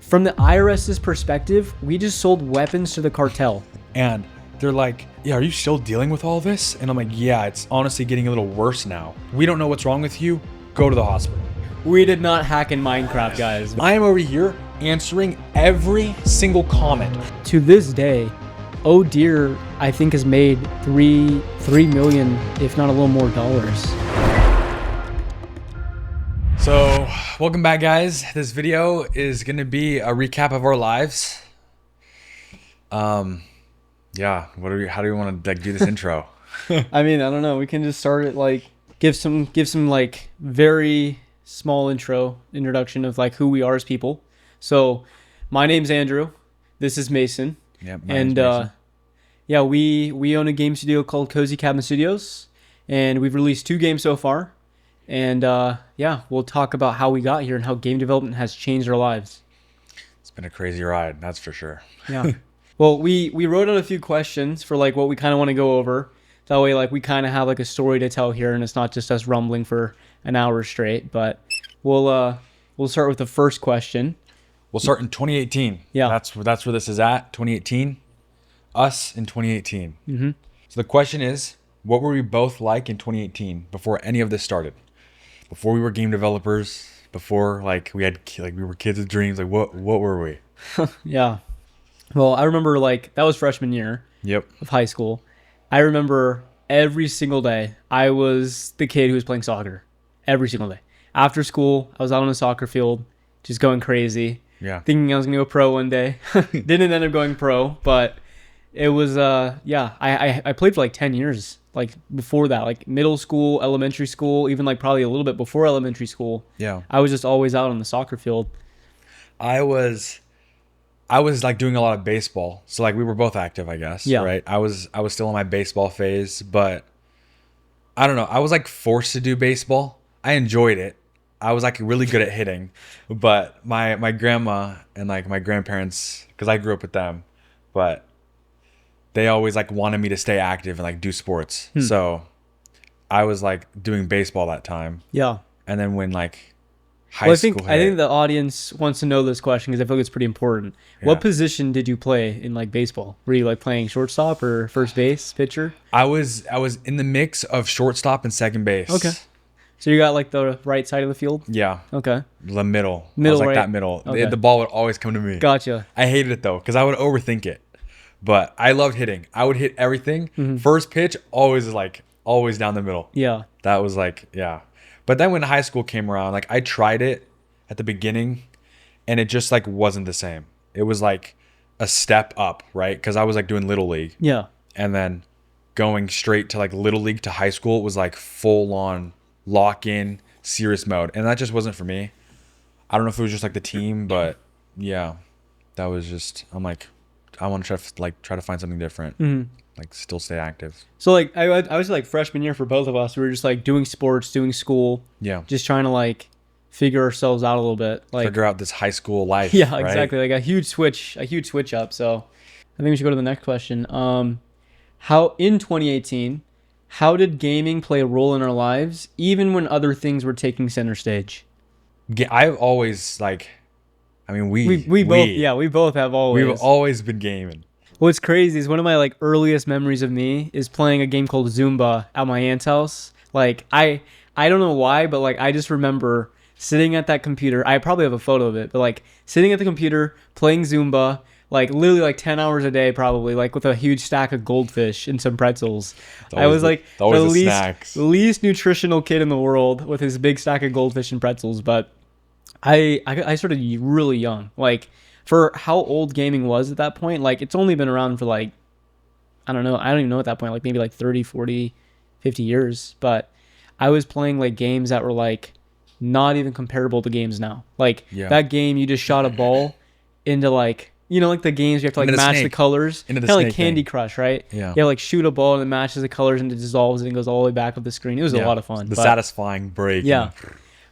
from the IRS's perspective, we just sold weapons to the cartel. And they're like, yeah, are you still dealing with all this? And I'm like, yeah, it's honestly getting a little worse now. We don't know what's wrong with you. Go to the hospital. We did not hack in Minecraft, guys. I am over here answering every single comment. To this day, Oh Dear, I think, has made $3 million, if not a little more, dollars. So, welcome back, guys. This video is going to be a recap of our lives. Yeah, how do we want to do this intro? I mean, I don't know. We can just start it like give some like very small introduction of like who we are as people. So, my name's Andrew. This is Mason. Yeah, and Mason. Yeah, we own a game studio called Cozy Cabin Studios, and we've released 2 games so far. And yeah, we'll talk about how we got here and how game development has changed our lives. It's been a crazy ride, that's for sure. Yeah. Well, we wrote out a few questions for like what we kind of want to go over. That way, like we kind of have like a story to tell here, and it's not just us rumbling for an hour straight. But we'll start with the first question. We'll start in 2018. Yeah, that's where this is at. 2018. Us in 2018. Mm-hmm. So the question is, what were we both like in 2018 before any of this started? Before we were game developers, before like we were kids with dreams, like what were we? Yeah. Well, I remember like that was freshman year. Yep. Of high school. I remember every single day I was the kid who was playing soccer. Every single day. After school, I was out on the soccer field, just going crazy. Yeah. Thinking I was gonna go pro one day. Didn't end up going pro, but it was yeah. I played for like 10 years. Like before that, like middle school, elementary school, even like probably a little bit before elementary school. Yeah. I was just always out on the soccer field. I was like doing a lot of baseball. So like we were both active, I guess. Yeah. Right. I was still in my baseball phase, but I don't know. I was like forced to do baseball. I enjoyed it. I was like really good at hitting, but my grandma and like my grandparents, because I grew up with them, but they always like wanted me to stay active and like do sports. So I was like doing baseball that time. Yeah. And then when like I think the audience wants to know this question because I feel like it's pretty important. Yeah. What position did you play in like baseball? Were you like playing shortstop or first base, pitcher? I was in the mix of shortstop and second base. Okay. So you got like the right side of the field? Yeah. Okay. The middle. Middle, I was like right? that middle. Okay. The ball would always come to me. Gotcha. I hated it though because I would overthink it. But I loved hitting. I would hit everything. Mm-hmm. First pitch, always down the middle. Yeah. That was like, yeah. But then when high school came around, like I tried it at the beginning and it just like wasn't the same. It was like a step up, right? Because I was like doing Little League. Yeah. And then going straight to like Little League to high school was like full on lock in serious mode. And that just wasn't for me. I don't know if it was just like the team, but yeah, that was just, I'm like, I want to try to find something different. Mm-hmm. Like still stay active. So like I was like freshman year for both of us. We were just like doing sports, doing school. Yeah. Just trying to like figure ourselves out a little bit. Like figure out this high school life. Yeah, right? Exactly. Like a huge switch up. So I think we should go to the next question. How in 2018, how did gaming play a role in our lives, even when other things were taking center stage? I've always like, I mean, we both have always. We've always been gaming. What's crazy is one of my like earliest memories of me is playing a game called Zumba at my aunt's house. Like I don't know why, but like I just remember sitting at that computer. I probably have a photo of it, but like sitting at the computer playing Zumba, like literally like 10 hours a day probably, like with a huge stack of goldfish and some pretzels. I was like the least nutritional kid in the world with his big stack of goldfish and pretzels, but I started really young. Like for how old gaming was at that point, like it's only been around for like, I don't even know at that point, like maybe like 30, 40, 50 years. But I was playing like games that were like not even comparable to games now. Like that game, you just shot a ball into like, you know, like the games you have to like match the colors. Kind of like Candy Crush, right? Yeah. You have like shoot a ball and it matches the colors and it dissolves and it goes all the way back up the screen. It was a lot of fun. Satisfying break. Yeah.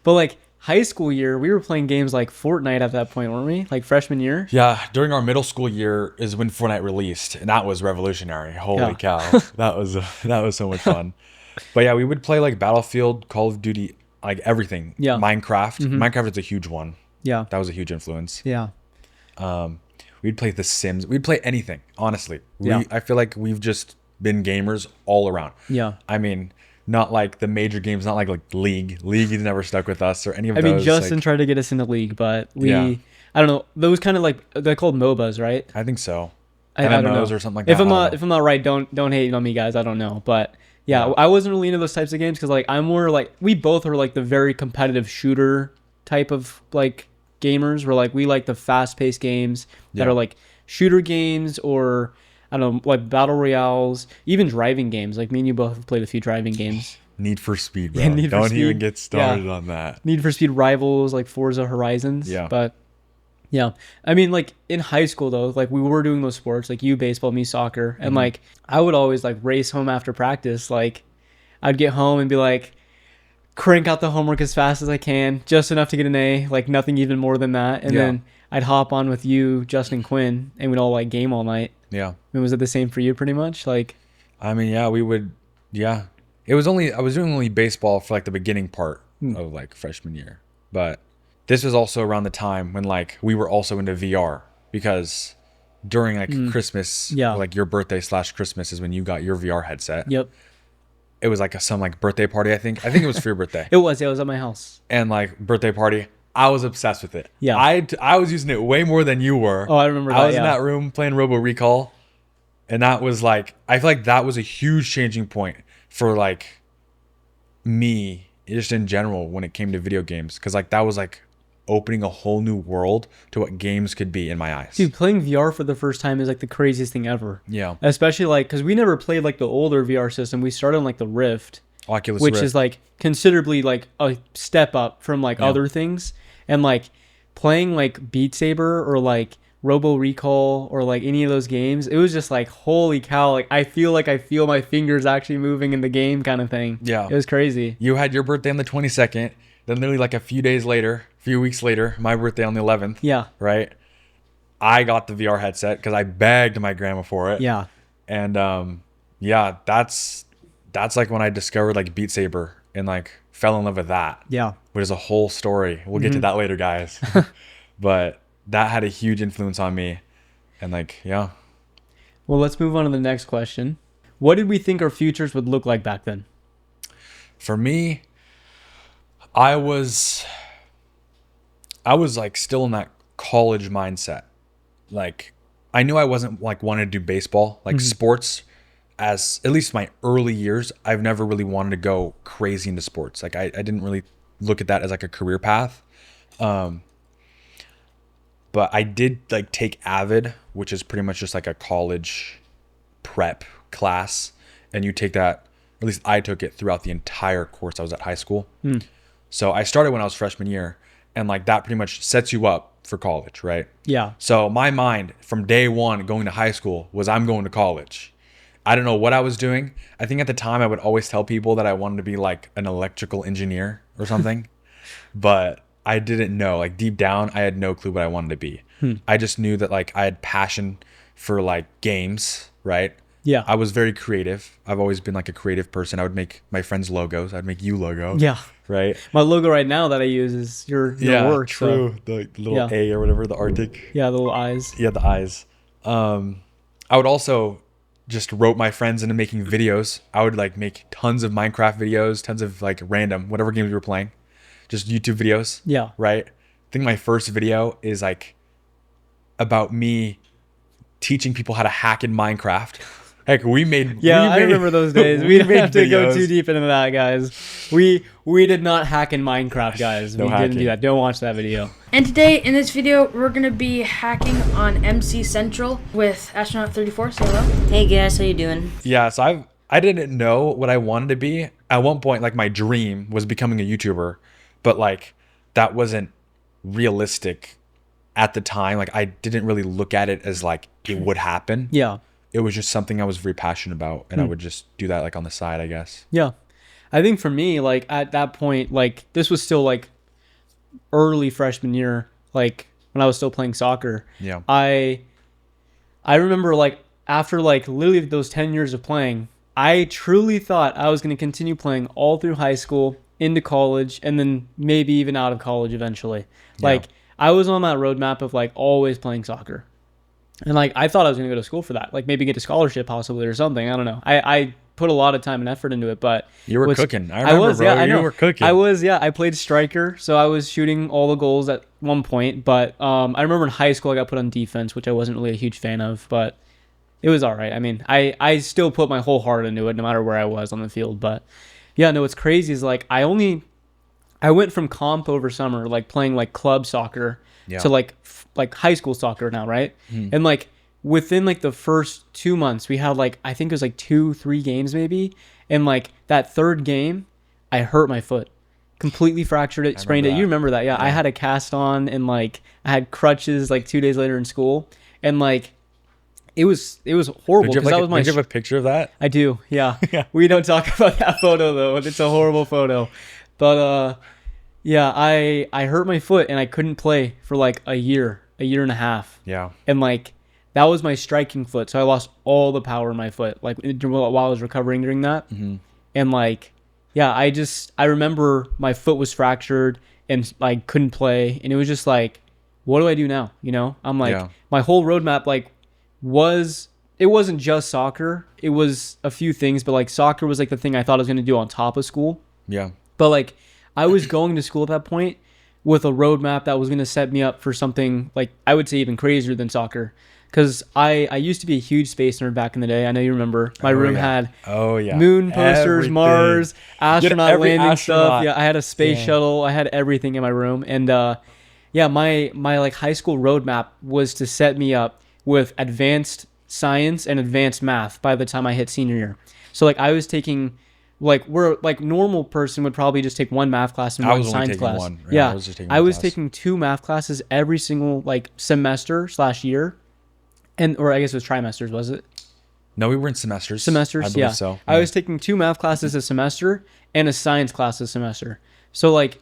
But like high school year, we were playing games like Fortnite at that point, weren't we? Like freshman year? Yeah. During our middle school year is when Fortnite released, and that was revolutionary. Holy cow. That was so much fun. But yeah, we would play like Battlefield, Call of Duty, like everything. Yeah. Minecraft. Mm-hmm. Minecraft is a huge one. Yeah. That was a huge influence. Yeah. We'd play The Sims. We'd play anything, honestly. Yeah. I feel like we've just been gamers all around. Yeah. I mean, not like the major games, not like League. League has never stuck with us or any of I mean, those. Justin Like, tried to get us into League, but Yeah. I don't know. Those kind of like they're called MOBAs, right? I think so. I don't know. MMOs or something like If that. I'm I don't not know. if I'm not right, don't hate on me, guys. I don't know, but yeah, Yeah. I wasn't really into those types of games because like I'm more like we both are like the very competitive shooter type of like gamers. Where like we like the fast paced games that Yeah. are like shooter games or I don't know like battle royales, even driving games. Like me and you both have played a few driving games. Need for Speed, bro. Yeah, Need for Don't even Speed. get started on that. Need for Speed Rivals, like Forza Horizons. Yeah. But yeah, I mean, like in high school though, like we were doing those sports, like you baseball, me soccer, and like I would always like race home after practice. Like I'd get home and be like, crank out the homework as fast as I can, just enough to get an A, like nothing even more than that, and Yeah. then I'd hop on with you, Justin Quinn, and we'd all like game all night. Yeah. I mean, was it the same for you, pretty much? Like, I mean, yeah, we would. Yeah. I was doing only baseball for like the beginning part of like freshman year. But this was also around the time when like we were also into VR because during like Christmas, Yeah. like your birthday / Christmas is when you got your VR headset. yep, It was like some like birthday party, I think. I think it was for your birthday. it was at my house. And like birthday party, I was obsessed with it. Yeah. I was using it way more than you were. Oh, I remember I that, was in yeah. that room playing Robo Recall, and that was like I feel like that was a huge changing point for like me just in general when it came to video games because like that was like opening a whole new world to what games could be in my eyes. Dude, playing VR for the first time is like the craziest thing ever. Yeah. Especially like because we never played like the older VR system. We started on like the Rift, Oculus which Rift. is like considerably like a step up from like other things. And like playing like Beat Saber or like Robo Recall or like any of those games, it was just like holy cow! Like I feel my fingers actually moving in the game, kind of thing. Yeah. It was crazy. You had your birthday on the 22nd, then literally like a few weeks later, my birthday on the 11th. Yeah. Right. I got the VR headset because I begged my grandma for it. Yeah. And yeah, that's like when I discovered like Beat Saber and like fell in love with that. Yeah. Which is a whole story. We'll get to that later, guys. But that had a huge influence on me. And like, yeah. Well, let's move on to the next question. What did we think our futures would look like back then? For me, I was like still in that college mindset. Like I knew I wasn't like wanting to do baseball, like sports as at least my early years. I've never really wanted to go crazy into sports. Like I didn't really look at that as like a career path. But I did like take Avid, which is pretty much just like a college prep class. And you take that, at least I took it throughout the entire course I was at high school. So I started when I was freshman year, and like that pretty much sets you up for college, right? Yeah. So my mind from day one going to high school was I'm going to college. I don't know what I was doing. I think at the time I would always tell people that I wanted to be like an electrical engineer or something, but I didn't know. Like deep down, I had no clue what I wanted to be. I just knew that like I had passion for like games, right? Yeah. I was very creative. I've always been like a creative person. I would make my friends' logos. I'd make you logo. Yeah. Right? My logo right now that I use is your work. So, True. The little Yeah. A or whatever, the Arctic. yeah, the little eyes. Yeah, the eyes. I would also just rope my friends into making videos. I would like make tons of Minecraft videos, tons of like random, whatever games we were playing, just YouTube videos. Yeah. Right? I think my first video is like about me teaching people how to hack in Minecraft. Heck, we made. Yeah, I made- remember those days. We don't made have to go videos. too deep into that, guys. We did not hack in Minecraft, guys. No we didn't hacking. do that. Don't watch that video. And today, in this video, we're going to be hacking on MC Central with Astronaut 34. Say hello. Hey guys, how you doing? Yeah, so I didn't know what I wanted to be. At one point, like my dream was becoming a YouTuber, but like that wasn't realistic at the time. Like I didn't really look at it as like it would happen. Yeah. It was just something I was very passionate about, and I would just do that like on the side, I guess. Yeah. I think for me, like at that point, like this was still like early freshman year, like when I was still playing soccer. Yeah. I remember like after like literally those 10 years of playing, I truly thought I was going to continue playing all through high school, into college, and then maybe even out of college eventually. Like I was on that roadmap of like always playing soccer. And like I thought I was gonna go to school for that, like maybe get a scholarship possibly or something. I don't know. I put a lot of time and effort into it, but You were what's- cooking. I remember, bro. I know. You were cooking. I was, yeah. I played striker, so I was shooting all the goals at one point. But I remember in high school I got put on defense, which I wasn't really a huge fan of, but it was all right. I mean, I still put my whole heart into it, no matter where I was on the field. But yeah, no, what's crazy is like I went from comp over summer, like playing like club soccer, Yeah. to like high school soccer now, right? And like within like the first 2 months, we had like I think it was like 2-3 games maybe, and like that third game, I hurt my foot, completely fractured it, sprained it. that. You remember that? Yeah, I had a cast on, and like I had crutches like 2 days later in school, and like it was horrible Did you because that was have, my. did you have a picture of that? I do, yeah. Yeah. We don't talk about that photo though. It's a horrible photo. But yeah, I hurt my foot and I couldn't play for like a year and a half. Yeah. And like that was my striking foot, so I lost all the power in my foot like while I was recovering during that. And like yeah, I remember my foot was fractured and I couldn't play, and it was just like, what do I do now? You know, I'm like Yeah. my whole roadmap like it wasn't just soccer. It was a few things, but like soccer was like the thing I thought I was going to do on top of school. Yeah. But like I was going to school at that point with a roadmap that was going to set me up for something like I would say even crazier than soccer. Because I used to be a huge space nerd back in the day. I know you remember. My room had moon posters, Everything. Mars, astronaut every landing astronaut. stuff. Yeah, I had a space Yeah. shuttle. I had everything in my room. And yeah, my like high school roadmap was to set me up with advanced science and advanced math by the time I hit senior year. So like I was taking like where like normal person would probably just take one math class and I one was only science taking class. one. Yeah, Yeah, I was just taking I one was class. taking 2 math classes every single like semester/year, and or I guess it was trimesters, was it? No, we were in semesters. Semesters, I believe yeah. so. I was taking 2 math classes a semester and a science class a semester. So like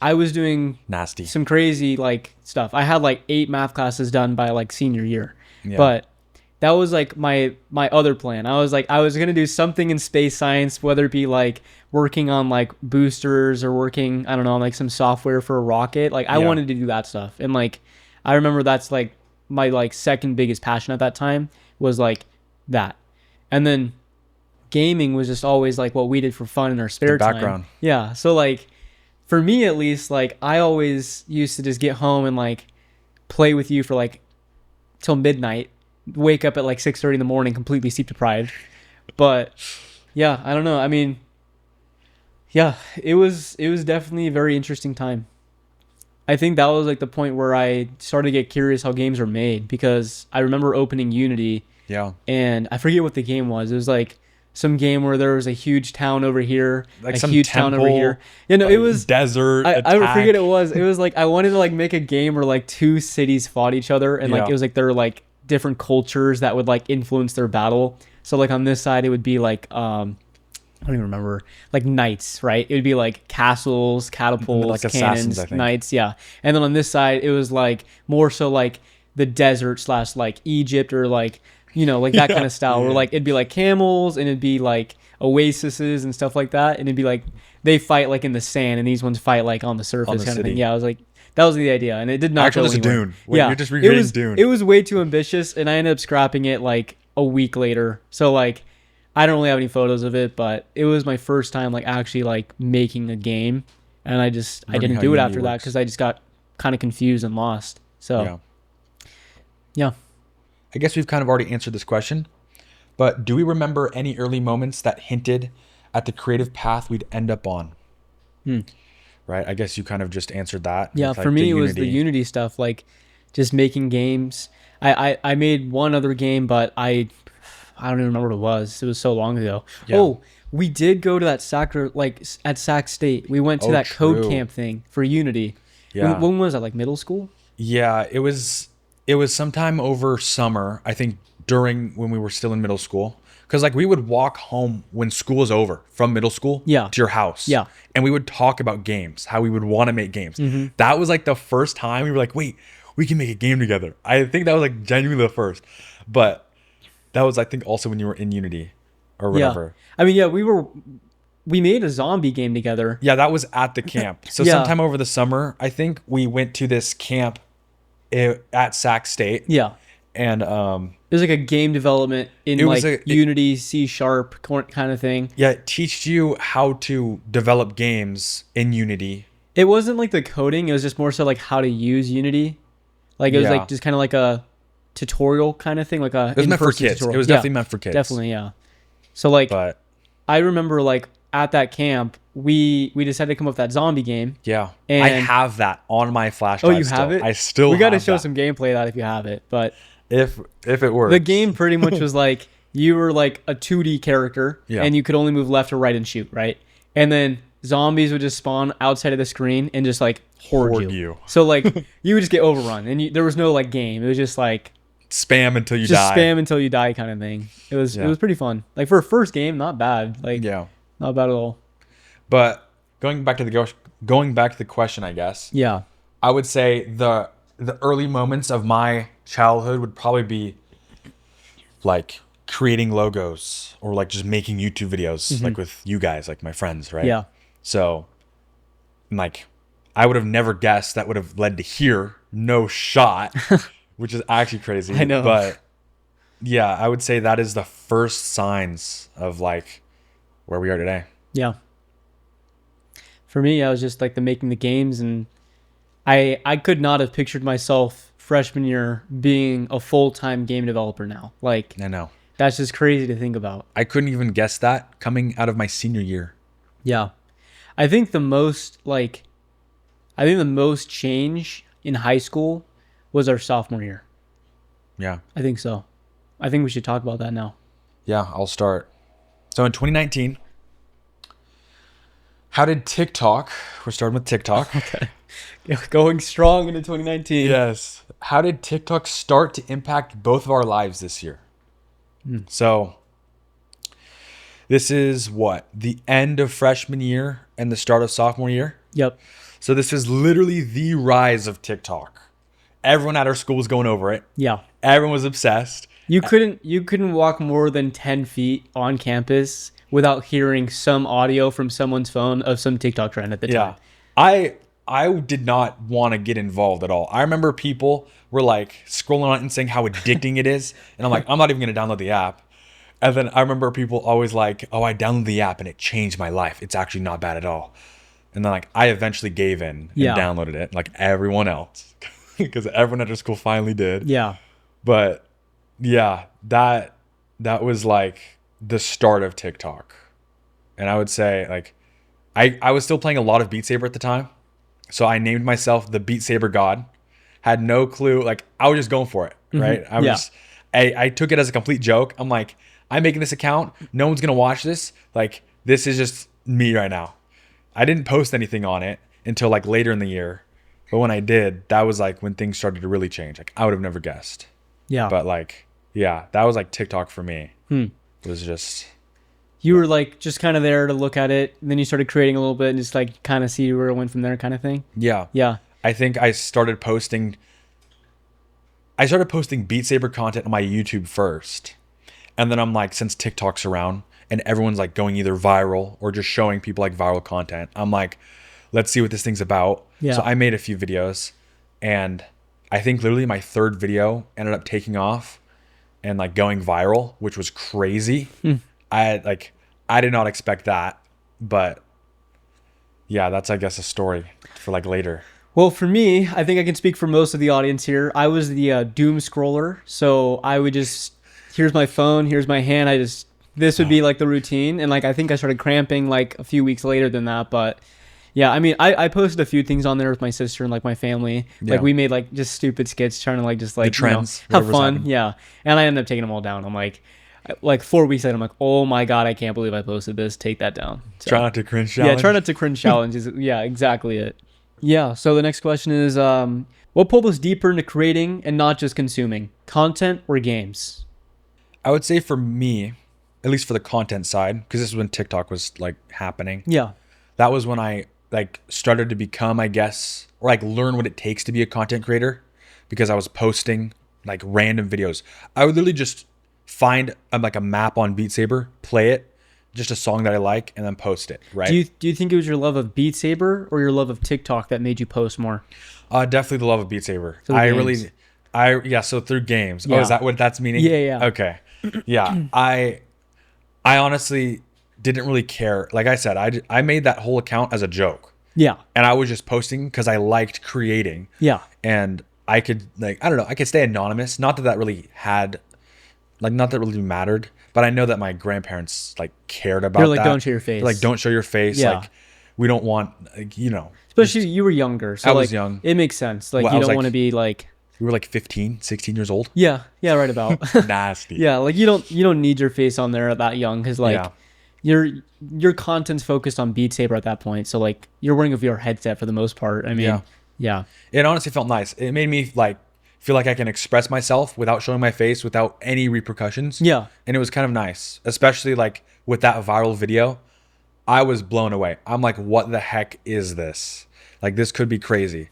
I was doing Nasty. some crazy like stuff. I had like 8 math classes done by like senior year. Yeah. But that was like my other plan. I was gonna do something in space science, whether it be like working on like boosters or working, I don't know, on like some software for a rocket. Like I Yeah. wanted to do that stuff. And like I remember that's like my like second biggest passion at that time was like that. And then gaming was just always like what we did for fun in our spare time. background. Yeah. So like for me at least, like I always used to just get home and like play with you for like till midnight, wake up at like 6:30 in the morning completely sleep deprived. But yeah, I don't know. I mean, yeah, it was definitely a very interesting time. I think that was like the point where I started to get curious how games were made, because I remember opening Unity Yeah. and I forget what the game was. It was like some game where there was a huge town over here, Like a some huge town over temple, here. You know, it was desert. I attack. forget it was. It was like I wanted to like make a game where like 2 cities fought each other, and like Yeah. it was like there were like different cultures that would like influence their battle. So like on this side it would be like I don't even remember, like knights, right? It would be like castles, catapults, Like assassins, cannons, I think. knights, yeah. And then on this side it was like more so like the desert slash like Egypt, or like, you know, like that kind of style, where like it'd be like camels and it'd be like oases and stuff like that, and it'd be like they fight like in the sand and these ones fight like on the surface the kind of thing. city. Yeah, I was like, that was the idea, and it did not Actually, go it's anywhere. Dune. Wait, you're just recreating Dune. It was way too ambitious, and I ended up scrapping it like a week later. So like I don't really have any photos of it, but it was my first time like actually like making a game, and I Learning didn't how do it Unity after that works. because I just got kind of confused and lost. So Yeah. yeah. I guess we've kind of already answered this question, but do we remember any early moments that hinted at the creative path we'd end up on? Right? I guess you kind of just answered that. Yeah, with, like, for me the it was the Unity stuff, like just making games. I made one other game, but I don't even remember what it was. It was so long ago. Yeah. Oh, we did go to that soccer, like at Sac State. We went to Oh, that code true. camp thing for Unity. Yeah. When was that? Like middle school? Yeah, it was sometime over summer, I think, during when we were still in middle school. Because like we would walk home when school was over from middle school Yeah. to your house. Yeah. And we would talk about games, how we would want to make games. Mm-hmm. That was like the first time we were like, wait, we can make a game together. I think that was like genuinely the first. But that was, I think, also when you were in Unity or whatever. Yeah. I mean, yeah, we were we made a zombie game together. Yeah, that was at the camp. So Yeah. sometime over the summer, I think we went to this camp at Sac State. Yeah. And It was like a game development in It was like Unity, C# kind of thing. yeah, it teaches you how to develop games in Unity. It wasn't like the coding. It was just more so like how to use Unity. Like it was Yeah. like just kind of like a tutorial kind of thing, like a It was meant for in-person kids. tutorial. It was Yeah, definitely meant for kids. definitely, yeah. So like But I remember like at that camp, we decided to come up with that zombie game. yeah, I And- have that on my flash Oh, drive. you still. have it? I still. We got to have show that. some gameplay of that if you have it. But if it works. the game pretty much was like you were like a 2D character, Yeah. and you could only move left or right and shoot, right? And then zombies would just spawn outside of the screen and just like horde Horde you. you. So like you would just get overrun, and there was no like game. It was just like spam until you just die. spam until you die kind of thing. It was pretty fun. Like for a first game, not bad. Like Yeah, not bad at all. but going back to the question, I guess Yeah. I would say the early moments of my childhood would probably be like creating logos or like just making YouTube videos like with you guys, like my friends, right? Mm-hmm. Yeah. So like I would have never guessed that would have led to here, no shot, which is actually crazy. I know. But yeah, I would say that is the first signs of like where we are today. Yeah. For me, I was just like the making the games, and I could not have pictured myself freshman year being a full-time game developer now. Like I know. that's just crazy to think about. I couldn't even guess that coming out of my senior year. Yeah. I think the most change in high school was our sophomore year. Yeah. I think so. I think we should talk about that now. Yeah, I'll start. So in 2019, how did TikTok, we're starting with TikTok. Okay. Going strong into 2019. Yes. How did TikTok start to impact both of our lives this year? So this is what? The end of freshman year and the start of sophomore year? Yep. So this is literally the rise of TikTok. Everyone at our school was going over it. Yeah. Everyone was obsessed. You couldn't walk more than 10 feet on campus without hearing some audio from someone's phone of some TikTok trend at the time. Yeah. I did not want to get involved at all. I remember people were like scrolling on it and saying how addicting it is. And I'm like, I'm not even going to download the app. And then I remember people always like, oh, I downloaded the app and it changed my life. It's actually not bad at all. And then like I eventually gave in and Yeah. downloaded it like everyone else because everyone at our school finally did. Yeah. But yeah, that was like the start of TikTok. And I would say like I was still playing a lot of Beat Saber at the time. So I named myself the Beat Saber God. Had no clue. Like I was just going for it, right? I took it as a complete joke. I'm like, I'm making this account. No one's gonna watch this. Like this is just me right now. I didn't post anything on it until like later in the year. But when I did, that was like when things started to really change. Like I would have never guessed. Yeah. But like, yeah, that was like TikTok for me. Hmm. It was just You were like just kind of there to look at it, and then you started creating a little bit and just like kind of see where it went from there kind of thing. yeah. Yeah. I think I started posting Beat Saber content on my YouTube first. And then I'm like, since TikTok's around and everyone's like going either viral or just showing people like viral content, I'm like, let's see what this thing's about. Yeah. So I made a few videos and I think literally my third video ended up taking off and like going viral, which was crazy. I did not expect that, but yeah, that's I guess a story for like later. Well, for me, I think I can speak for most of the audience here. I was the doom scroller, so I would just, here's my phone, here's my hand. This would be like the routine, and like I think I started cramping like a few weeks later than that. But yeah, I mean, I posted a few things on there with my sister and like my family. Yeah. Like we made like just stupid skits, trying to like just like trends, have whatever's fun. happening. Yeah, and I ended up taking them all down. I'm like 4 weeks later, I'm like, oh my god, I can't believe I posted this. Take that down. So, Try not to cringe yeah, challenge. try not to cringe challenge is exactly it. Yeah, so the next question is what pulled us deeper into creating and not just consuming content or games? I would say for me, at least for the content side, because this is when TikTok was like happening. Yeah. That was when I like started to become, I guess, or like learn what it takes to be a content creator, because I was posting like random videos. I would literally just find like a map on Beat Saber, play it, just a song that I like and then post it, right? Do you think it was your love of Beat Saber or your love of TikTok that made you post more? Definitely the love of Beat Saber. Through I games. really, yeah. So through games. Oh, Yeah. is that what that's meaning? Yeah, yeah. Okay. Yeah. I honestly didn't really care. Like I said, I made that whole account as a joke, Yeah. and I was just posting because I liked creating, Yeah. and I could I don't know, I could stay anonymous. Not that that really had, like, not that really mattered, but I know that my grandparents like cared about They're like, that. "Don't show your They're face." like, don't show your face. Yeah. Like, we don't want, like, Especially you were younger, so I like was young. it makes sense. Like Well, I you was don't like- want to be like we were like 15, 16 years old. yeah, yeah, right about. Nasty. Yeah, like you don't need your face on there that young cuz like Yeah. your content's focused on Beat Saber at that point. So like you're wearing a VR headset for the most part. I mean, Yeah. yeah. It honestly felt nice. It made me like feel like I can express myself without showing my face, without any repercussions. Yeah. And it was kind of nice, especially like with that viral video. I was blown away. I'm like, what the heck is this? Like, this could be crazy.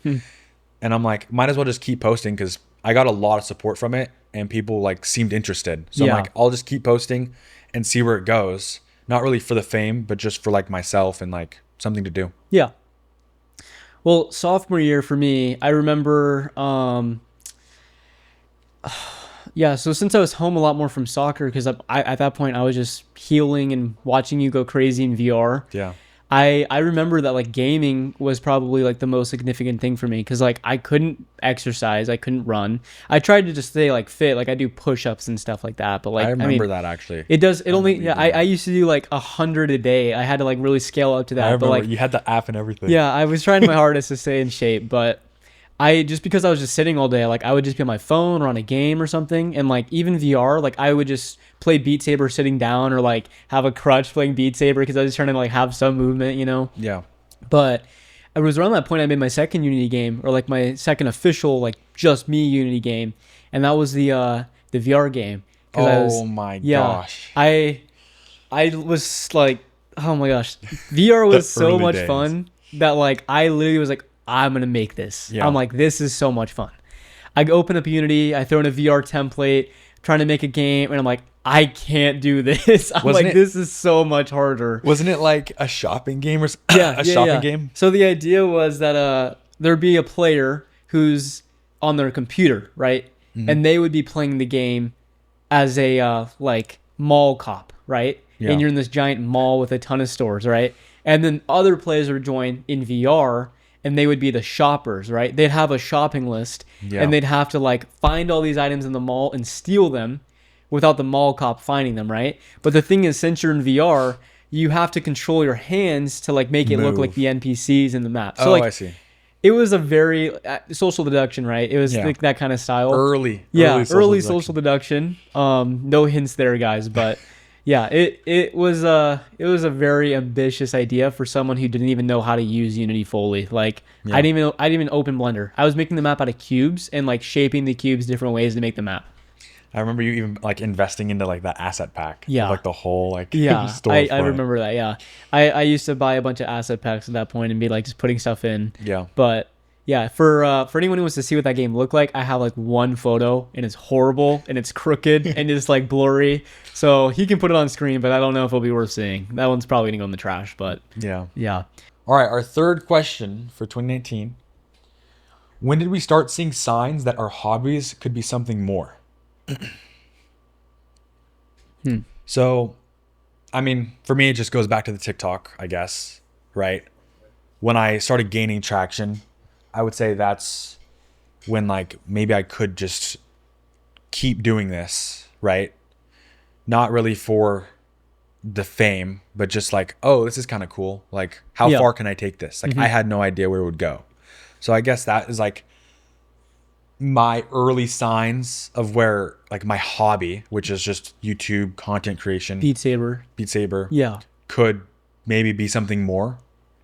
And I'm like, might as well just keep posting because I got a lot of support from it and people like seemed interested. So Yeah. I'm like, I'll just keep posting and see where it goes. Not really for the fame, but just for like myself and like something to do. Yeah. Well, sophomore year for me, I remember yeah, so since I was home a lot more from soccer because I at that point I was just healing and watching you go crazy in VR. Yeah. I remember that like gaming was probably like the most significant thing for me because like I couldn't exercise, I couldn't run. I tried to just stay like fit, like I do push-ups and stuff like that. But like I remember mean, that actually. it does. It only remember you yeah. doing I used to do like 100 a day. I had to like really scale up to that. I but remember like you had the app and everything. yeah, I was trying my hardest to stay in shape, but I just because I was just sitting all day, like I would just be on my phone or on a game or something, and like even VR, like I would just play Beat Saber sitting down or like have a crutch playing Beat Saber because I was trying to like have some movement, you know. Yeah. But it was around that point I made my second Unity game or like my second official like just me Unity game, and that was the VR game. 'Cause I was, Oh my yeah, gosh. I was like, oh my gosh, VR was so early much days. fun that like I literally was like, I'm gonna make this. Yeah. I'm like, this is so much fun. I open up Unity, I throw in a VR template, trying to make a game, and I'm like, I can't do this. I'm Wasn't like, it- this is so much harder. Wasn't it like a shopping game or Yeah, a yeah, shopping yeah. game? So the idea was that there'd be a player who's on their computer, right? Mm-hmm. And they would be playing the game as a like mall cop, right? Yeah. And you're in this giant mall with a ton of stores, right? And then other players would join in VR and they would be the shoppers, right? They'd have a shopping list Yeah. and they'd have to like find all these items in the mall and steal them without the mall cop finding them, right? But the thing is, since you're in VR, you have to control your hands to like make it look Move. like the NPCs in the map. So Oh, like I see. it was a very social deduction, right? It was Yeah. like that kind of style. Early Early deduction. social deduction. No hints there, guys, but yeah, it was a very ambitious idea for someone who didn't even know how to use Unity fully. Like Yeah. I didn't even open Blender. I was making the map out of cubes and like shaping the cubes different ways to make the map. I remember you even like investing into like that asset pack. Yeah. Like the whole like Yeah, store I front. remember that. Yeah, I used to buy a bunch of asset packs at that point and be like just putting stuff in. Yeah. But yeah, for anyone who wants to see what that game looked like, I have like one photo and it's horrible and it's crooked and it's like blurry. So he can put it on screen, but I don't know if it'll be worth seeing. That one's probably gonna go in the trash. But Yeah. yeah, All right, our third question for 2019. When did we start seeing signs that our hobbies could be something more? So, I mean, for me, it just goes back to the TikTok, I guess, right? When I started gaining traction, I would say that's when like maybe I could just keep doing this, right? Not really for the fame, but just like, oh, this is kind of cool. Like, how Yeah. far can I take this? Like, I had no idea where it would go. So I guess that is like my early signs of where like my hobby, which is just YouTube content creation, Beat Saber. Beat Saber, Yeah, could maybe be something more.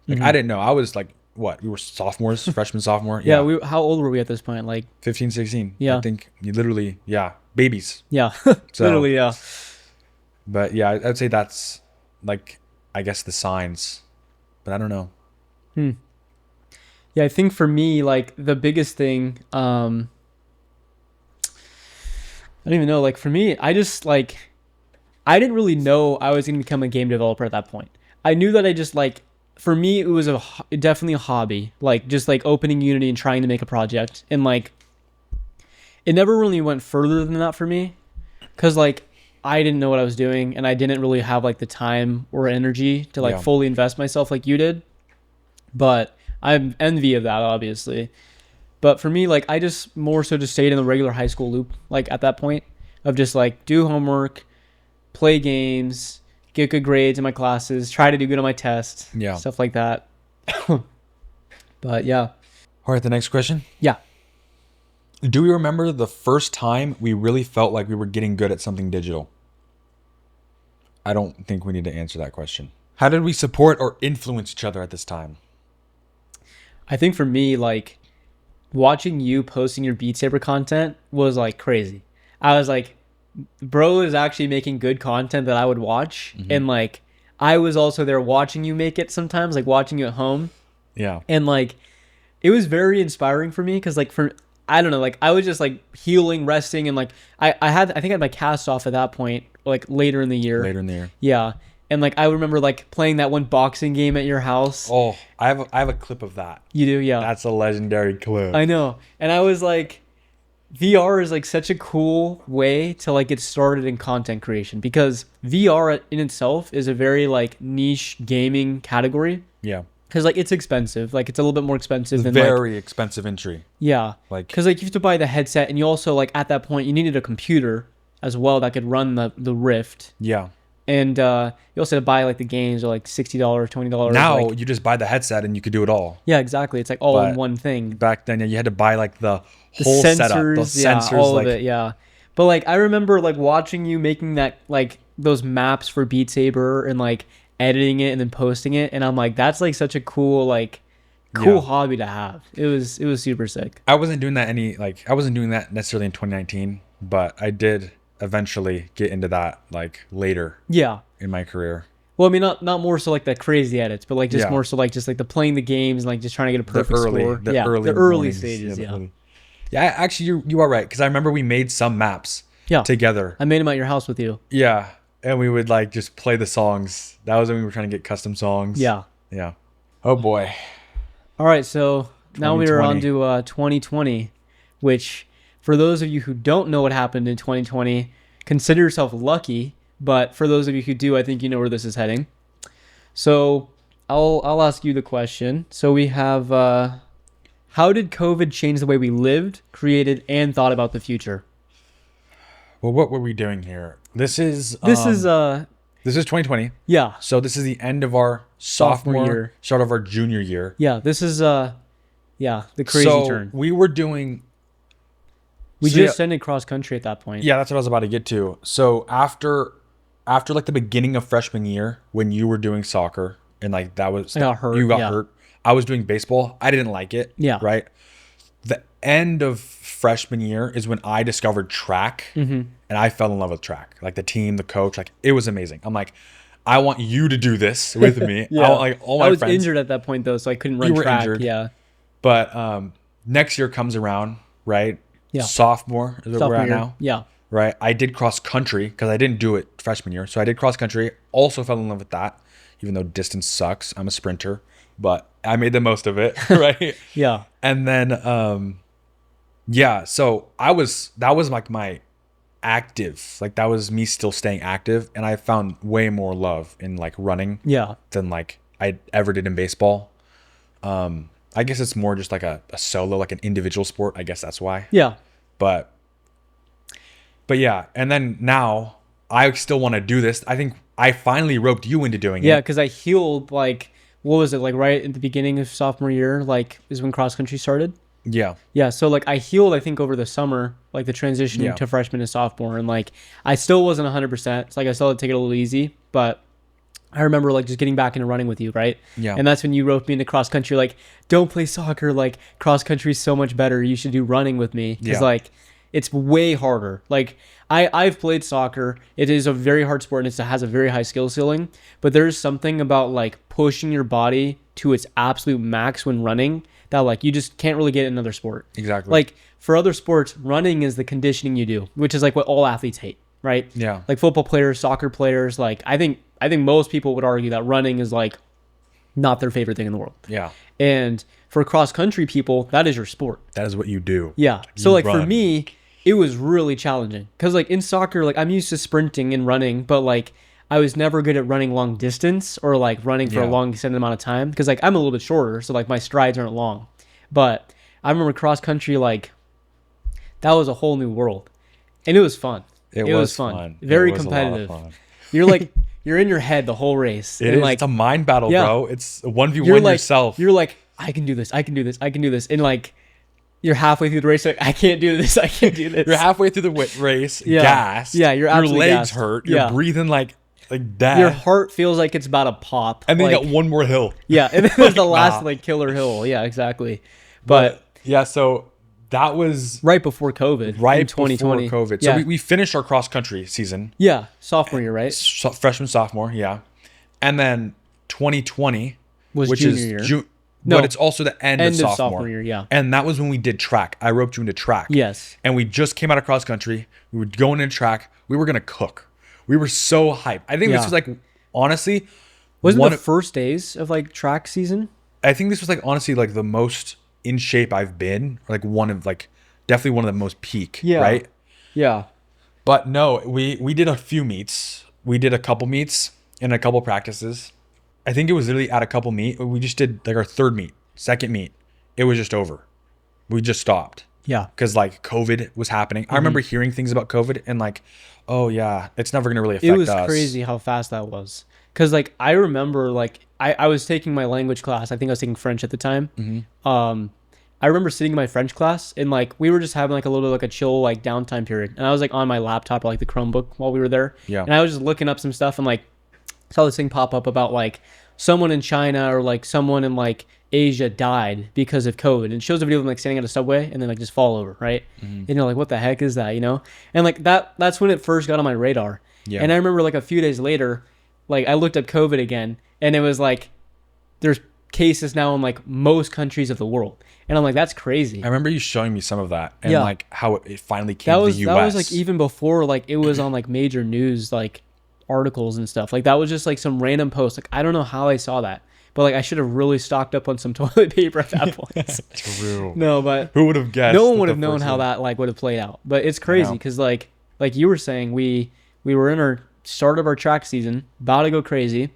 Like, I didn't know. I was like, what? We were sophomores, freshman, sophomore. yeah. How old were we at this point? Like 15, 16. Yeah. I think you literally, yeah, babies. yeah, So- literally yeah. But yeah, I'd say that's like, I guess the signs, but I don't know. Yeah, I think for me, like the biggest thing, I don't even know. Like for me, I just like I didn't really know I was going to become a game developer at that point. I knew that I just like, for me, it was definitely a hobby, like just like opening Unity and trying to make a project. And like, it never really went further than that for me. Cause like, I didn't know what I was doing and I didn't really have like the time or energy to like fully invest myself like you did. But I'm envy of that, obviously. But for me, like, I just more so just stayed in the regular high school loop, like at that point of just like do homework, play games, get good grades in my classes, try to do good on my tests, stuff like that. But yeah. All right, the next question. Yeah. Do we remember the first time we really felt like we were getting good at something digital? I don't think we need to answer that question. How did we support or influence each other at this time? I think for me, like, watching you posting your Beat Saber content was like crazy. I was like, bro is actually making good content that I would watch. And like, I was also there watching you make it sometimes, like watching you at home. Yeah. And like, it was very inspiring for me because like I don't know, like I was just like healing, resting, and like I think I had my cast off at that point, like later in the year. Yeah. And like I remember like playing that one boxing game at your house. Oh, I have a clip of that. You do, yeah. That's a legendary clip. I know. And I was like, VR is like such a cool way to like get started in content creation because VR in itself is a very like niche gaming category. Yeah. Because like it's expensive, like it's a little bit more expensive than very expensive entry. Yeah, like because like you have to buy the headset, and you also like at that point you needed a computer as well that could run the Rift. Yeah, and you also had to buy like the games are like $60, $20. Now like, you just buy the headset and you could do it all. Yeah, exactly. It's like all in one thing. Back then, you had to buy like the whole sensors, setup, those sensors, all like, of it. Yeah, but like I remember like watching you making that like those maps for Beat Saber and like editing it and then posting it, and I'm like, that's like such a cool hobby to have. It was super sick. I wasn't doing that necessarily in 2019, but I did eventually get into that like later. Yeah. In my career. Well, I mean, not more so like the crazy edits, but like just more so like just like the playing the games and like just trying to get a perfect score. The early mornings, stages. Yeah, actually, you are right because I remember we made some maps. Together. I made them at your house with you. Yeah. And we would like just play the songs. That was when we were trying to get custom songs. Yeah. Yeah. Oh boy. All right. So now we are on to 2020, which for those of you who don't know what happened in 2020, consider yourself lucky. But for those of you who do, I think you know where this is heading. So I'll ask you the question. So we have, how did COVID change the way we lived, created, and thought about the future? Well, what were we doing here? This is 2020. Yeah. So this is the end of our sophomore year, start of our junior year. Yeah. This is the crazy turn. We were doing. We just ended cross country at that point. Yeah, that's what I was about to get to. So after like the beginning of freshman year, when you were doing soccer and like that was I got hurt. You got hurt. I was doing baseball. I didn't like it. Yeah. Right. The end of freshman year is when I discovered track, and I fell in love with track. Like the team, the coach, like it was amazing. I'm like, I want you to do this with me. Yeah. I want, like all my friends. I was injured at that point though, so I couldn't run track. Injured. Yeah. But next year comes around, right? Yeah. Sophomore is where we're at now. Yeah. Right. I did cross country because I didn't do it freshman year, so I did cross country. Also fell in love with that, even though distance sucks. I'm a sprinter, but I made the most of it. Right. Yeah. And then yeah, so that was like my active, like that was me still staying active, and I found way more love in like running than like I ever did in baseball. I guess it's more just like a solo, like an individual sport. I guess that's why. Yeah. But yeah, and then now I still want to do this. I think I finally roped you into doing it. Yeah, because I healed like, what was it, like right at the beginning of sophomore year, like is when cross country started. Yeah. Yeah. So like I healed, I think over the summer, like the transition to freshman and sophomore. And like, I still wasn't 100%. It's like I still had to take it a little easy, but I remember like just getting back into running with you. Right. Yeah. And that's when you roped me into cross country. Like, don't play soccer. Like cross country is so much better. You should do running with me. Cause like it's way harder. Like I've played soccer. It is a very hard sport and it has a very high skill ceiling, but there's something about like pushing your body to its absolute max when running that like you just can't really get in another sport. Exactly. Like for other sports, running is the conditioning you do, which is like what all athletes hate, right? Yeah. Like football players, soccer players. Like I think most people would argue that running is like not their favorite thing in the world. Yeah. And for cross country people, that is your sport. That is what you do. Yeah. You So like for run. me, it was really challenging because like in soccer, like I'm used to sprinting and running, but like I was never good at running long distance or like running for a Yeah. long extended amount of time because like I'm a little bit shorter, so like my strides aren't long. But I remember cross country, like that was a whole new world, and it was fun. It was fun. Very It was a lot of competitive. fun. You're like you're in your head the whole race. It and is. like It's a mind battle, Yeah. bro. It's a 1v1 you're like yourself. you're like I can do this, I can do this, I can do this, and like you're halfway through the race, like I can't do this, I can't do this. You're halfway through the race, Yeah. gassed. Yeah, you're your absolutely legs gassed. hurt. You're Yeah. breathing like that. Your heart feels like it's about to pop. and then like, you got one more hill. yeah, and then there's the last Nah. like killer hill. Yeah, exactly. But Yeah, so that was right before COVID, right in 2020. before COVID. Yeah, So we finished our cross country season, yeah, sophomore year, right? freshman, sophomore, yeah. And then 2020, Was which junior is year. June, No. but it's also the end of sophomore year. Yeah. And that was when we did track. I roped you into track. Yes. And we just came out of cross country. We were going into track. We were gonna cook. We were so hyped. I think Yeah. this was like honestly Wasn't one the of- first days of like track season? I think this was like honestly like the most in shape I've been. Like one of like definitely one of the most peak. Yeah. Right. Yeah. But no, we did a few meets. We did a couple meets and a couple practices. I think it was literally at a couple meet. We just did like our third meet, second meet. It was just over. We just stopped Yeah. because like COVID was happening. I remember hearing things about COVID and like, oh yeah, it's never gonna really affect It was us. crazy how fast that was. Cause like I remember like I was taking my language class. I think I was taking French at the time. I remember sitting in my French class and like we were just having like a little like a chill like downtime period. And I was like on my laptop or like the Chromebook while we were there. Yeah. And I was just looking up some stuff and like saw this thing pop up about like someone in China or like someone in like Asia died because of COVID. And it shows a video of them like standing at a subway and then like just fall over, right? And you're like, what the heck is that, you know? And like that's when it first got on my radar. Yeah. And I remember like a few days later, like I looked up COVID again and it was like there's cases now in like most countries of the world. And I'm like, that's crazy. I remember you showing me some of that and Yeah. like how it finally came That to was the US. that was like even before like it was on like major news like articles and stuff. Like that was just like some random post. Like I don't know how I saw that. But like I should have really stocked up on some toilet paper at that point. True. No, but Who would have guessed? no one that would the have known first how one- that like would have played out. But it's crazy know. because like you were saying, we were in our start of our track season, about to go crazy,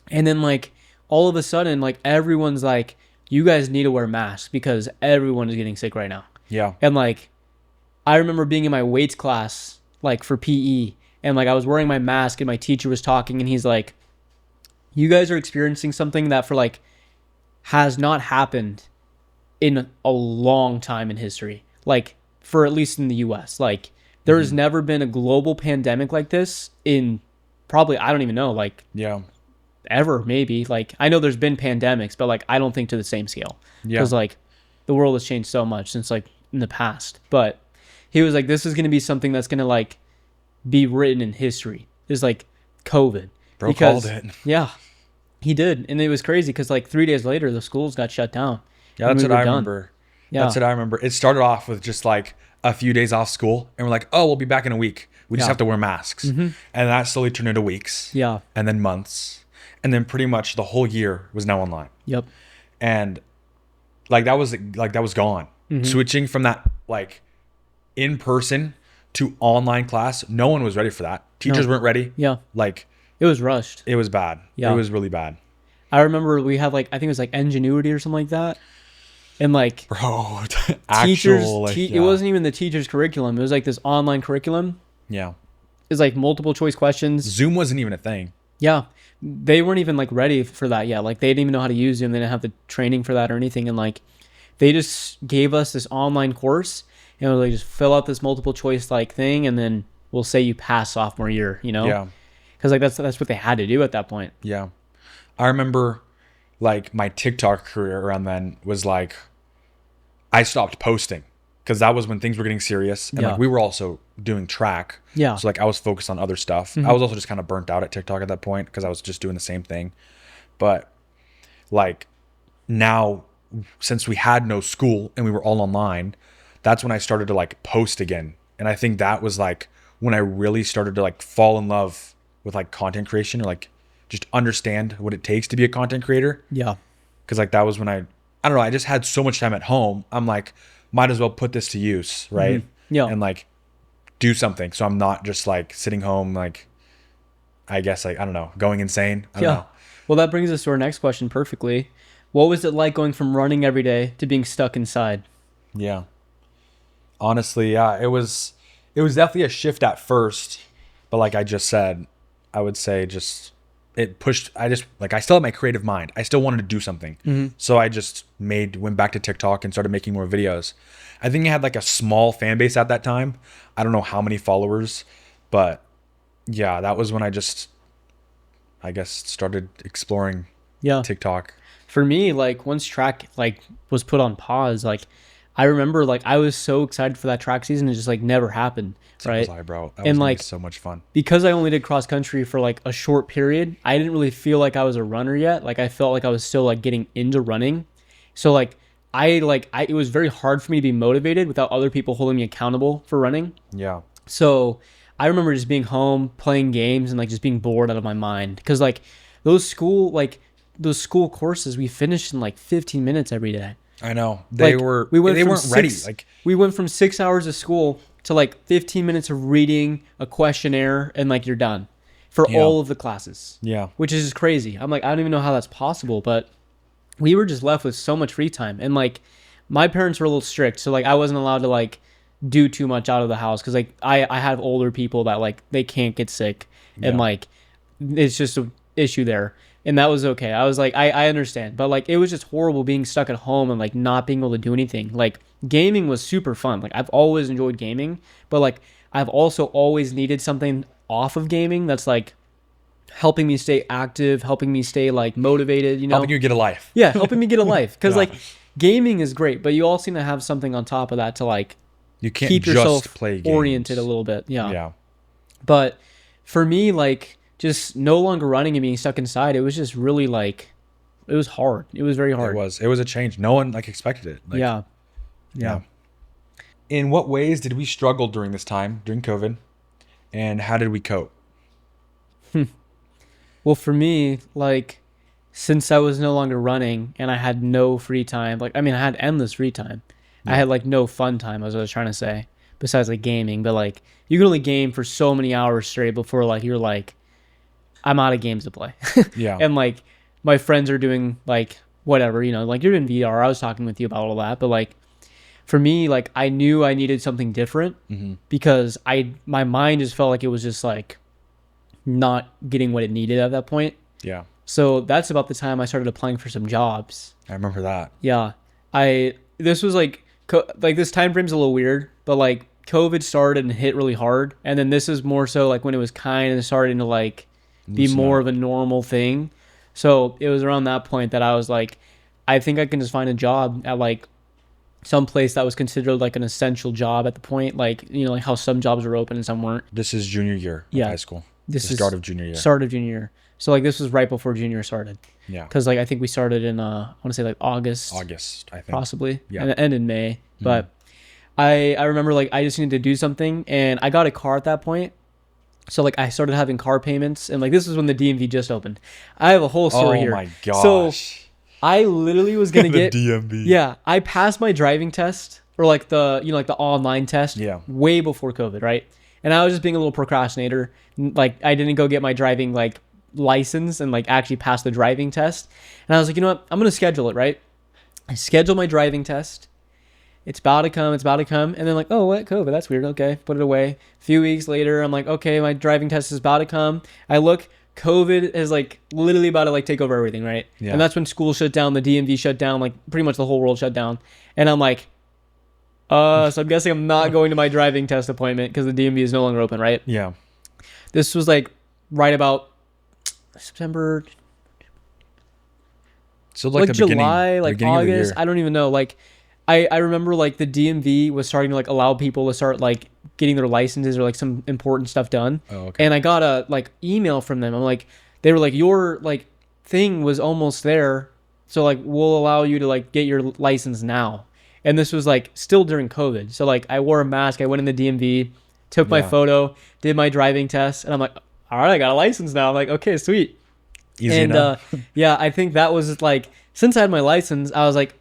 and then like all of a sudden like everyone's like, you guys need to wear masks because everyone is getting sick right now. Yeah. And like I remember being in my weights class like for PE and like I was wearing my mask and my teacher was talking and he's like, you guys are experiencing something that for like has not happened in a long time in history. Like for at least in the US. Like there has never been a global pandemic like this in probably, I don't even know, like Yeah. ever maybe. Like I know there's been pandemics, but like I don't think to the same scale. Yeah. Because like the world has changed so much since like in the past. But he was like, this is gonna be something that's gonna like be written in history. Is like COVID. Bro called it. Yeah. He did. And it was crazy because like 3 days later the schools got shut down. Yeah, and that's we what were I done. remember. Yeah. That's what I remember. It started off with just like a few days off school, and we're like, oh, we'll be back in a week. We just Yeah. have to wear masks. And that slowly turned into weeks. Yeah. And then months. And then pretty much the whole year was now online. Yep. And like that was gone. Switching from that like in person to online class, no one was ready for that. Teachers weren't ready. Yeah. Like It was rushed. it was bad. Yeah. It was really bad. I remember we had like I think it was like ingenuity or something like that. And like Bro, teachers actual like, it wasn't even the teacher's curriculum. It was like this online curriculum. yeah. It's like multiple choice questions. Zoom wasn't even a thing. Yeah. They weren't even like ready for that yet. Like they didn't even know how to use Zoom. They didn't have the training for that or anything. And like they just gave us this online course and we're like just fill out this multiple choice like thing and then we'll say you pass sophomore year, you know? Yeah. Because like that's what they had to do at that point. Yeah. I remember like my TikTok career around then was like I stopped posting because that was when things were getting serious. And Yeah. like we were also doing track. Yeah. So like I was focused on other stuff. I was also just kind of burnt out at TikTok at that point because I was just doing the same thing. But like now, since we had no school and we were all online, that's when I started to like post again. And I think that was like when I really started to like fall in love with like content creation, or like just understand what it takes to be a content creator. Yeah. Cause like that was when I don't know, I just had so much time at home. I'm like, might as well put this to use, right? Yeah. And like do something. So I'm not just like sitting home, like, I guess like, I don't know, going insane. I don't know. Well, that brings us to our next question perfectly. What was it like going from running every day to being stuck inside? Yeah. Honestly, yeah, it was definitely a shift at first, but like I just said, I would say just it pushed. I just like I still had my creative mind. I still wanted to do something, so I just went back to TikTok and started making more videos. I think I had like a small fan base at that time. I don't know how many followers, but yeah, that was when I guess started exploring Yeah. TikTok. For me, like once track like was put on pause, like I remember like I was so excited for that track season. It just like never happened. So Right. was I, bro. That was And gonna be like so much fun. because I only did cross country for like a short period, I didn't really feel like I was a runner yet. Like I felt like I was still like getting into running. So like I it was very hard for me to be motivated without other people holding me accountable for running. Yeah. So I remember just being home playing games and like just being bored out of my mind because those school like those school courses we finished in like 15 minutes every day. I know. They Like, were we went they from weren't ready. six- Like We went from 6 hours of school to like 15 minutes of reading a questionnaire and like you're done for Yeah. all of the classes, yeah. which is just crazy. I'm like, I don't even know how that's possible, but we were just left with so much free time. And like my parents were a little strict. So like I wasn't allowed to like do too much out of the house because like I have older people that like they can't get sick and Yeah. like it's just an issue there. And that was okay. I was like, I understand. But like it was just horrible being stuck at home and like not being able to do anything. Like gaming was super fun. Like I've always enjoyed gaming, but like I've also always needed something off of gaming that's like helping me stay active, helping me stay like motivated, you know? Helping you get a life. Yeah, helping me get a life. Because Yeah. like gaming is great, but you also need to have something on top of that to like You can't keep just yourself play games. oriented a little bit. Yeah. Yeah. But for me, like just no longer running and being stuck inside, it was just really like it was hard. It was very hard. It was a change. No one like expected it. Like, Yeah. Yeah. In what ways did we struggle during this time, during COVID? And how did we cope? Well, for me, like since I was no longer running and I had no free time, like I mean I had endless free time. I had like no fun time, as I was trying to say, besides like gaming. But like you can only game for so many hours straight before like you're like, I'm out of games to play. Yeah. And like my friends are doing like whatever, you know, like you're in VR. I was talking with you about all that, but like for me, like I knew I needed something different because my mind just felt like it was just like not getting what it needed at that point. Yeah. So that's about the time I started applying for some jobs. I remember that. Yeah, this was like like this time frame's a little weird, but like COVID started and hit really hard, and then this is more so like when it was kind of starting to like be Loosen more up. of a normal thing. So it was around that point that I was like, I think I can just find a job at like some place that was considered like an essential job at the point, like you know, like how some jobs were open and some weren't. This is junior year of Yeah. high school. This The is start of junior year. Start of junior year. So like this was right before junior started, Yeah. because like I think we started in I want to say like August. August, I think. Possibly. Yeah. And it ended in May. But I remember like I just needed to do something and I got a car at that point. So like I started having car payments and like this was when the DMV just opened. I have a whole story Oh here. my gosh. So I literally was gonna The get DMV. Yeah, I passed my driving test or like the you know like the online test Yeah. way before COVID, right? And I was just being a little procrastinator. Like I didn't go get my driving like license and like actually pass the driving test. And I was like, you know what? I'm gonna schedule it, right? I scheduled my driving test. It's about to come. And then like, oh, what? COVID. That's weird. Okay. Put it away. A few weeks later, I'm like, okay, my driving test is about to come. I look, COVID is like literally about to like take over everything, right? Yeah. And that's when school shut down, the DMV shut down, like pretty much the whole world shut down. And I'm like, so I'm guessing I'm not going to my driving test appointment because the DMV is no longer open, right? Yeah. This was like right about September, So like the beginning, July, the like beginning of the August. year. I don't even know. Like, I remember like the DMV was starting to like allow people to start like getting their licenses or like some important stuff done. Oh, okay. And I got a like email from them. I'm like, they were like, your like thing was almost there, so like we'll allow you to like get your license now. And this was like still during COVID. So like I wore a mask. I went in the DMV. took my Yeah. photo, did my driving test, and I'm like, all right, I got a license now. I'm like, okay, sweet. Easy And enough. yeah, I think that was like, since I had my license, I was like,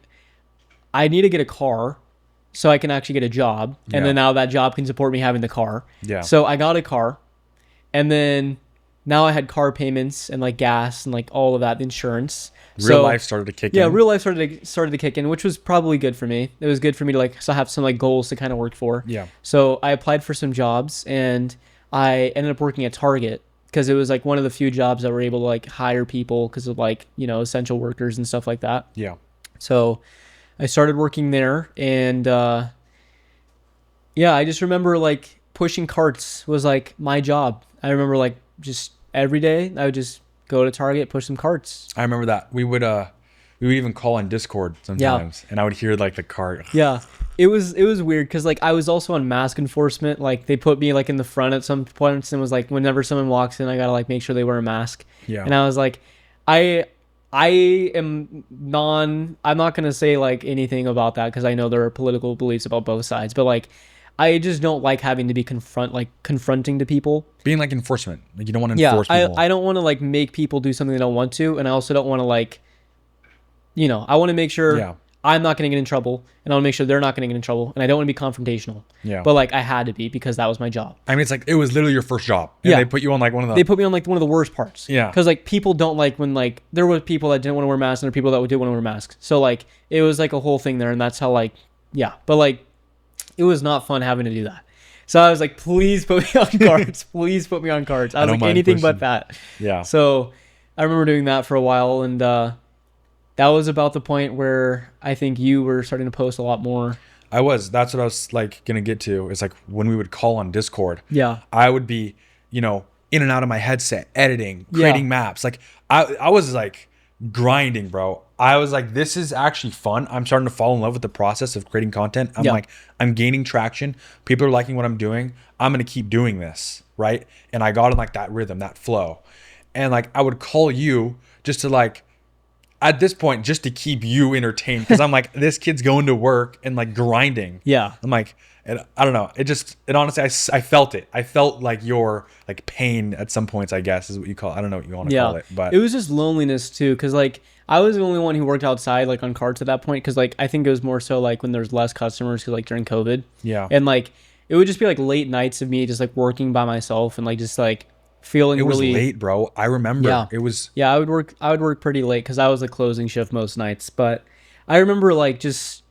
I need to get a car so I can actually get a job. And Yeah. then now that job can support me having the car. Yeah. So I got a car. And then now I had car payments and like gas and like all of that insurance. Real So, life started to kick yeah, in. real life started to kick in, which was probably good for me. It was good for me to like so have some like goals to kind of work for. Yeah. So I applied for some jobs and I ended up working at Target because it was like one of the few jobs that were able to like hire people because of like, you know, essential workers and stuff like that. Yeah. So I started working there and yeah, I just remember like pushing carts was like my job. I remember like just every day I would just go to Target, push some carts. I remember that. We would even call on Discord sometimes, and I would hear like the cart. Yeah. It was weird because like I was also on mask enforcement. Like they put me like in the front at some points and was like whenever someone walks in, I gotta like make sure they wear a mask. Yeah. And I was like, I am I'm not gonna say like anything about that because I know there are political beliefs about both sides, but like I just don't like having to be confronting to people. Being like enforcement, like you don't want to Yeah, enforce people. I don't want to like make people do something they don't want to, and I also don't want to like, you know, I want to make sure Yeah. I'm not going to get in trouble, and I want to make sure they're not going to get in trouble, and I don't want to be confrontational. Yeah. But like I had to be because that was my job. I mean, it's like it was literally your first job, and Yeah. they put you on like one of the. They put me on like one of the worst parts. Yeah. Because like people don't like when like there were people that didn't want to wear masks and there were people that did want to wear masks. So like it was like a whole thing there, and that's how like yeah. But like it was not fun having to do that. So I was like, please put me on cards. Please put me on cards. I was don't like mind anything but pushing. that. Yeah. So I remember doing that for a while, and that was about the point where I think you were starting to post a lot more. I was. That's what I was like gonna get to. Is like when we would call on Discord. Yeah. I would be, you know, in and out of my headset, editing, Yeah. creating maps. Like I was like grinding, bro. I was like, this is actually fun. I'm starting to fall in love with the process of creating content. I'm Yeah. like, I'm gaining traction. People are liking what I'm doing. I'm gonna keep doing this, right? And I got in like that rhythm, that flow. And like I would call you just to like at this point just to keep you entertained because I'm like, this kid's going to work and like grinding. Yeah. I'm like, and I don't know. It honestly, I felt it. I felt like your like pain at some points, I guess is what you call it. I don't know what you want to Yeah. call it, but it was just loneliness too. Cause like I was the only one who worked outside like on carts at that point. Cause like I think it was more so like when there's less customers cause like during COVID. yeah, And like it would just be like late nights of me just like working by myself and like just like feeling it was really late, bro. I remember. Yeah. It was. Yeah, I would work pretty late because I was the closing shift most nights. But I remember like just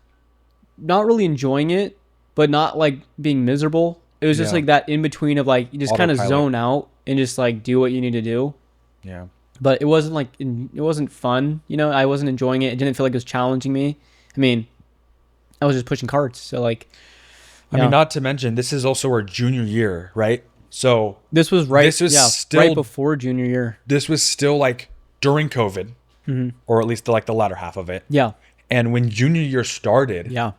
not really enjoying it, but not like being miserable. It was just Yeah. like that in between of like you just kind of Autopilot. zone out and just like do what you need to do. Yeah. But it wasn't like it wasn't fun. You know, I wasn't enjoying it. It didn't feel like it was challenging me. I mean, I was just pushing carts. So like, I yeah. mean, not to mention, this is also our junior year, right? So This was right. This was yeah, still- right before junior year. this was still like during COVID, Mm-hmm. or at least the latter half of it. Yeah, And when junior year started, yeah,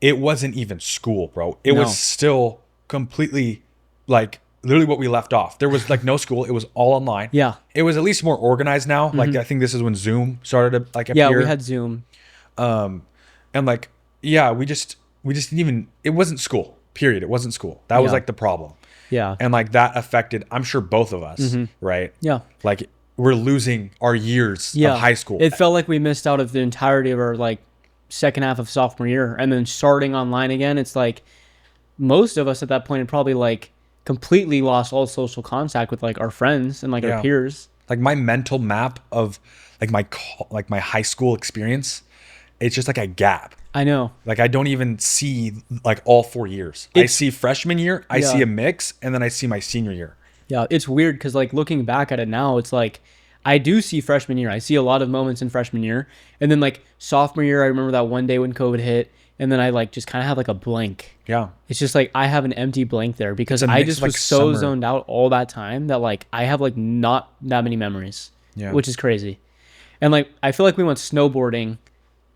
it wasn't even school, bro. It No. was still completely like literally what we left off. There was like no school. It was all online. yeah, It was at least more organized now. Like I think this is when Zoom started to like yeah. appear. We had Zoom. And like yeah, we just didn't even. It wasn't school. Period. It wasn't school. That was Yeah. like the problem. Yeah, And like that affected, I'm sure, both of us, right? yeah. Like we're losing our years Yeah, of high school. It felt like we missed out of the entirety of our like second half of sophomore year, and then starting online again. It's like most of us at that point had probably like completely lost all social contact with like our friends and like Yeah. our peers. Like my mental map of like my high school experience, it's just like a gap. I know. Like I don't even see like all 4 years. I It's- see freshman year, I Yeah. see a mix, and then I see my senior year. Yeah, it's weird because like looking back at it now, it's like I do see freshman year. I see a lot of moments in freshman year, and then like sophomore year, I remember that one day when COVID hit, and then I like just kind of have like a blank. Yeah. It's just like I have an empty blank there because It's a I mix just of, like, was so summer. zoned out all that time that like I have like not that many memories, Yeah. which is crazy. And like I feel like we went snowboarding,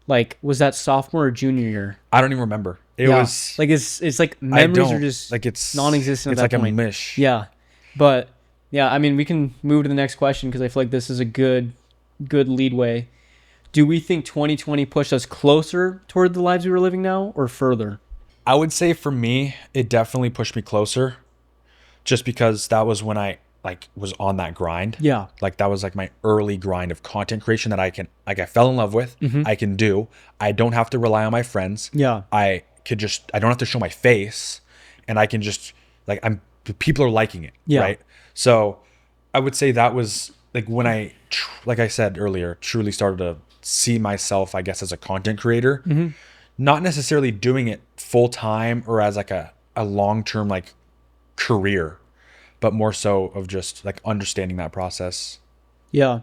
like was that sophomore or junior year? I don't even remember. It Yeah. was like it's like I memories don't are just like it's non-existent It's at that like point. a mish. Yeah, but yeah, I mean we can move to the next question because I feel like this is a good leadway. Do we think 2020 pushed us closer toward the lives we were living now or further? I would say for me, it definitely pushed me closer, just because that was when I like was on that grind. Yeah. Like that was like my early grind of content creation that I can like I fell in love with. Mm-hmm. I can do. I don't have to rely on my friends. Yeah. I don't have to show my face, and I can just like people are liking it. Yeah. Right. So I would say that was like when like I said earlier, truly started to see myself, I guess, as a content creator, Mm-hmm. not necessarily doing it full time or as like a long-term like career, but more so of just like understanding that process. Yeah.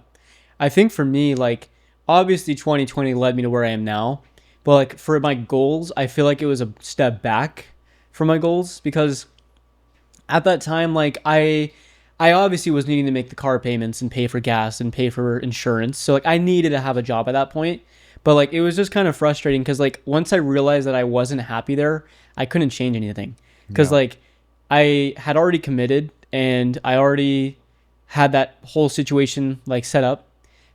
I think for me, like, obviously 2020 led me to where I am now. But like for my goals, I feel like it was a step back from my goals because at that time, like I obviously was needing to make the car payments and pay for gas and pay for insurance. So like I needed to have a job at that point. But like it was just kind of frustrating because like once I realized that I wasn't happy there, I couldn't change anything. Because Yeah. like I had already committed and I already had that whole situation like set up,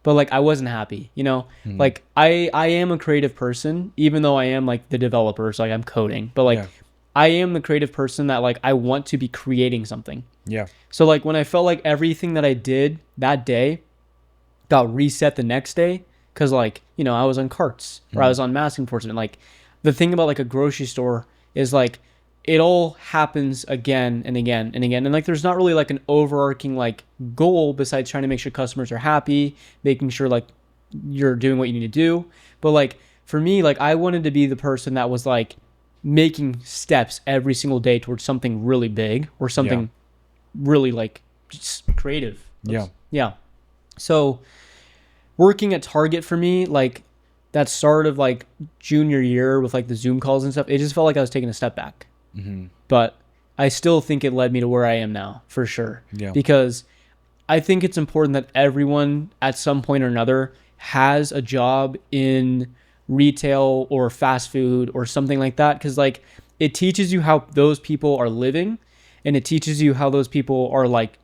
but like I wasn't happy, you know? Like I am a creative person, even though I am like the developer, so like I'm coding, but like Yeah. I am the creative person that like I want to be creating something. Yeah. So like when I felt like everything that I did that day got reset the next day, because like, you know, I was on carts or I was on mass enforcement. Like the thing about like a grocery store is like it all happens again and again and again. And like there's not really like an overarching like goal besides trying to make sure customers are happy, making sure like you're doing what you need to do. But like for me, like I wanted to be the person that was like making steps every single day towards something really big or something really like just creative. Yeah. Yeah. So working at Target for me, like that start of like junior year with like the Zoom calls and stuff, it just felt like I was taking a step back. But I still think it led me to where I am now for sure. Yeah. Because I think it's important that everyone at some point or another has a job in retail or fast food or something like that. Because like it teaches you how those people are living and it teaches you how those people are like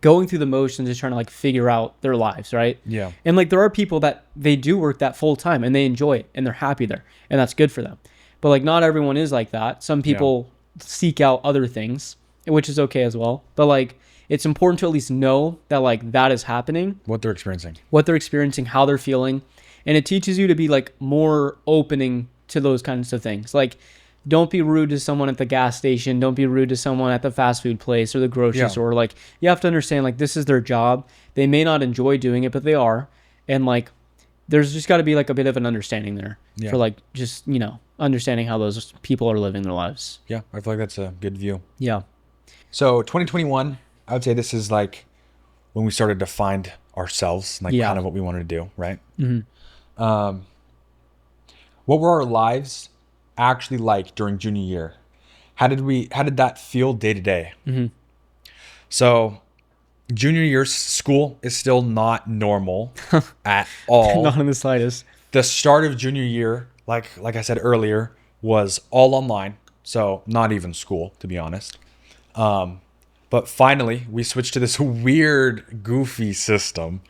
going through the motions, just trying to like figure out their lives, right? Yeah. And like there are people that they do work that full time and they enjoy it and they're happy there and that's good for them. But like not everyone is like that. Some people seek out other things, which is okay as well. But like it's important to at least know that like that is happening, What they're experiencing. what they're experiencing, how they're feeling, and it teaches you to be like more opening to those kinds of things. Like don't be rude to someone at the gas station. Don't be rude to someone at the fast food place or the grocery store. Like you have to understand like this is their job. They may not enjoy doing it, but they are. And like there's just got to be like a bit of an understanding there for like just, you know, understanding how those people are living their lives. Yeah. I feel like that's a good view. Yeah. So 2021, I would say this is like when we started to find ourselves, like kind of what we wanted to do, right? What were our lives actually like during junior year? How did that feel day to day? So junior year school is still not normal at all. Not in the slightest. The start of junior year, like I said earlier, was all online. So not even school, to be honest. But finally, we switched to this weird, goofy system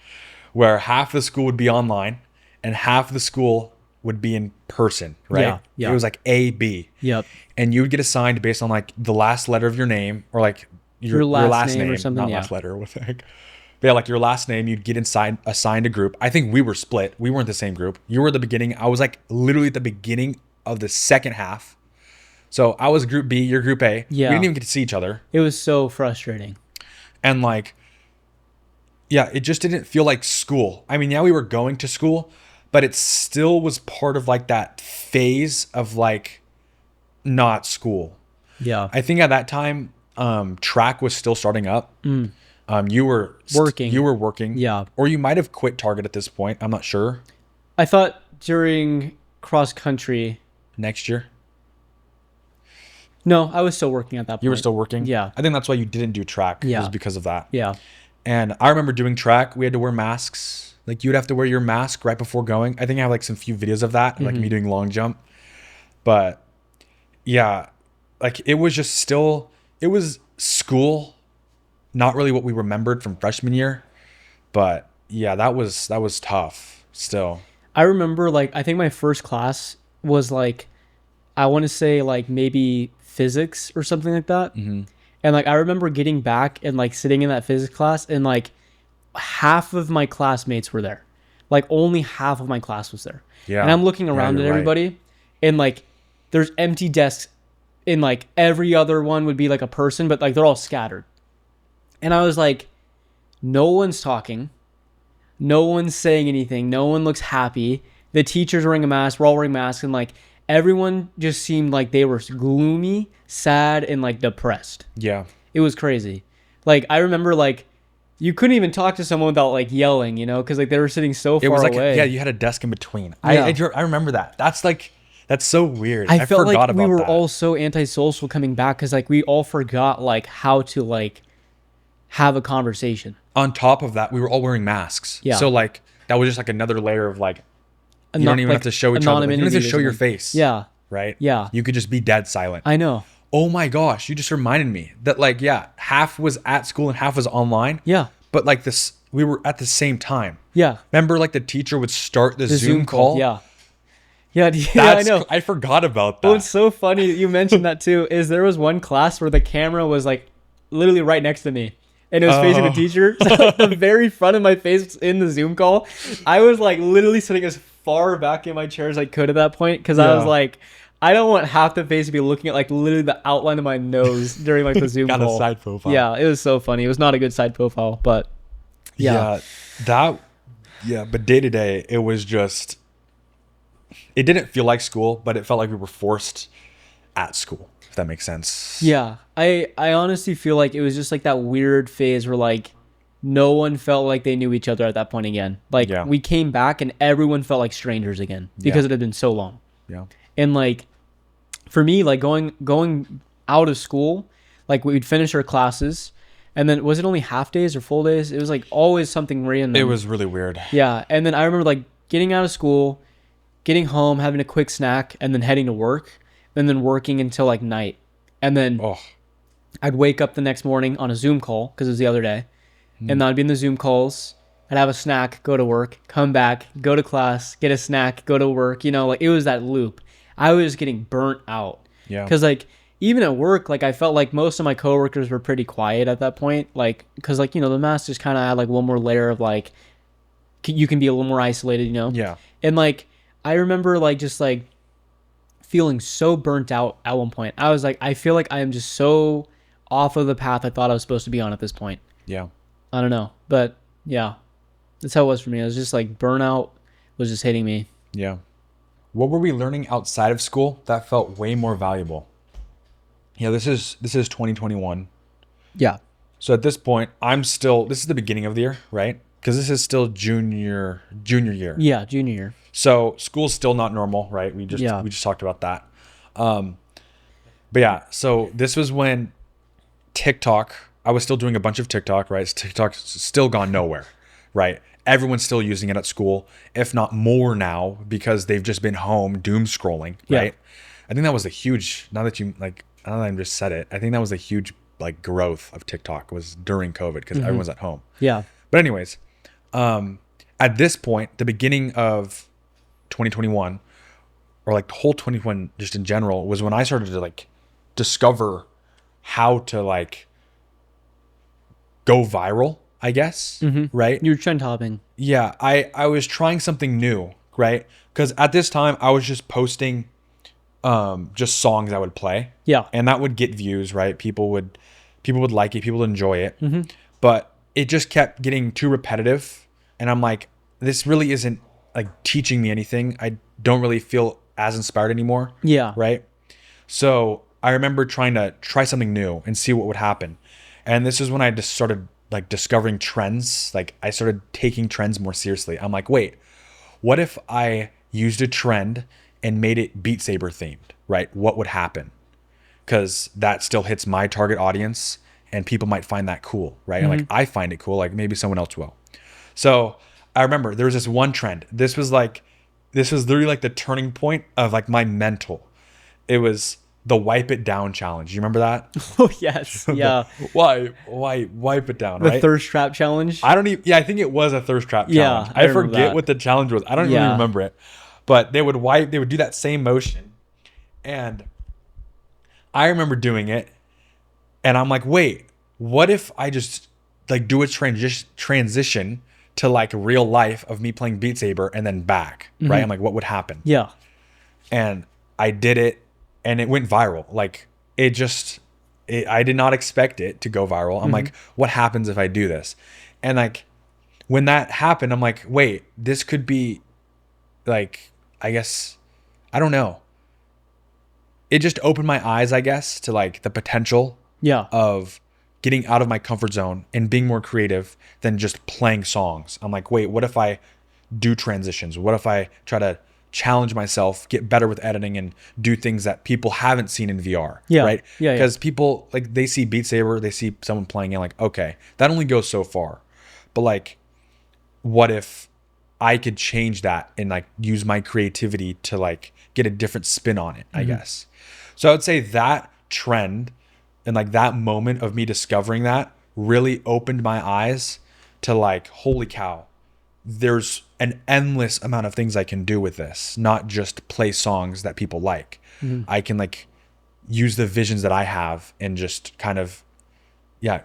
where half the school would be online and half the school would be in person, right? Yeah. It was like A, B. Yep. And you would get assigned based on like the last letter of your name or like your last name or something. not last letter. What the heck? But yeah, like your last name, you'd get assigned a group. I think we were split. We weren't the same group. You were at the beginning. I was like literally at the beginning of the second half. So I was group B, you're group A. Yeah. We didn't even get to see each other. It was so frustrating. And like, yeah, it just didn't feel like school. I mean, yeah, we were going to school, but it still was part of like that phase of like not school. Yeah. I think at that time, track was still starting up. You were Working. You were working. Yeah. Or you might have quit Target at this point. I'm not sure. I thought during cross country. Next year. No, I was still working at that point. You were still working? Yeah. I think that's why you didn't do track. Yeah. Was because of that. Yeah. And I remember doing track. We had to wear masks. Like you'd have to wear your mask right before going. I think I have like some few videos of that, like me doing long jump. But yeah, like it was just still, it was school. Not really what we remembered from freshman year. But yeah, that was tough still. I remember like I think my first class was like I want to say like maybe physics or something like that. Mm-hmm. And like I remember getting back and like sitting in that physics class, and like half of my classmates were there. Like only half of my class was there. Yeah. And I'm looking Yeah, around at you're right. everybody, and like there's empty desks, and like every other one would be like a person, but like they're all scattered. And I was like, no one's talking. No one's saying anything. No one looks happy. The teachers are wearing a mask. We're all wearing masks. And like everyone just seemed like they were gloomy, sad, and like depressed. Yeah. It was crazy. Like I remember like you couldn't even talk to someone without like yelling, you know, because like they were sitting so far It was like, away. yeah, you had a desk in between. Yeah. I remember that. That's so weird. I felt forgot like we about were that. all so antisocial coming back because like we all forgot like how to like have a conversation. On top of that, we were all wearing masks. Yeah. So like that was just like another layer of like you don't even Like, have to show each other. Like, you don't have to anonymity show or your something. face. Yeah. Right? Yeah. You could just be dead silent. I know. Oh my gosh, you just reminded me that like yeah, half was at school and half was online. Yeah. But like this we were at the same time. Yeah. Remember like the teacher would start the The Zoom call? Yeah. Yeah, yeah, I That's know. I forgot about that. What's so funny that you mentioned that too is there was one class where the camera was like literally right next to me. And it was facing the Oh. teacher. So like, the very front of my face was in the Zoom call. I was like literally sitting as far back in my chair as I could at that point because I was Yeah. like, I don't want half the face to be looking at like literally the outline of my nose during like the Zoom Got call. a side profile. Yeah, it was so funny. It was not a good side profile, but yeah. But day to day it was just it didn't feel like school, but it felt like we were forced at school, if that makes sense. Yeah, I honestly feel like it was just like that weird phase where like no one felt like they knew each other at that point again. Like Yeah. we came back and everyone felt like strangers again because Yeah. it had been so long. Yeah. And like for me, like going out of school, like we'd finish our classes, and then was it only half days or full days? It was like always something random. It was really weird. Yeah, and then I remember like getting out of school, getting home, having a quick snack, and then heading to work, and then working until like night, and then Oh. I'd wake up the next morning on a Zoom call because it was the other day, and I'd be in the Zoom calls. I'd have a snack, go to work, come back, go to class, get a snack, go to work. You know, like it was that loop. I was getting burnt out. Yeah. Because like even at work, like I felt like most of my coworkers were pretty quiet at that point. Like because like you know the mask just kind of had like one more layer of like you can be a little more isolated. You know. Yeah. And like I remember like just like feeling so burnt out at one point. I was like, I feel like I am just so off of the path I thought I was supposed to be on at this point. Yeah. I don't know, but yeah, that's how it was for me. It was just like burnout was just hitting me. Yeah. What were we learning outside of school that felt way more valuable? Yeah, this is 2021. Yeah. So at this point, this is the beginning of the year, right? Because this is still junior year. Yeah, junior year. So school's still not normal, right? We just talked about that. But yeah, so this was when TikTok, I was still doing a bunch of TikTok, right? TikTok's still gone nowhere, right? Everyone's still using it at school, if not more now, because they've just been home doom scrolling, Yeah. right? I think that was a huge, now that I just said it, I think that was a huge like growth of TikTok was during COVID because everyone's at home. Yeah. But anyways, at this point, the beginning of 2021, or like the whole 2021 just in general, was when I started to like discover how to like go viral, I guess, right? You're trend hopping. Yeah, I was trying something new, right? Because at this time I was just posting just songs I would play. Yeah. And that would get views, right? People would like it, people would enjoy it. But it just kept getting too repetitive. And I'm like, this really isn't like teaching me anything. I don't really feel as inspired anymore. Yeah. Right. So I remember trying to try something new and see what would happen. And this is when I just started like discovering trends. Like I started taking trends more seriously. I'm like, wait, what if I used a trend and made it Beat Saber themed, right? What would happen? Because that still hits my target audience and people might find that cool, right? And like I find it cool, like maybe someone else will. So I remember there was this one trend. This was literally like the turning point of like my mental. It was the wipe it down challenge. You remember that? Oh yes. Yeah. Why wipe it down, The right? thirst trap challenge. I don't even, yeah, I think it was a thirst trap Yeah, challenge. I I remember forget that. what the challenge was. I don't Yeah. even remember it. But they would do that same motion And I remember doing it, and I'm like, wait, what if I just like do a transition to like real life of me playing Beat Saber and then back, right? I'm like, what would happen? Yeah. And I did it, and it went viral. Like I did not expect it to go viral. I'm like, what happens if I do this? And like when that happened, I'm like, wait, this could be like, I guess, I don't know. It just opened my eyes, I guess, to like the potential Yeah. of getting out of my comfort zone and being more creative than just playing songs. I'm like, wait, what if I do transitions? What if I try to challenge myself, get better with editing, and do things that people haven't seen in VR? Yeah. Right? Yeah. Because people, like, they see Beat Saber, they see someone playing it, like, okay, that only goes so far. But like, what if I could change that and like use my creativity to like get a different spin on it, I guess. So I would say that trend and like that moment of me discovering that really opened my eyes to like, holy cow, there's an endless amount of things I can do with this, not just play songs that people like. I can like use the visions that I have and just kind of,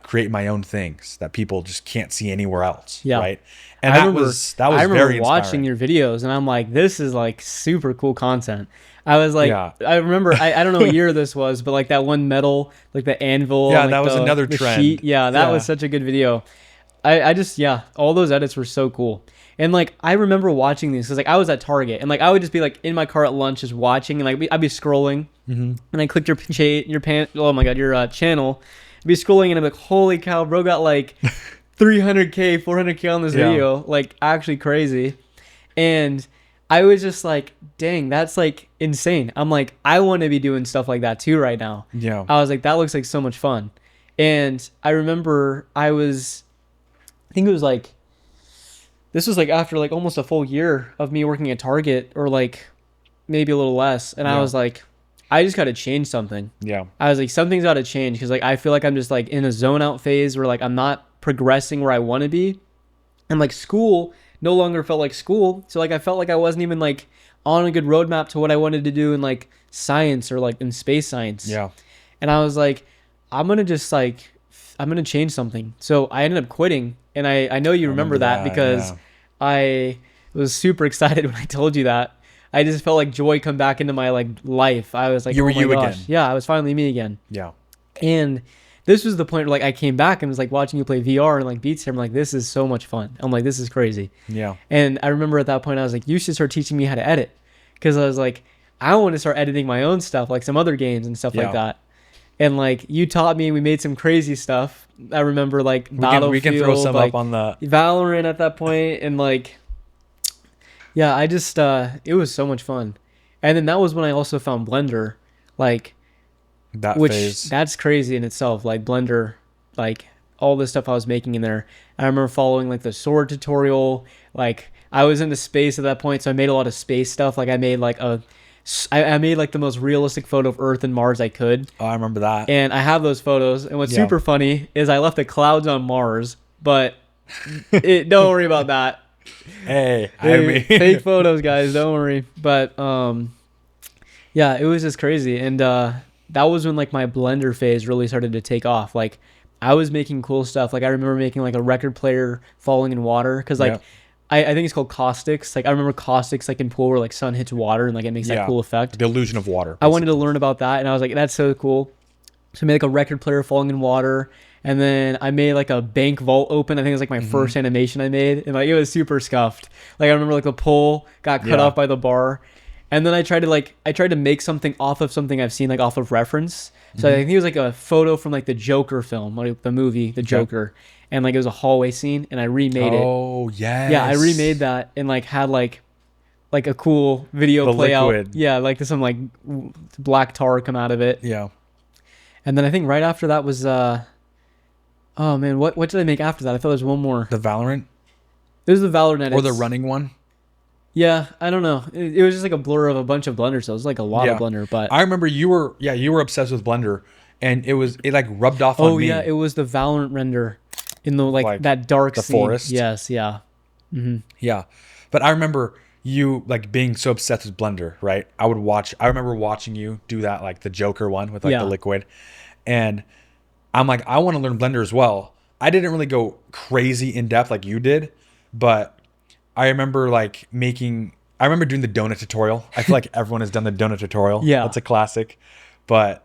create my own things that people just can't see anywhere else. Yeah. Right. And I was remember very watching inspiring. your videos, and I'm like, this is like super cool content. I was like, Yeah. I remember, I don't know what year this was, but like that one metal, like the anvil. Yeah, and, like, that was another the trend. sheet. Yeah, that Yeah. was such a good video. I just, all those edits were so cool. And like, I remember watching these because like I was at Target, and like I would just be like in my car at lunch just watching, and like I'd be scrolling, and I clicked your channel. I'd be scrolling, and I'm like, holy cow, bro got like 300K, 400K on this Yeah. video, like actually crazy. And I was just like, dang, that's like insane. I'm like, I want to be doing stuff like that too right now. Yeah. I was like, that looks like so much fun. And I remember I think it was like, this was like after like almost a full year of me working at Target, or like maybe a little less. And I Yeah. was like, I just got to change something. Yeah. I was like, something's got to change, because like I feel like I'm just like in a zone out phase where like I'm not progressing where I want to be. And like school no longer felt like school. So like I felt like I wasn't even like on a good roadmap to what I wanted to do in like science or like in space science. Yeah. And I was like, I'm going to change something. So I ended up quitting. And I know you remember that because yeah. I was super excited when I told you that. I just felt like joy come back into my like life. I was like, You were oh my you gosh. again. Yeah, I was finally me again. Yeah. And this was the point where like I came back and was like watching you play VR and like Beat Saber. I'm like, this is so much fun. I'm like, this is crazy. Yeah. And I remember at that point I was like, you should start teaching me how to edit, because I was like, I want to start editing my own stuff, like some other games and stuff like Yeah. that. And like you taught me, we made some crazy stuff. I remember like We can throw some like, up on the Valorant at that point, and like, yeah, I just it was so much fun. And then that was when I also found Blender, like, that which phase. that's crazy in itself. Like Blender, like all the stuff I was making in there. I remember following like the sword tutorial. Like I was into space at that point, so I made a lot of space stuff. Like I made like I made like the most realistic photo of Earth and Mars I could. Oh, I remember that. And I have those photos. And what's Yeah. super funny is I left the clouds on Mars, but don't worry about that. Hey, I Hey, mean, fake photos, guys. Don't worry. But yeah, it was just crazy. And that was when like my Blender phase really started to take off. Like I was making cool stuff. Like I remember making like a record player falling in water, because like Yep. I think it's called caustics. Like I remember caustics like in pool where like sun hits water and like it makes that Yeah. cool effect. the illusion of water. I wanted to learn about that, and I was like, that's so cool. So I made like a record player falling in water, and then I made like a bank vault open. I think it was like my first animation I made, and like it was super scuffed. Like I remember like the pole got cut Yeah. off by the bar, and then I tried to make something off of something I've seen, like off of reference. So I think it was like a photo from like the Joker film, like the movie The Joker, and like it was a hallway scene, and I remade it. Oh, yes. Yeah, I remade that and like had like a cool video The play liquid. out. Yeah, like some like black tar come out of it. Yeah. And then I think right after that was oh man, what did I make after that? I thought there was one more. The Valorant It was the Valorant edits. or the running one. Yeah, I don't know. It was just like a blur of a bunch of Blender, so it was like a lot of Blender. But I remember you were obsessed with Blender, and it like rubbed off on me. yeah, it was the Valorant render in the like Like that dark the scene. forest? Yes, yeah. Yeah. But I remember you like being so obsessed with Blender, right? I remember watching you do that, like the Joker one with like Yeah. the liquid. And I'm like, I want to learn Blender as well. I didn't really go crazy in depth like you did, but I remember I remember doing the donut tutorial. I feel like everyone has done the donut tutorial. Yeah. That's a classic. But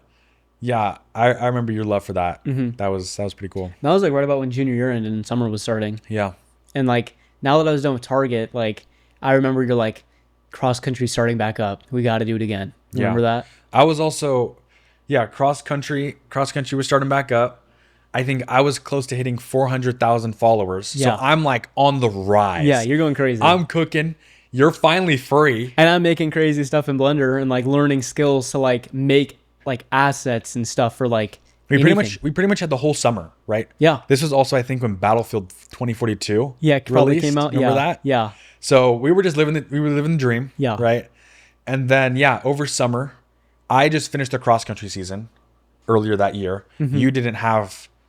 yeah, I remember your love for that. Mm-hmm. That was pretty cool. That was like right about when junior year ended and summer was starting. Yeah. And like now that I was done with Target, like I remember you're like cross country starting back up. We got to do it again. Remember that? I was also, cross country was starting back up. I think I was close to hitting 400,000 followers. Yeah. So I'm like on the rise. Yeah, you're going crazy. I'm cooking. You're finally free. And I'm making crazy stuff in Blender and like learning skills to like make like assets and stuff for like We anything. pretty much had the whole summer, right? Yeah. This was also, I think, when Battlefield 2042 Yeah, probably released. came out. Remember Yeah. that? Yeah. So we were living the dream. Yeah. Right. And then over summer, I just finished the cross country season earlier that year. Mm-hmm.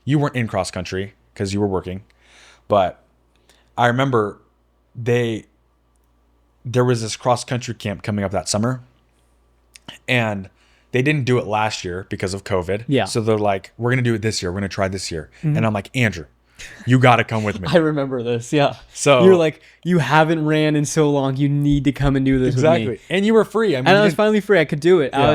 You weren't in cross country because you were working, but I remember there was this cross country camp coming up that summer, and they didn't do it last year because of COVID. Yeah. So they're like, we're gonna do it this year. We're gonna try this year. And I'm like, Andrew, you got to come with me. I remember this. Yeah. So you're like, you haven't ran in so long. You need to come and do this with me. exactly. And you were free. I mean, And I you was didn't- finally free. I could do it. Yeah. I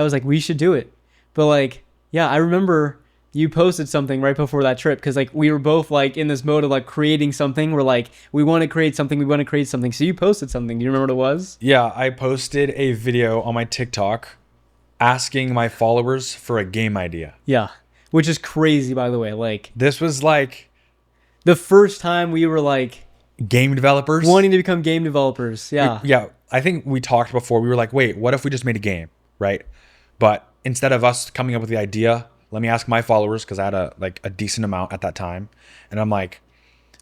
was like, we should do it. But like, yeah, I remember you posted something right before that trip because like we were both like in this mode of like creating something. We're like, we want to create something. We want to create something. So you posted something. Do you remember what it was? Yeah, I posted a video on my TikTok asking my followers for a game idea. Yeah. Which is crazy, by the way. Like This was like the first time we were like game developers wanting to become game developers. Yeah. Yeah, I think we talked before. We were like, wait, what if we just made a game, right? But instead of us coming up with the idea, let me ask my followers, because I had a decent amount at that time, and I'm like,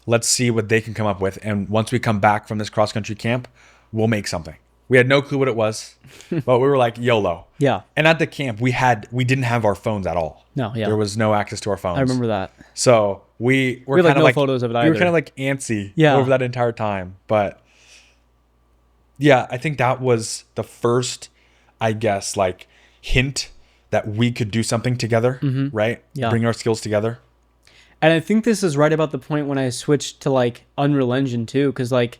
let's see what they can come up with. And once we come back from this cross country camp, we'll make something. We had no clue what it was, but we were like YOLO. Yeah. And at the camp, we didn't have our phones at all. No. Yeah. There was no access to our phones. I remember that. So we were had, like, kind of no like photos of it We were either. kind of like antsy Yeah. over that entire time. But yeah, I think that was the first, I guess, like hint that we could do something together, right? Yeah. Bring our skills together. And I think this is right about the point when I switched to like Unreal Engine too, because like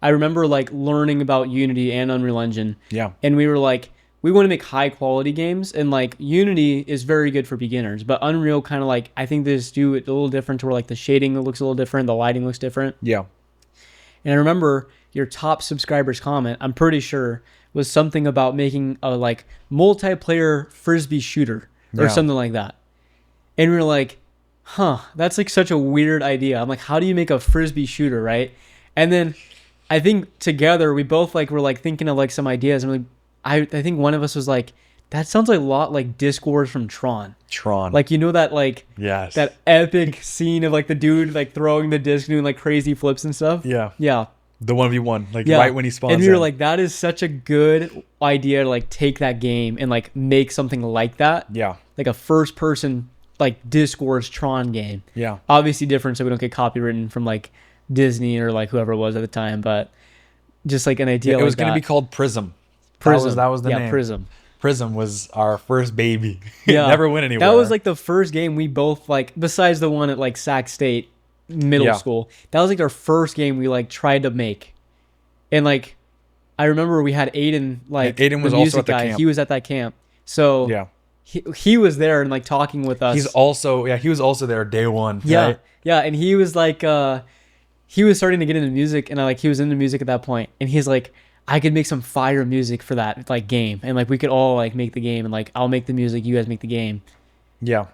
I remember like learning about Unity and Unreal Engine, Yeah. and we were like, we want to make high quality games, and like Unity is very good for beginners, but Unreal kind of like I think they just do it a little different, to where like the shading looks a little different, the lighting looks different. Yeah. And I remember your top subscribers comment, I'm pretty sure, was something about making a like multiplayer frisbee shooter or Yeah. something like that. And we were like, huh, that's like such a weird idea. I'm like, how do you make a frisbee shooter, right? And then I think together we both like were like thinking of like some ideas, and like I think one of us was like, that sounds like a lot like Disc Wars from Tron. Tron. Like, you know, that like yes. that epic scene of like the dude like throwing the disc, doing like crazy flips and stuff. Yeah. Yeah. The 1v1, like Yeah. right when he spawns And we were in. like, that is such a good idea to like take that game and like make something like that. Yeah. Like a first person like Disc Wars Tron game. Yeah. Obviously different, so we don't get copywritten from like Disney or like whoever it was at the time, but just like an idea. It was like going to that. be called Prism. Prism. That was the yeah, name. Prism. Prism was our first baby. Yeah. It never went anywhere. That was like the first game we both like, besides the one at like Sac State middle Yeah. school. That was like our first game we like tried to make. And like I remember we had Aiden, like Yeah, Aiden was the also music at the guy. camp. He was at that camp. So Yeah. he was there and like talking with us. He was also there day one. Yeah. Right? Yeah. And he was like he was starting to get into music, and he was into music at that point. And he's like, I could make some fire music for that like game. And like we could all like make the game, and like I'll make the music, you guys make the game. Yeah.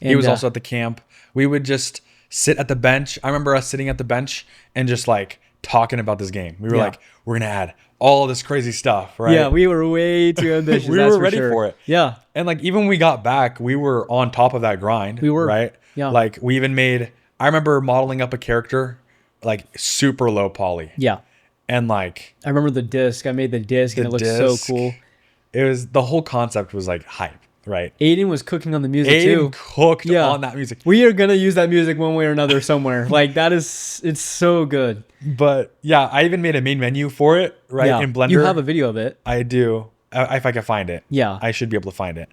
He And, was also at the camp. We would just sit at the bench. I remember us sitting at the bench and just like talking about this game. We were Yeah. like, we're going to add all this crazy stuff, right? Yeah, we were way too ambitious. We that's were ready sure. for it. Yeah. And like even when we got back, we were on top of that grind. We were. Right? Yeah. Like we even I remember modeling up a character like super low poly. Yeah. And like I remember the disc. I made the disc, and it looked so disc. cool. the whole concept was like hype, right? Aiden was cooking on the music Aiden too. cooked Yeah. on that music. We are gonna use that music one way or another somewhere. Like it's so good. But yeah, I even made a main menu for it, right? Yeah, In Blender. you have a video of it. I do. If I can find it. Yeah. I should be able to find it.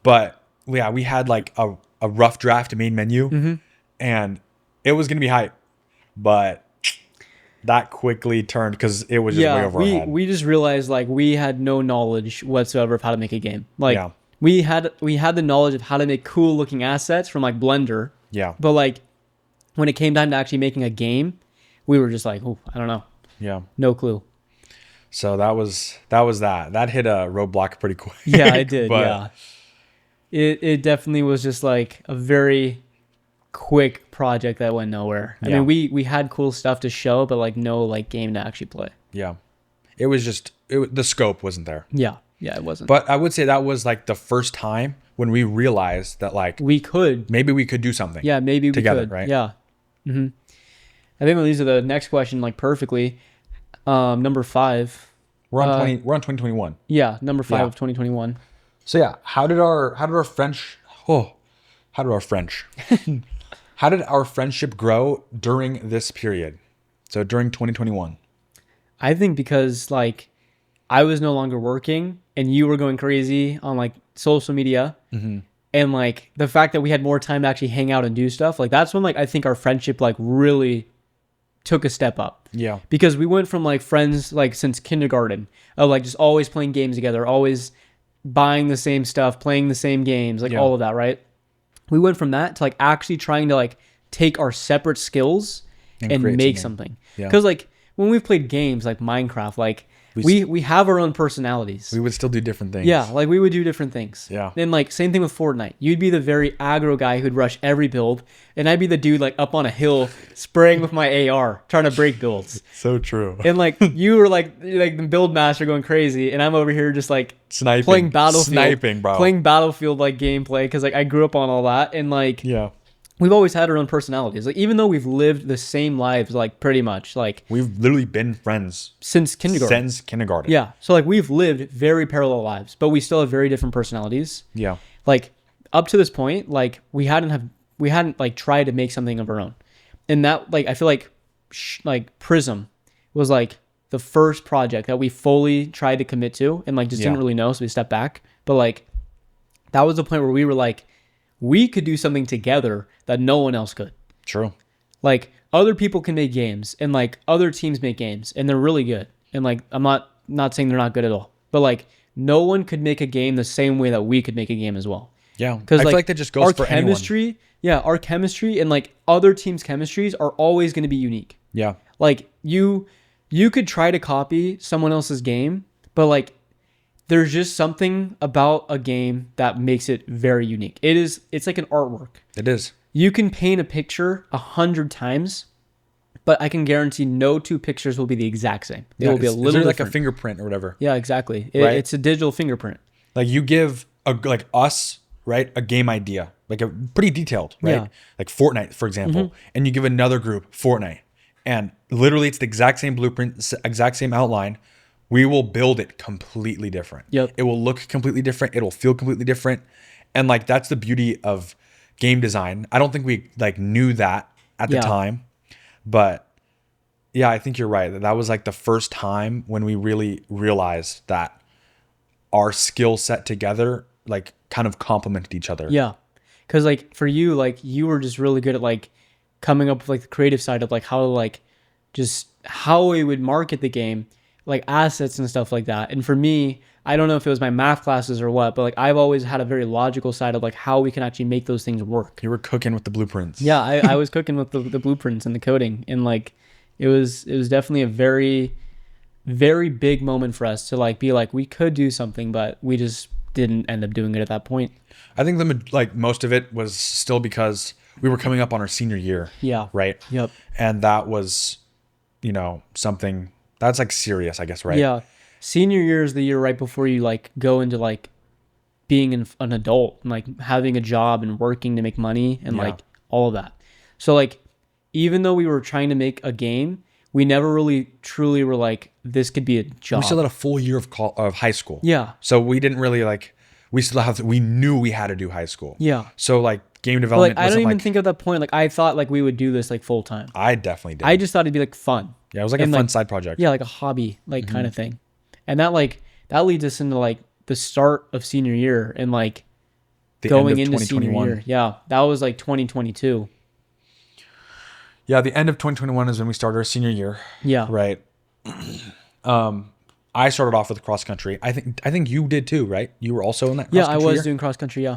But yeah, we had like a rough draft main menu and it was going to be hype. But that quickly turned because it was just way over our head. We just realized like we had no knowledge whatsoever of how to make a game. Like Yeah. we had the knowledge of how to make cool looking assets from like Blender. Yeah. But like when it came time to actually making a game, we were just like, oh, I don't know. Yeah. No clue. So that was that. That hit a roadblock pretty quick. Yeah, I did. But Yeah. It definitely was just like a very quick project that went nowhere. I Yeah. mean, we had cool stuff to show, but like no like game to actually play. yeah. It was just the scope wasn't there. Yeah. Yeah, it wasn't. But I would say that was like the first time when we realized that like we could. maybe we could do something. Yeah, maybe we together, could. right? Yeah. I think these are the next question like perfectly. Number 5. We're on 2021. Yeah, number 5 Yeah. of 2021. So yeah, how did our friendship grow during this period? So during 2021. I think because like I was no longer working and you were going crazy on like social media. And like the fact that we had more time to actually hang out and do stuff, like that's when like I think our friendship like really took a step up. Yeah. Because we went from like friends like since kindergarten of like just always playing games together, always buying the same stuff, playing the same games, like Yeah. all of that, right? We went from that to like actually trying to like take our separate skills and create make something. something. Yeah. Because like when we've played games like Minecraft, like we have our own personalities. We would still do different things. Yeah, like we would do different things. Yeah. And like same thing with Fortnite. You'd be the very aggro guy who'd rush every build, and I'd be the dude like up on a hill spraying with my AR trying to break builds. So true. And like you were like the build master going crazy, and I'm over here just like Sniping. playing Battlefield, Sniping, bro. playing Battlefield like gameplay because like I grew up on all that, and like Yeah. we've always had our own personalities. Like even though we've lived the same lives, like pretty much like We've literally been friends since kindergarten. since kindergarten. Yeah, so like we've lived very parallel lives, but we still have very different personalities. Yeah. Like up to this point, like we hadn't like tried to make something of our own, and that like I feel like like Prism was like the first project that we fully tried to commit to, and like just didn't Yeah. really know, so we stepped back. But like that was the point where we were like, we could do something together that no one else could. True. Like other people can make games, and like other teams make games, and they're really good. And like I'm not saying they're not good at all, but like no one could make a game the same way that we could make a game as well. Yeah. Because I like, feel like that just goes our for chemistry, our chemistry and like other teams' chemistries are always going to be unique. anyone. Yeah. Like you could try to copy someone else's game, but like there's just something about a game that makes it very unique. It's like an artwork. It is. You can paint a picture 100 times, but I can guarantee no two pictures will be the exact same. It will be a It's little literally like different. a fingerprint or whatever. Yeah, exactly. Right? It's a digital fingerprint. Like you give like us, right, a game idea, like a pretty detailed, right? Yeah. Like Fortnite, for example, and you give another group Fortnite, and literally it's the exact same blueprint, exact same outline. We will build it completely different. Yep. It will look completely different. It'll feel completely different, and like that's the beauty of game design. I don't think we like knew that at the Yeah. time, but yeah, I think you're right. That was like the first time when we really realized that our skill set together like kind of complemented each other. Yeah. Cause like for you, like you were just really good at like coming up with like the creative side of like how to like just how we would market the game, like assets and stuff like that. And for me, I don't know if it was my math classes or what, but like I've always had a very logical side of like how we can actually make those things work. You were cooking with the blueprints. Yeah, I was cooking with the blueprints and the coding, and like it was definitely a very, very big moment for us to like be like we could do something, but we just didn't end up doing it at that point. I think like most of it was still because we were coming up on our senior year. Yeah. Right. Yep. And that was, something that's like serious, I guess, right? Yeah. Senior year is the year right before you like go into like being an adult and like having a job and working to make money and Yeah. like all of that. So like even though we were trying to make a game, we never really truly were like this could be a job. We still had a full year of high school. Yeah. So we didn't really like, we knew we had to do high school. Yeah. So like game But development like I don't wasn't even like, think of that point. Like I thought like we would do this like full time. I definitely did. I just thought it'd be like fun. Yeah, it was like and, a fun like, side project. Yeah, like a hobby, like kind of thing. And that leads us into like the start of senior year and like The going end of into senior 2021. year. Yeah, that was like 2022. Yeah, the end of 2021 is when we started our senior year. Yeah. Right. I started off with cross country. I think you did too, right? You were also in that cross Yeah, I country was year? doing cross country. Yeah.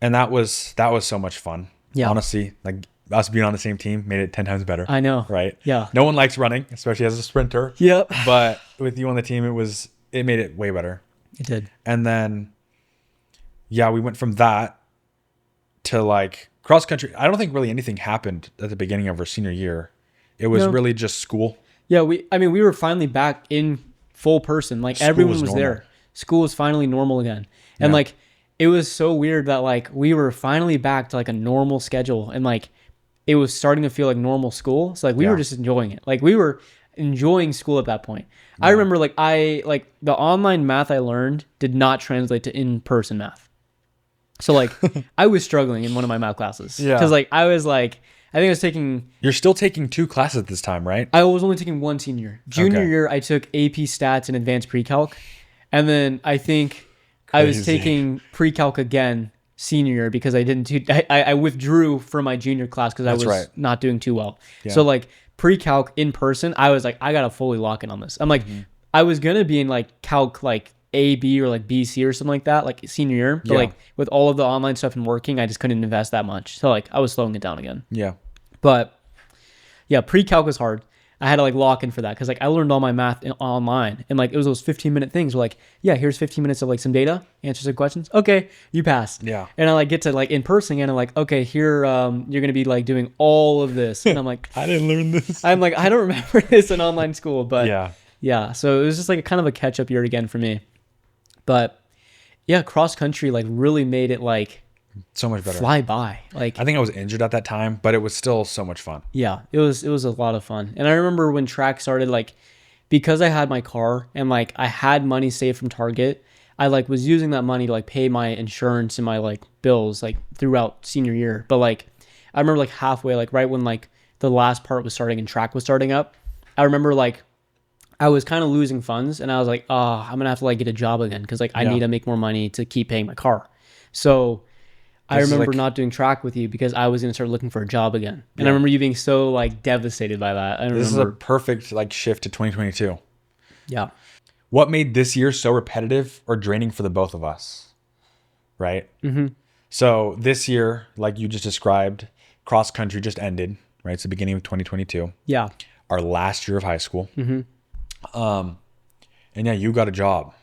And that was so much fun. Yeah. Honestly, like us being on the same team made it 10 times better. I know. Right? Yeah. No one likes running, especially as a sprinter. Yep. But with you on the team, it made it way better. It did. And then yeah, we went from that to like cross country. I don't think really anything happened at the beginning of our senior year. It was No. really just school. Yeah, we were finally back in full person. Like School everyone was was normal. there. School was finally normal again. And Yeah. like it was so weird that like we were finally back to like a normal schedule and like it was starting to feel like normal school. So like we were Yeah. just enjoying it. Like we were enjoying school at that point. I remember like the online math I learned did not translate to in-person math. So like I was struggling in one of my math classes. Yeah. Cuz like I was like I think I was taking You're still taking 2 classes this time, right? I was only taking one senior. Junior Okay. year, I took AP Stats and Advanced Pre-Calc. And then I think I was Crazy. taking Pre-Calc again senior year because I withdrew from my junior class because I That's was right. not doing too well. Yeah. So like Pre-Calc in person, I was like, I got to fully lock in on this. I'm like, I was going to be in like Calc like A, B, or like BC or something like that, like senior year. But Yeah. like with all of the online stuff and working, I just couldn't invest that much. So like I was slowing it down again. Yeah. But yeah, pre-calc was hard. I had to like lock in for that because like I learned all my math online and like it was those 15-minute things where like, yeah, here's 15 minutes of like some data, answer some questions. Okay, you passed. Yeah. And I like get to like in person and I'm like, okay, here you're gonna be like doing all of this. And I'm like, I didn't learn this. I'm like, I don't remember this in online school, but Yeah. yeah. So it was just like a kind of a catch up year again for me. But yeah, cross country like really made it like So much better. fly by. Like I think I was injured at that time, but it was still so much fun. yeah, it was a lot of fun. And I remember when track started, like because I had my car and like I had money saved from Target, I like was using that money to like pay my insurance and my like bills like throughout senior year. But like I remember like halfway, like right when like the last part was starting and track was starting up, I remember like I was kind of losing funds and I was like, oh, I'm gonna have to like get a job again because like I Yeah. need to make more money to keep paying my car. So I This is, remember like- not doing track with you because I was going to start looking for a job again. And Yeah. I remember you being so like devastated by that. I This is a remember. perfect like shift to 2022. Yeah. What made this year so repetitive or draining for the both of us? Right? Mm-hmm. So this year, like you just described, cross country just ended, right? It's the beginning of 2022. Yeah. Our last year of high school. Mm-hmm. And yeah, you got a job,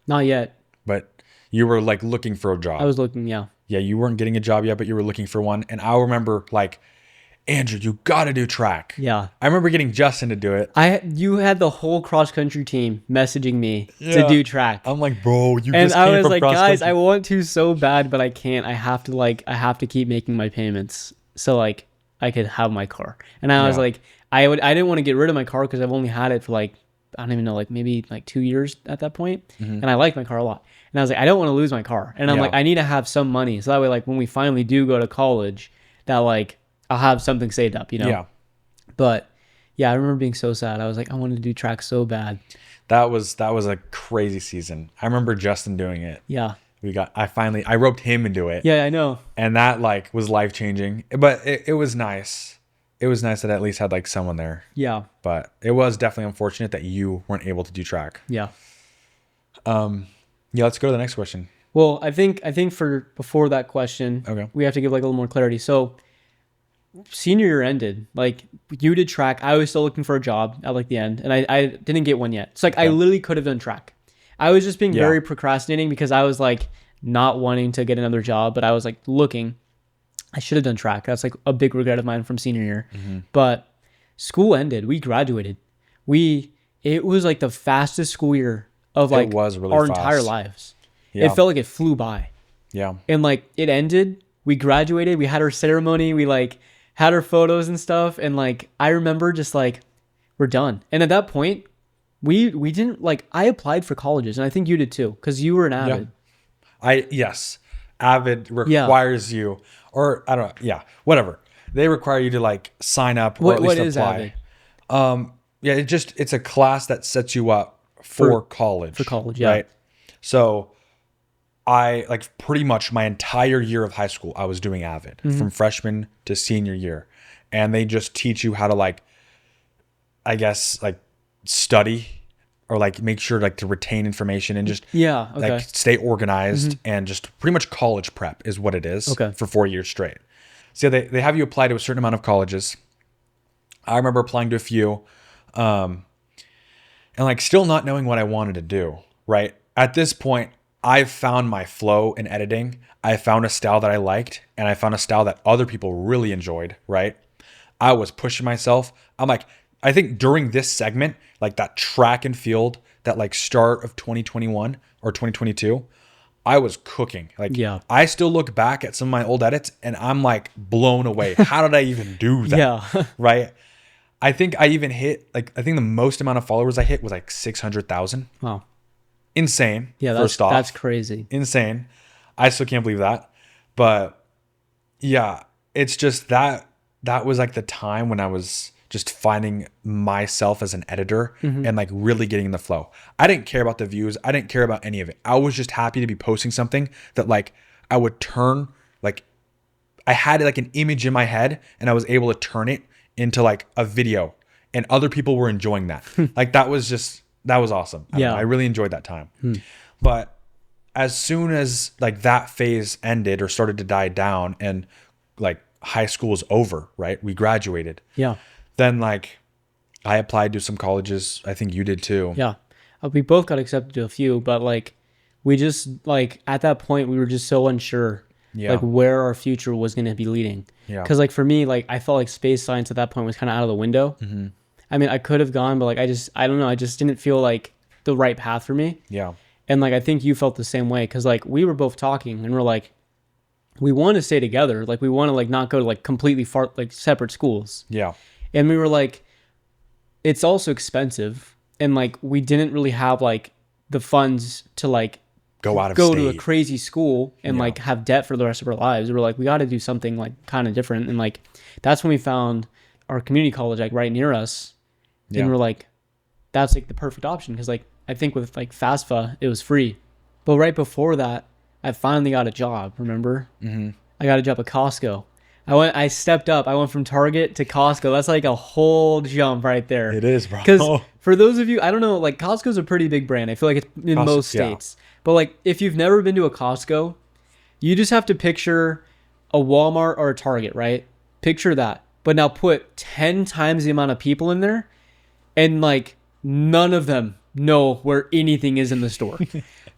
Not yet. but you were like looking for a job. I was looking. Yeah. Yeah, you weren't getting a job yet, but you were looking for one. And I remember like, Andrew, you got to do track. Yeah. I remember getting Justin to do it. You had the whole cross country team messaging me to Yeah. do track. I'm like, bro, you And just I came was from like, cross guys, country. I want to so bad, but I can't. I have to keep making my payments so like I could have my car. And I was Yeah. like, I didn't want to get rid of my car because I've only had it for like, I don't even know, like maybe like 2 years at that point. And I like my car a lot. And I was like, I don't want to lose my car. And I'm Yeah. like, I need to have some money. So that way, like when we finally do go to college, that like I'll have something saved up, you know? Yeah. But yeah, I remember being so sad. I was like, I wanted to do track so bad. That was a crazy season. I remember Justin doing it. Yeah. I roped him into it. Yeah, I know. And that like was life changing. But it was nice. It was nice that I at least had like someone there. Yeah. But it was definitely unfortunate that you weren't able to do track. Yeah. Yeah, let's go to the next question. Well, I think for before that question, Okay. we have to give like a little more clarity. So senior year ended, like you did track. I was still looking for a job at like the end and I didn't get one yet. So like I literally could have done track. I was just being Yeah. very procrastinating because I was like not wanting to get another job, but I was like looking. I should have done track. That's like a big regret of mine from senior year. But school ended. We graduated. It was like the fastest school year of like was really our fast. entire lives. Yeah. It felt like it flew by. Yeah. And like it ended, we graduated, we had our ceremony, we like had our photos and stuff. And like I remember just like we're done. And at that point, we didn't like I applied for colleges and I think you did too, because you were an avid. Yes, Avid Yeah. requires you, or I don't know. Yeah, whatever. They require you to like sign up or at What least is apply. Avid? Yeah, it's a class that sets you up for college. For college, yeah. Right. So I like pretty much my entire year of high school, I was doing Avid from freshman to senior year. And they just teach you how to like, I guess, like study or like make sure like to retain information and just Yeah. Okay. like stay organized and just pretty much college prep is what it is Okay. for 4 years straight. So they have you apply to a certain amount of colleges. I remember applying to a few, and like still not knowing what I wanted to do, right? At this point, I've found my flow in editing. I found a style that I liked, and I found a style that other people really enjoyed, right? I was pushing myself. I'm like, I think during this segment, like that track and field, that like start of 2021 or 2022, I was cooking. Like, Yeah. I still look back at some of my old edits and I'm like blown away. How did I even do that? Yeah. Right. I think I even hit like, I think the most amount of followers I hit was like 600,000. Wow. Insane. Yeah. First off, That's crazy. insane. I still can't believe that. But yeah, it's just that was like the time when I was just finding myself as an editor and like really getting in the flow. I didn't care about the views. I didn't care about any of it. I was just happy to be posting something that like I would turn, like I had like an image in my head and I was able to turn it into like a video and other people were enjoying that. Like that was awesome. I don't know, I really enjoyed that time. But as soon as like that phase ended or started to die down and like high school is over, right? We graduated. Yeah. Then like I applied to some colleges. I think you did too. Yeah. We both got accepted to a few, but like we just like at that point we were just so unsure like where our future was going to be leading. Yeah. Cuz like for me like I felt like space science at that point was kind of out of the window. I mean, I could have gone, but like I don't know, I just didn't feel like the right path for me. Yeah. And like I think you felt the same way cuz like we were both talking and we're like we want to stay together. Like we want to like not go to like completely far like separate schools. Yeah. And we were like, it's also expensive. And like, we didn't really have like the funds to like Go out of go state. to a crazy school and like have debt for the rest of our lives. We were like, we got to do something like kind of different. And like, that's when we found our community college like right near us. Yeah. And we're like, that's like the perfect option. Cause like, I think with like FAFSA, it was free. But right before that, I finally got a job. Remember? I got a job at Costco. I stepped up. I went from Target to Costco. That's like a whole jump right there. It is, bro. Because for those of you, I don't know, like Costco's a pretty big brand. I feel like it's in most yeah. states. But like if you've never been to a Costco, you just have to picture a Walmart or a Target, right? Picture that. But now put 10 times the amount of people in there and like none of them know where anything is in the store.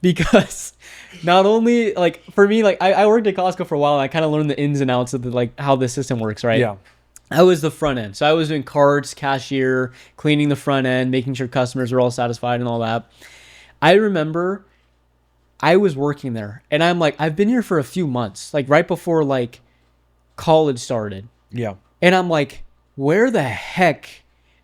Because not only like for me, like I worked at Costco for a while and I kind of learned the ins and outs of the like how the system works, right? Yeah. I was the front end. So I was doing carts, cashier, cleaning the front end, making sure customers are all satisfied and all that. I remember I was working there and I'm like, I've been here for a few months, like right before like college started. Yeah. And I'm like, where the heck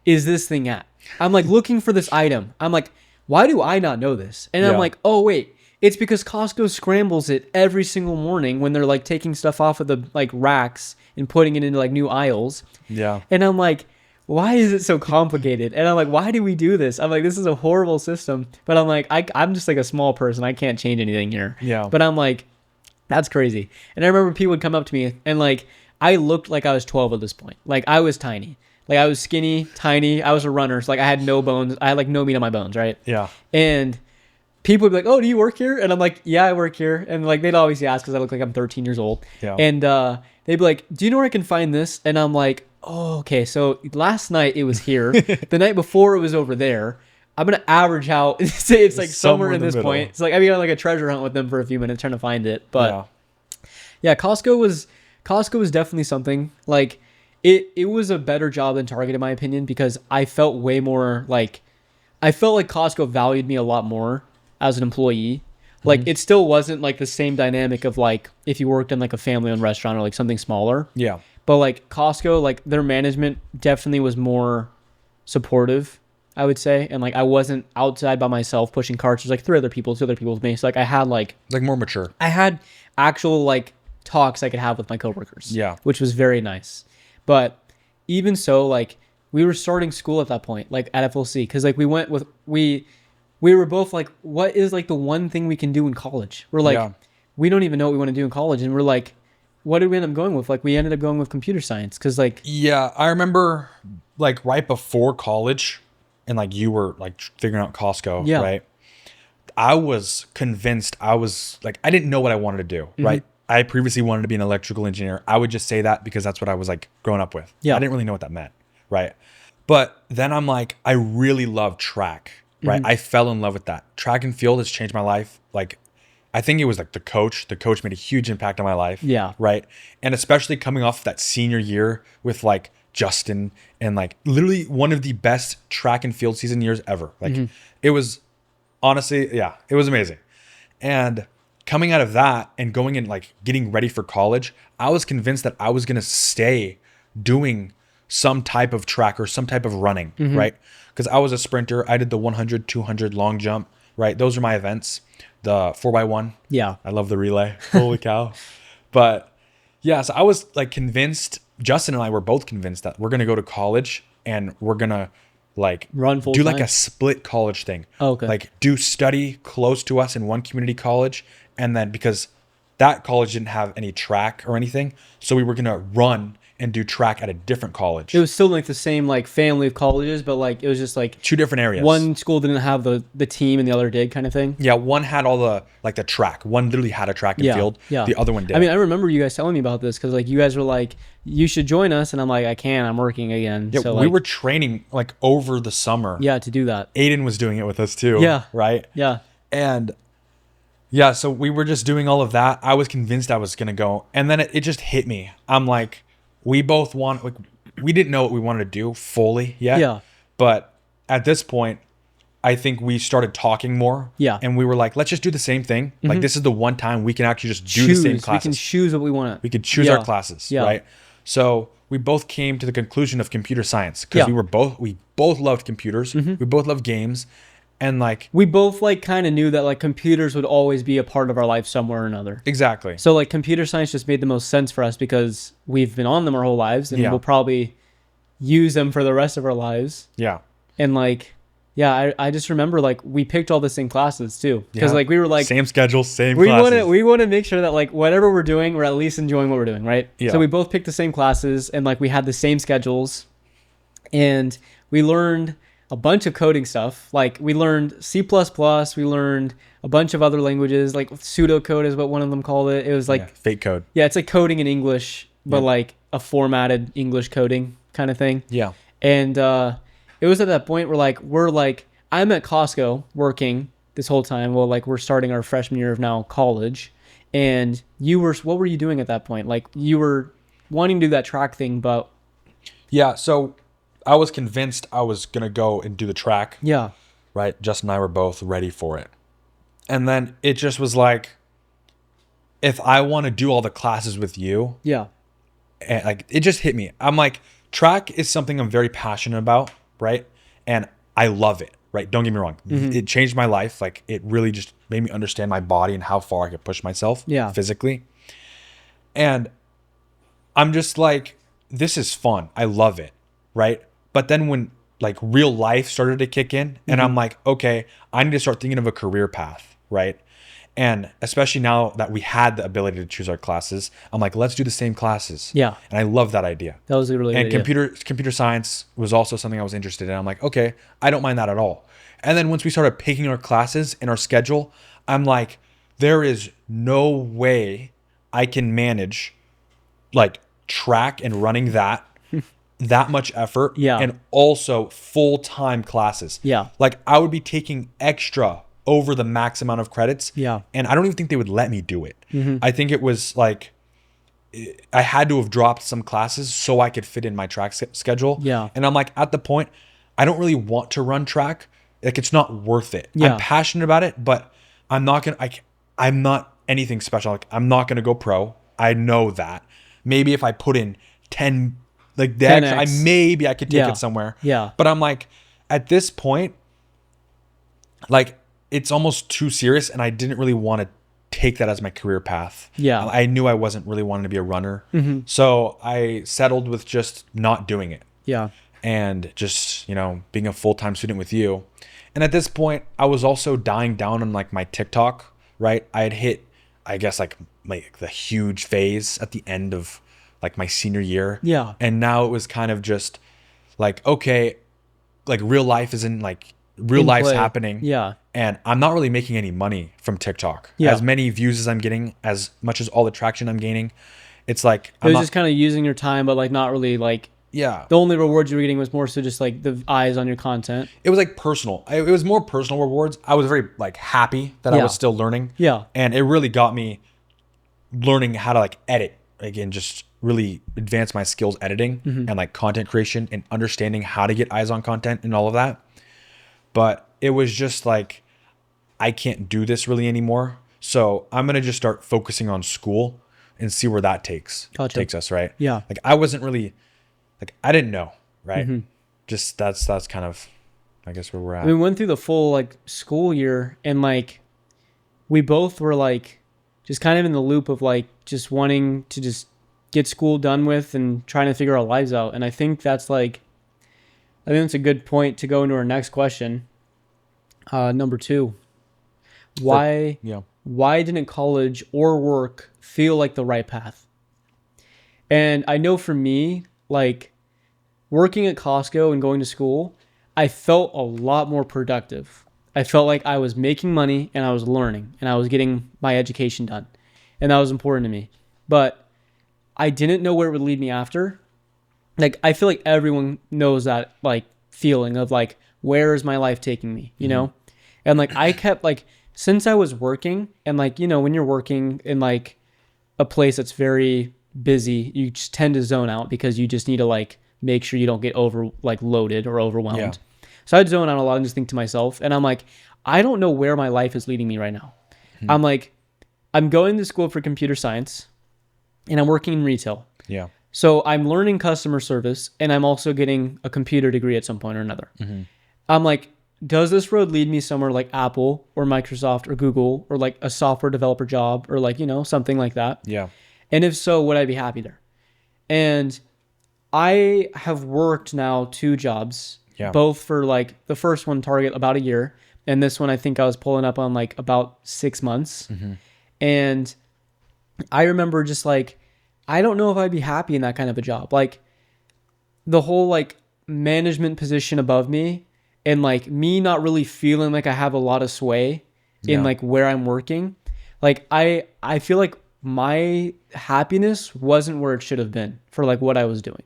is this thing at? I'm like looking for this item. I'm like, why do I not know this? And I'm like, oh wait, it's because Costco scrambles it every single morning when they're like taking stuff off of the like racks and putting it into like new aisles. Yeah. And I'm like, why is it so complicated? And I'm like, why do we do this? I'm like, this is a horrible system. But I'm like, I'm just like a small person. I can't change anything here. Yeah. But I'm like, that's crazy. And I remember people would come up to me and like, I looked like I was 12 at this point. Like I was tiny. Like I was skinny, tiny. I was a runner. So like I had no bones. I had like no meat on my bones, right? Yeah. And people would be like, "Oh, do you work here?" And I'm like, "Yeah, I work here." And like they'd always ask because I look like I'm 13 years old. Yeah. And they'd be like, "Do you know where I can find this?" And I'm like, "Oh, okay. So last night it was here. The night before it was over there. I'm gonna average out. Say it's like somewhere in this point. It's like I've been on like a treasure hunt with them for a few minutes trying to find it. But yeah, Costco was definitely something like. It was a better job than Target in my opinion because I felt way more like Costco valued me a lot more as an employee. Like it still wasn't like the same dynamic of like if you worked in like a family-owned restaurant or like something smaller. Yeah. But like Costco, like their management definitely was more supportive I would say, and like I wasn't outside by myself pushing carts. There's like two other people with me. So like Like more mature. I had actual like talks I could have with my coworkers. Yeah. Which was very nice. But even so, like we were starting school at that point, like at FLC, because like we were both like, what is like the one thing we can do in college? We're like, Yeah. we don't even know what we want to do in college, and we're like, what did we end up going with? Like we ended up going with computer science because like Yeah, I remember like right before college and like you were like figuring out Costco, Yeah. right? I was convinced I didn't know what I wanted to do, right? I previously wanted to be an electrical engineer. I would just say that because that's what I was like growing up with. Yeah. I didn't really know what that meant, right? But then I'm like, I really love track, right? I fell in love with that. Track and field has changed my life. Like, I think it was like the coach. The coach made a huge impact on my life. Yeah. Right. And especially coming off that senior year with like Justin and like literally one of the best track and field season years ever. Like it was honestly, yeah, it was amazing. And coming out of that and going and like getting ready for college, I was convinced that I was going to stay doing some type of track or some type of running, right? Because I was a sprinter. I did the 100, 200 long jump, right? Those are my events. The 4x1. yeah, I love the relay. Holy cow. But yeah, so I was like convinced, Justin and I were both convinced that we're going to go to college and we're going to like Run full do like time. a split college thing. Oh, okay. Like do study close to us in one community college. And then because that college didn't have any track or anything, so we were going to run and do track at a different college. it was still like the same like family of colleges, but like it was just like two different areas. one school didn't have the team and the other did kind of thing. Yeah, one had all the like the track. One literally had a track and field. Yeah. The other one did. I mean, I remember you guys telling me about this because like you guys were like, you should join us, and I'm like, I can't. I'm working again. yeah, so we like, were training like over the summer. yeah to do that. Aiden was doing it with us too. Yeah. Right. Yeah. And yeah, so we were just doing all of that. I was convinced I was gonna go, and then it just hit me. I'm like, we both want like we didn't know what we wanted to do fully yet. Yeah. But at this point, I think we started talking more. Yeah. And we were like, let's just do the same thing. Like this is the one time we can actually just do the same We classes. can choose what we want. We could choose Yeah. our classes, Yeah. right? So we both came to the conclusion of computer science because Yeah. we both loved computers. We both loved games, and like We both like kind of knew that like computers would always be a part of our life somewhere or another. exactly. So like computer science just made the most sense for us because we've been on them our whole lives, and Yeah. we'll probably use them for the rest of our lives. Yeah, And like, yeah, I just remember like we picked all the same classes too because Yeah. like we were like same schedule, same we classes. want to make sure that like whatever we're doing, we're at least enjoying what we're doing, right? Yeah. So we both picked the same classes and like we had the same schedules, and we learned a bunch of coding stuff. Like we learned C++, we learned a bunch of other languages, like pseudocode is what one of them called it. It was like Yeah, fake code. yeah, it's like coding in English, but Yeah. like a formatted English coding kind of thing. Yeah, And it was at that point where like we're like I'm at Costco working this whole time. Well, like we're starting our freshman year of now college, and what were you doing at that point? Like you were wanting to do that track thing, but yeah. So I was convinced I was gonna go and do the track. yeah, Right, Justin and I were both ready for it, and then it just was like, if I want to do all the classes with you, yeah, and like it just hit me. I'm like, track is something I'm very passionate about, right? And I love it, right? Don't get me wrong. It changed my life. Like it really just made me understand my body and how far I could push myself Yeah. physically. And I'm just like, this is fun. I love it, right? But then when like real life started to kick in and I'm like, okay, I need to start thinking of a career path, right? And especially now that we had the ability to choose our classes, I'm like, let's do the same classes. Yeah. And I love that idea. that was a really And good idea. computer science was also something I was interested in. I'm like, okay, I don't mind that at all. And then once we started picking our classes and our schedule, I'm like, there is no way I can manage like track and running that much effort Yeah. and also full-time classes. Yeah. Like I would be taking extra over the max amount of credits. Yeah. And I don't even think they would let me do it. I think it was like I had to have dropped some classes so I could fit in my track schedule. Yeah. And I'm like, at the point, I don't really want to run track. Like it's not worth it. Yeah. I'm passionate about it, but I'm not gonna. I'm not anything special. Like I'm not gonna go pro. I know that. Maybe if I put in 10, like the extra, 10x. maybe I could take Yeah. it somewhere. Yeah. But I'm like, at this point, like it's almost too serious, and I didn't really want to take that as my career path. Yeah. I knew I wasn't really wanting to be a runner. So I settled with just not doing it Yeah. and just, being a full-time student with you. And at this point, I was also dying down on like my TikTok, right? I had hit, I guess, like the huge phase at the end of like my senior year. Yeah. And now it was kind of just like, okay, like real life isn't like real In life's play. happening. Yeah. And I'm not really making any money from TikTok. Yeah. As many views as I'm getting, as much as all the traction I'm gaining, it's like It was just kind of using your time, but like not really like yeah. the only rewards you were getting was more so just like the eyes on your content. It was like personal. It was more personal rewards. I was very like happy that I Yeah. was still learning. Yeah. And it really got me learning how to like edit, again, just really advance my skills editing and like content creation and understanding how to get eyes on content and all of that. But it was just like, I can't do this really anymore. So I'm going to just start focusing on school and see where that takes us, right? Yeah. Like I wasn't really, like I didn't know, right? Just that's kind of, I guess, where we're at. We went through the full like school year, and like we both were like just kind of in the loop of like just wanting to just get school done with and trying to figure our lives out. And I think that's a good point to go into our next question. Number 2. Why didn't college or work feel like the right path? And I know for me, like working at Costco and going to school, I felt a lot more productive. I felt like I was making money and I was learning and I was getting my education done. And that was important to me. But I didn't know where it would lead me after. Like, I feel like everyone knows that, like, feeling of, like, where is my life taking me, you know? And, like, I kept, like, since I was working, and, like, when you're working in, like, a place that's very busy, you just tend to zone out because you just need to, like, make sure you don't get loaded or overwhelmed. Yeah. So I'd zone out a lot and just think to myself, and I'm like, I don't know where my life is leading me right now. I'm like, I'm going to school for computer science, and I'm working in retail. Yeah. So I'm learning customer service, and I'm also getting a computer degree at some point or another. I'm like, does this road lead me somewhere like Apple or Microsoft or Google or like a software developer job or like, something like that? Yeah. And if so, would I be happy there? And I have worked now 2 jobs, both for like the first one Target about a year. And this one, I think I was pulling up on like about 6 months. And I remember just like, I don't know if I'd be happy in that kind of a job. Like the whole like management position above me and like me not really feeling like I have a lot of sway in like where I'm working. Like I feel like my happiness wasn't where it should have been for like what I was doing.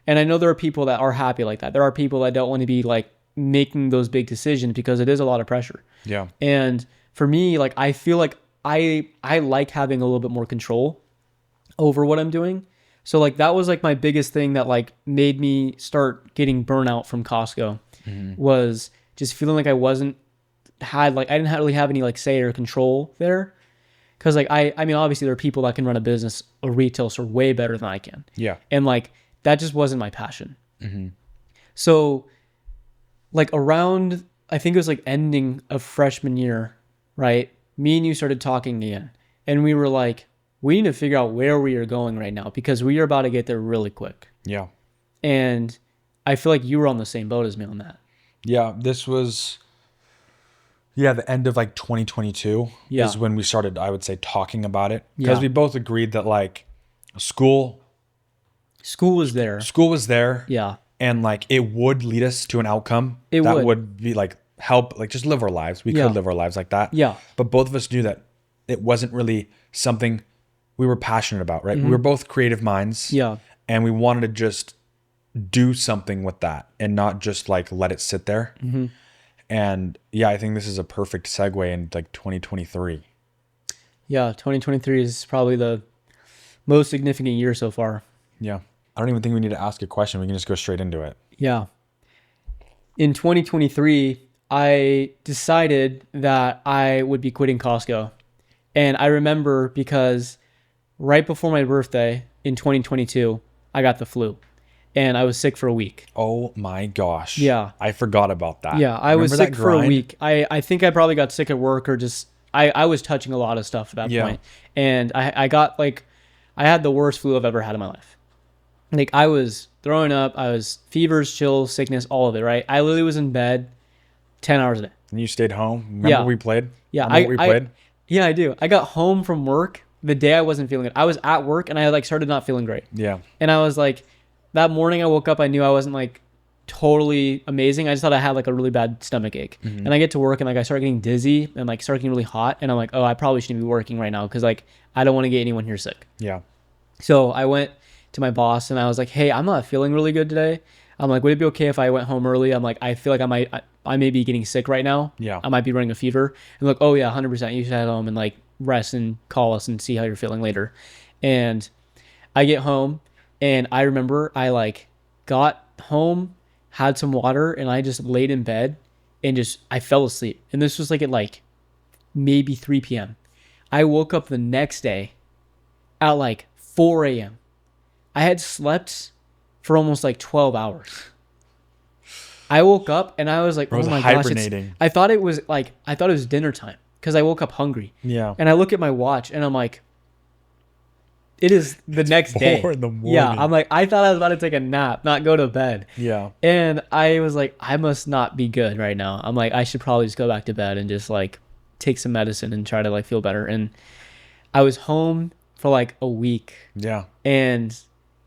And I know there are people that are happy like that. There are people that don't want to be like making those big decisions because it is a lot of pressure. Yeah. And for me, like I feel like I like having a little bit more control over what I'm doing. So like that was like my biggest thing that like made me start getting burnout from Costco was just feeling like I didn't really have any like say or control there. Cause like I mean obviously there are people that can run a business, a retail store way better than I can. Yeah. And like that just wasn't my passion. So like around, I think it was like ending of freshman year, right? Me and you started talking again, and we were like, we need to figure out where we are going right now because we are about to get there really quick. Yeah. And I feel like you were on the same boat as me on that. Yeah. This was, the end of like 2022 is when we started, I would say, talking about it because we both agreed that like school was there. School was there. Yeah. And like it would lead us to an outcome that would be like help, like just live our lives. We could live our lives like that. Yeah. But both of us knew that it wasn't really something we were passionate about, right? We were both creative minds. Yeah. And we wanted to just do something with that and not just like let it sit there. And I think this is a perfect segue into like 2023. Yeah. 2023 is probably the most significant year so far. Yeah. I don't even think we need to ask a question. We can just go straight into it. Yeah. In 2023, I decided that I would be quitting Costco. And I remember because right before my birthday in 2022, I got the flu. and I was sick for a week. Oh my gosh. Yeah. I forgot about that. Yeah, I was Remember sick that for a grind? week. I think I probably got sick at work or just I was touching a lot of stuff at that Yeah. point. And I got like I had the worst flu I've ever had in my life. Like I was throwing up, I was fevers, chills, sickness, all of it, right? I literally was in bed 10 hours a day. And you stayed home. Remember Yeah. we played? Yeah, Remember what we played? yeah, I do. I got home from work the day I wasn't feeling good. I was at work and I like started not feeling great. Yeah. And I was like, that morning I woke up, I knew I wasn't like totally amazing. I just thought I had like a really bad stomach ache. And I get to work and like I start getting dizzy and like start getting really hot. And I'm like, oh, I probably shouldn't be working right now because like I don't want to get anyone here sick. Yeah. So I went to my boss and I was like, hey, I'm not feeling really good today. I'm like, would it be okay if I went home early? I'm like, I feel like I may be getting sick right now. Yeah. I might be running a fever. And like, oh yeah, 100%. You should head home and like rest and call us and see how you're feeling later. And I get home and I remember I like got home, had some water, and I just laid in bed and just I fell asleep. And this was like at like maybe 3 p.m. I woke up the next day at like 4 a.m. I had slept for almost like 12 hours. I woke up and I was like, I was oh my gosh. hibernating. I thought it was dinner time because I woke up hungry. Yeah. And I look at my watch and I'm like, it is the next day. 4 in the morning. Yeah. I'm like, I thought I was about to take a nap, not go to bed. Yeah. And I was like, I must not be good right now. I'm like, I should probably just go back to bed and just like take some medicine and try to like feel better. And I was home for like a week. Yeah. And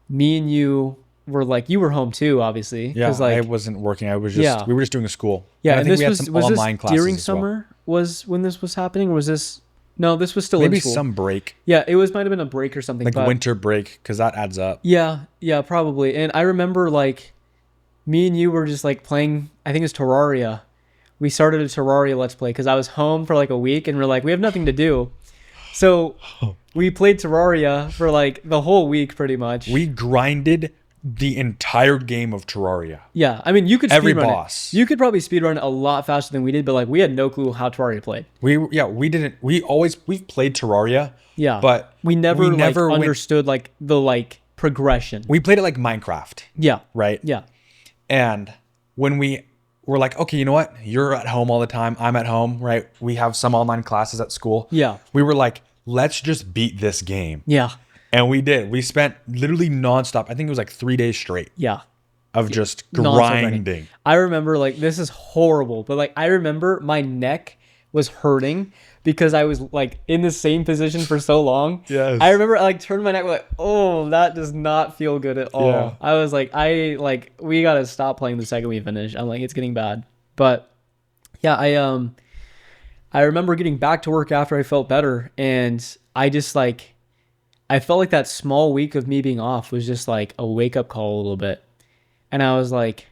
me and you were like, you were home too, obviously. Yeah. 'Cause, like, I wasn't working. I was just, Yeah. we were just doing a school. yeah. I And think this we had was some this online classes during as well. summer was when this was happening, or was this? No, this was still Maybe in school. some break, Yeah, it was might have been a break or something. like but winter break, because that adds up. yeah, probably. And I remember like me and you were just like playing. I think it's Terraria. We started a Terraria Let's Play because I was home for like a week and we're like, we have nothing to do. So we played Terraria for like the whole week pretty much. We grinded the entire game of Terraria. Yeah, I mean, you could Every speedrun boss. it. You could probably speedrun it a lot faster than we did, but like we had no clue how Terraria played. We didn't. We've played Terraria. Yeah, But we never like went- understood like the like progression. We played it like Minecraft, Yeah, right? yeah, And when we were like, okay, you know what? You're at home all the time. I'm at home, right? We have some online classes at school. yeah, We were like, let's just beat this game. yeah, And we did. We spent literally nonstop. I think it was like 3 days straight yeah. of just Nonstop grinding. grinding. I remember like this is horrible, but like I remember my neck was hurting because I was like in the same position for so long. Yes. I remember I like turned my neck like, oh, that does not feel good at all. Yeah. I was like, we gotta stop playing the second we finish. I'm like, it's getting bad. But yeah, I remember getting back to work after I felt better, and I just like I felt like that small week of me being off was just like a wake up call a little bit. And I was like,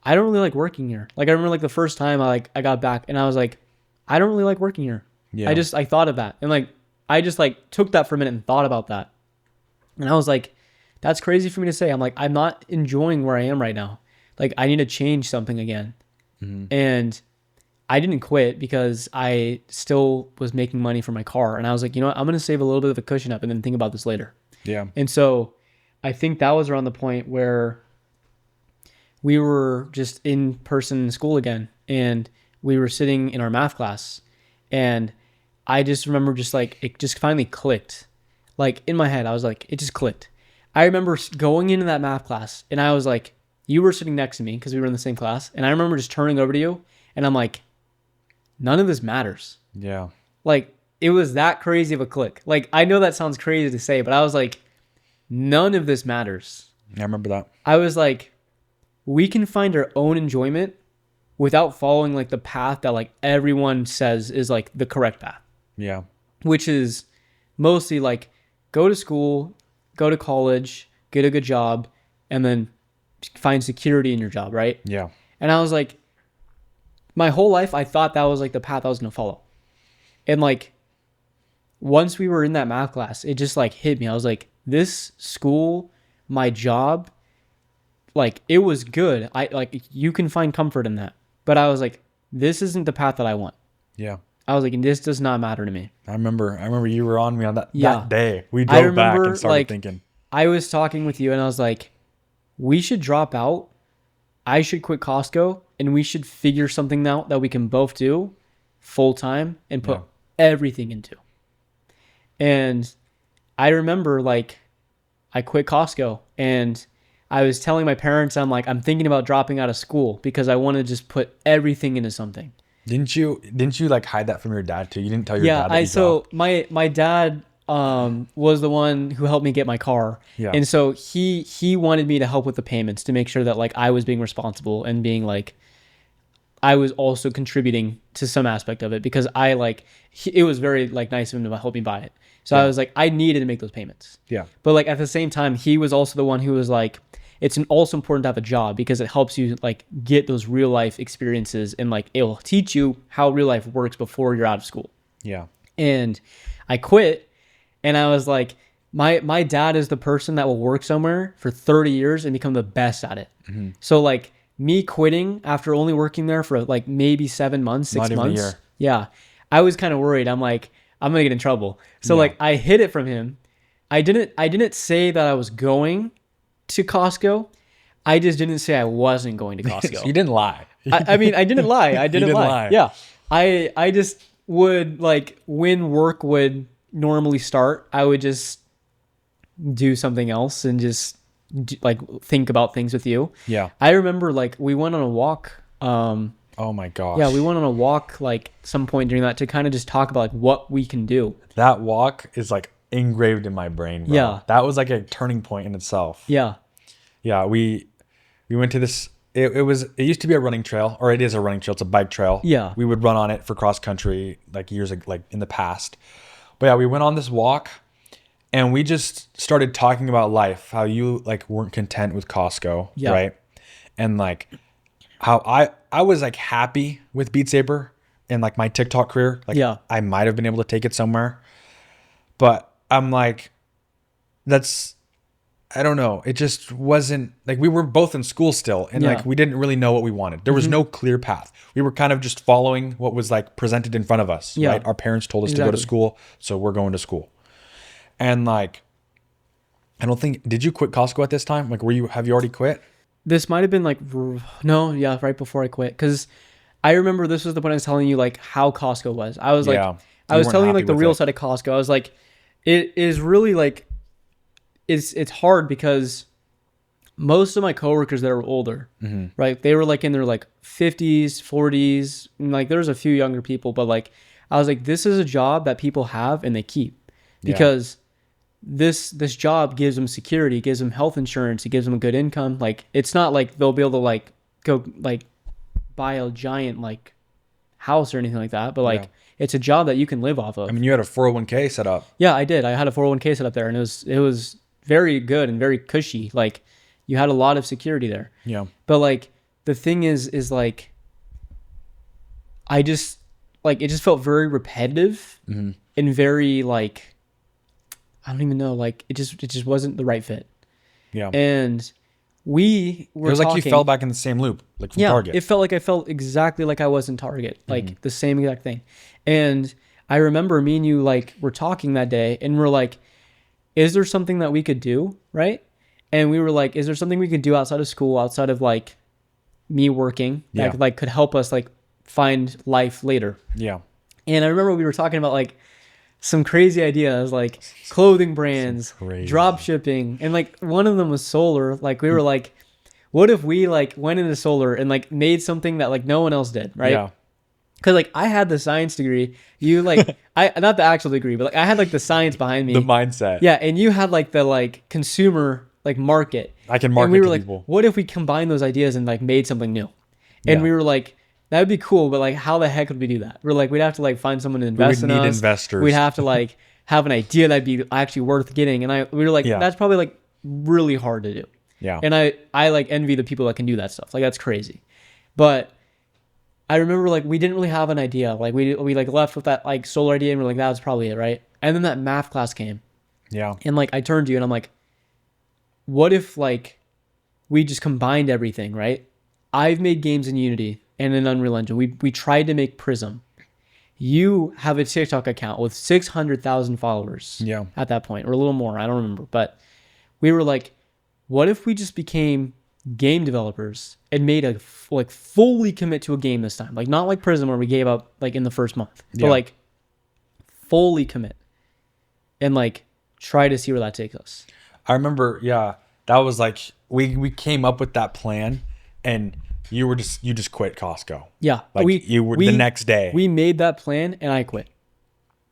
I don't really like working here. Like I remember like the first time I got back and I was like, I don't really like working here. Yeah. I thought of that. And like I just like took that for a minute and thought about that. And I was like, that's crazy for me to say. I'm like, I'm not enjoying where I am right now. Like I need to change something again. And I didn't quit because I still was making money for my car. And I was like, you know what? I'm going to save a little bit of a cushion up and then think about this later. Yeah. And so I think that was around the point where we were just in person in school again. And we were sitting in our math class. And I just remember just like, it just finally clicked. Like in my head, I was like, it just clicked. I remember going into that math class and I was like, you were sitting next to me because we were in the same class. And I remember just turning over to you and I'm like, none of this matters. Yeah. Like it was that crazy of a click. Like I know that sounds crazy to say, but I was like, none of this matters. I remember that. I was like, we can find our own enjoyment without following like the path that like everyone says is like the correct path, Yeah. which is mostly like go to school, go to college, get a good job, and then find security in your job, right? Yeah. And I was like, my whole life, I thought that was like the path I was going to follow. And like, once we were in that math class, it just like hit me. I was like, this school, my job, like it was good. I like, you can find comfort in that. But I was like, this isn't the path that I want. Yeah. I was like, this does not matter to me. I remember you were on me on that Yeah. that day. We I drove back remember, and started like, thinking. I was talking with you and I was like, we should drop out. I should quit Costco and we should figure something out that we can both do full time and put everything into. And I remember like I quit Costco and I was telling my parents, I'm thinking about dropping out of school because I want to just put everything into something. Didn't you like hide that from your dad too? You didn't tell your dad that you dropped? My dad was the one who helped me get my car. Yeah. And so he wanted me to help with the payments to make sure that like I was being responsible and being like I was also contributing to some aspect of it because it was very like nice of him to help me buy it. So I was like, I needed to make those payments. Yeah. But like at the same time, he was also the one who was like, it's also important to have a job because it helps you like get those real life experiences and like it'll teach you how real life works before you're out of school. Yeah. And I quit and I was like, my dad is the person that will work somewhere for 30 years and become the best at it. Mm-hmm. So like me quitting after only working there for like maybe 7 months, 6 months. Not even a year. Yeah. I was kind of worried. I'm like, I'm going to get in trouble. So like I hid it from him. I didn't say that I was going to Costco. I just didn't say I wasn't going to Costco. So you didn't lie. I mean, I didn't lie. I didn't lie. Yeah. I just would like when work would normally start, I would just do something else and just like think about things with you. Yeah. I remember like we went on a walk. Oh my gosh. Yeah, we went on a walk like some point during that to kind of just talk about like what we can do. That walk is like engraved in my brain, bro. Yeah. That was like a turning point in itself. Yeah. Yeah, we went to this it used to be a running trail, or it is a running trail, it's a bike trail. Yeah. We would run on it for cross country like years like in the past. But yeah, we went on this walk and we just started talking about life, how you like weren't content with Costco, right? And like how I was like happy with Beat Saber and like my TikTok career. Like I might have been able to take it somewhere. But I'm like, I don't know. It just wasn't like we were both in school still. And like we didn't really know what we wanted. There was no clear path. We were kind of just following what was like presented in front of us. Yeah. Right? Our parents told us to go to school. So we're going to school. And like, I don't think, did you quit Costco at this time? Like, have you already quit? This might have been like, right before I quit. Because I remember this was the point I was telling you like how Costco was. I was like, I was telling you like the real side of Costco. I was like, it is really like, it's hard because most of my coworkers that were older, right? They were like in their like 50s, 40s, and like there's a few younger people, but like I was like, this is a job that people have and they keep because this job gives them security, gives them health insurance, it gives them a good income. Like it's not like they'll be able to like go like buy a giant like house or anything like that, but like it's a job that you can live off of. I mean, you had a 401k set up. Yeah, I did. I had a 401k set up there and it was very good and very cushy. Like you had a lot of security there. Yeah. But like the thing is like I just like it just felt very repetitive and very like I don't even know, like it just wasn't the right fit. Yeah. And we were It was talking, like you fell back in the same loop, like from Target. It felt like I felt exactly like I was in Target, like the same exact thing. And I remember me and you like were talking that day and we're like, is there something that we could do? Right. And we were like, is there something we could do outside of school, outside of like me working that like could help us like find life later? Yeah. And I remember we were talking about like some crazy ideas like clothing brands, drop shipping, and like one of them was solar. Like we were like, what if we like went into solar and like made something that like no one else did, right? Yeah. Because like I had the science degree, you like I not the actual degree, but like I had like the science behind me, the mindset. Yeah, and you had like the like consumer like market. I can market and we were to like, people. what if we combined those ideas and like made something new? And we were like, that would be cool, but like how the heck would we do that? We're like, we'd have to like find someone to invest in us. We would need investors. We'd have to like have an idea that'd be actually worth getting. And we were like, that's probably like really hard to do. Yeah. And I like envy the people that can do that stuff. Like that's crazy. But I remember like we didn't really have an idea. Like we like left with that like solar idea and we're like, that was probably it, right? And then that math class came. Yeah. And like I turned to you and I'm like, what if like we just combined everything, right? I've made games in Unity and in Unreal Engine. We tried to make Prism. You have a TikTok account with 600,000 followers. Yeah. At that point, or a little more. I don't remember. But we were like, what if we just became game developers and made a like fully commit to a game this time? Like not like Prism where we gave up like in the first month, but like fully commit and like try to see where that takes us. I remember, yeah, that was like we came up with that plan, and you just quit Costco. Yeah, like you were the next day. We made that plan, and I quit.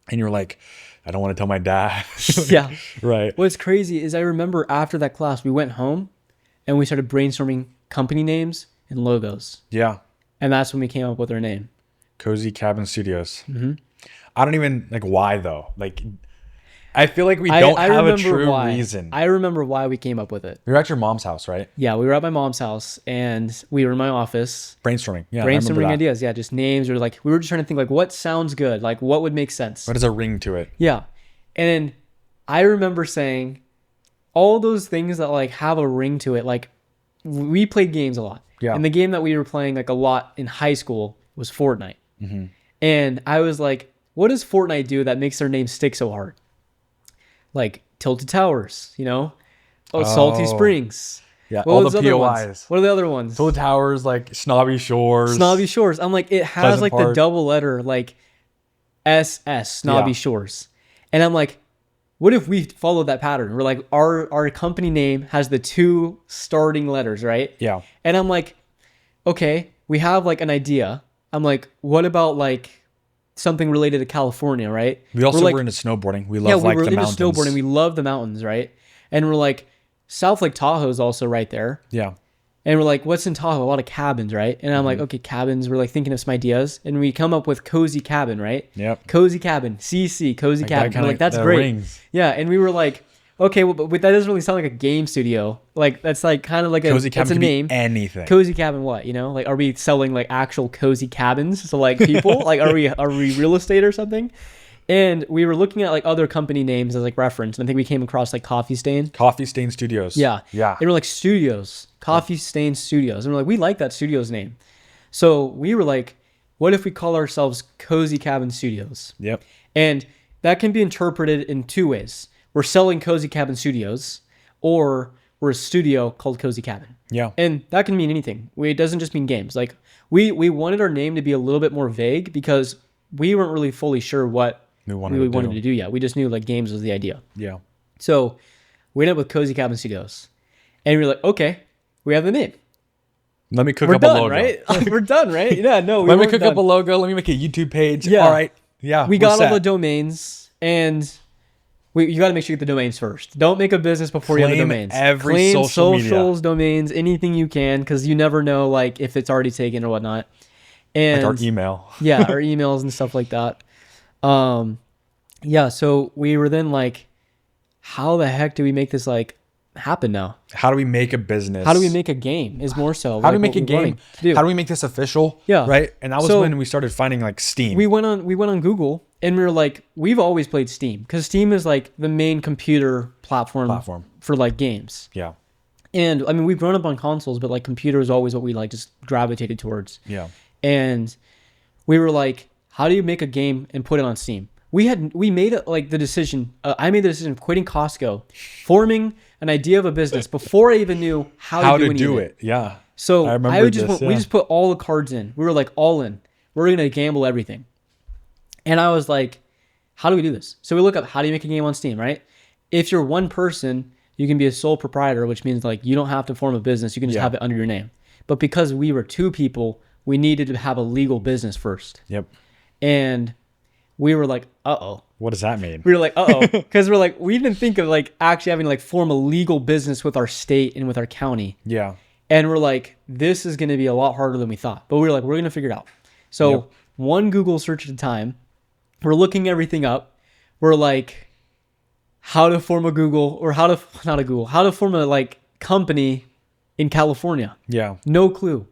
And you were like, I don't want to tell my dad. Yeah, right. What's crazy is I remember after that class, we went home, and we started brainstorming company names and logos. Yeah, and that's when we came up with our name, Cozy Cabin Studios. Mm-hmm. I don't even like why though. Like, I feel like we don't have a true reason. I remember why we came up with it. We were at your mom's house, right? Yeah, we were at my mom's house, and we were in my office. Brainstorming. Yeah, brainstorming ideas. Yeah, just names. Or like, we were just trying to think, like, what sounds good? Like, what would make sense? What is a ring to it? Yeah. And I remember saying all those things that, like, have a ring to it. Like, we played games a lot. Yeah. And the game that we were playing, like, a lot in high school was Fortnite. Mm-hmm. And I was like, what does Fortnite do that makes their name stick so hard? Like Tilted Towers, you know? Oh, Salty Springs. Yeah, all the POIs. What are the other ones? Tilted Towers, like Snobby Shores. Snobby Shores. I'm like, it has Pleasant like Park. the double letter, like SS, Snobby Shores. And I'm like, what if we followed that pattern? We're like, our company name has the 2 starting letters, right? Yeah. And I'm like, okay, we have like an idea. I'm like, what about like something related to California, right? We also like, were into snowboarding. We love like the mountains. Snowboarding. We love the mountains, right? And we're like, South Lake Tahoe is also right there. Yeah. And we're like, what's in Tahoe? A lot of cabins, right? And I'm like, okay, cabins. We're like thinking of some ideas, and we come up with Cozy Cabin, right? Yep. Cozy Cabin, CC, Cozy Cabin. We're like, that's great. Rings. Yeah, and we were like, okay, well, but that doesn't really sound like a game studio. Like that's like kind of like Cozy Cabin that's a name. Anything. Cozy Cabin, what? You know, like are we selling like actual cozy cabins to like people? Like are we real estate or something? And we were looking at like other company names as like reference, and I think we came across like Coffee Stain. Coffee Stain Studios. Yeah. Yeah. And we're like studios, Coffee Stain Studios. And we're like, we like that studio's name. So we were like, what if we call ourselves Cozy Cabin Studios? Yep. And that can be interpreted in 2 ways. We're selling Cozy Cabin Studios, or we're a studio called Cozy Cabin. Yeah. And that can mean anything. It doesn't just mean games. Like we wanted our name to be a little bit more vague because we weren't really fully sure what we wanted to do yet. We just knew like games was the idea. Yeah. So we ended up with Cozy Cabin Studios. And we were like, okay, we have the name. Let me cook We're up done, a logo. right? We're done, right? Yeah, no. Let me cook up a logo. Let me make a YouTube page. Yeah. All right. Yeah. We got all the domains, and you got to make sure you get the domains first. Don't make a business before you have the domains. Every Claim social media. socials, domains, anything you can, because you never know like if it's already taken or whatnot. And like our email. Yeah, our emails and stuff like that. Yeah, so we were then like, how the heck do we make this like happen now? How do we make a business? How do we make a game is more so. How do we make a game? How do we make this official? Yeah. Right. And that was when we started finding like Steam. We went on Google, and we were like, we've always played Steam because Steam is like the main computer platform for like games. Yeah. And I mean, we've grown up on consoles, but like computer is always what we like just gravitated towards. Yeah. And we were like, how do you make a game and put it on Steam? We made it like the decision. I made the decision of quitting Costco, forming an idea of a business before I even knew how to do it. Yeah. So we just put all the cards in. We were like all in. We're going to gamble everything. And I was like, how do we do this? So we look up, how do you make a game on Steam, right? If you're one person, you can be a sole proprietor, which means like you don't have to form a business. You can just have it under your name. But because we were 2 people, we needed to have a legal business first. Yep. And we were like, uh-oh. What does that mean? We were like, uh-oh. Because we're like, we didn't think of like actually having to like form a legal business with our state and with our county. Yeah. And we're like, this is going to be a lot harder than we thought. But we were like, we're going to figure it out. So one Google search at a time. We're looking everything up. We're like, how to form a Google or how to form a like company in California. Yeah. No clue.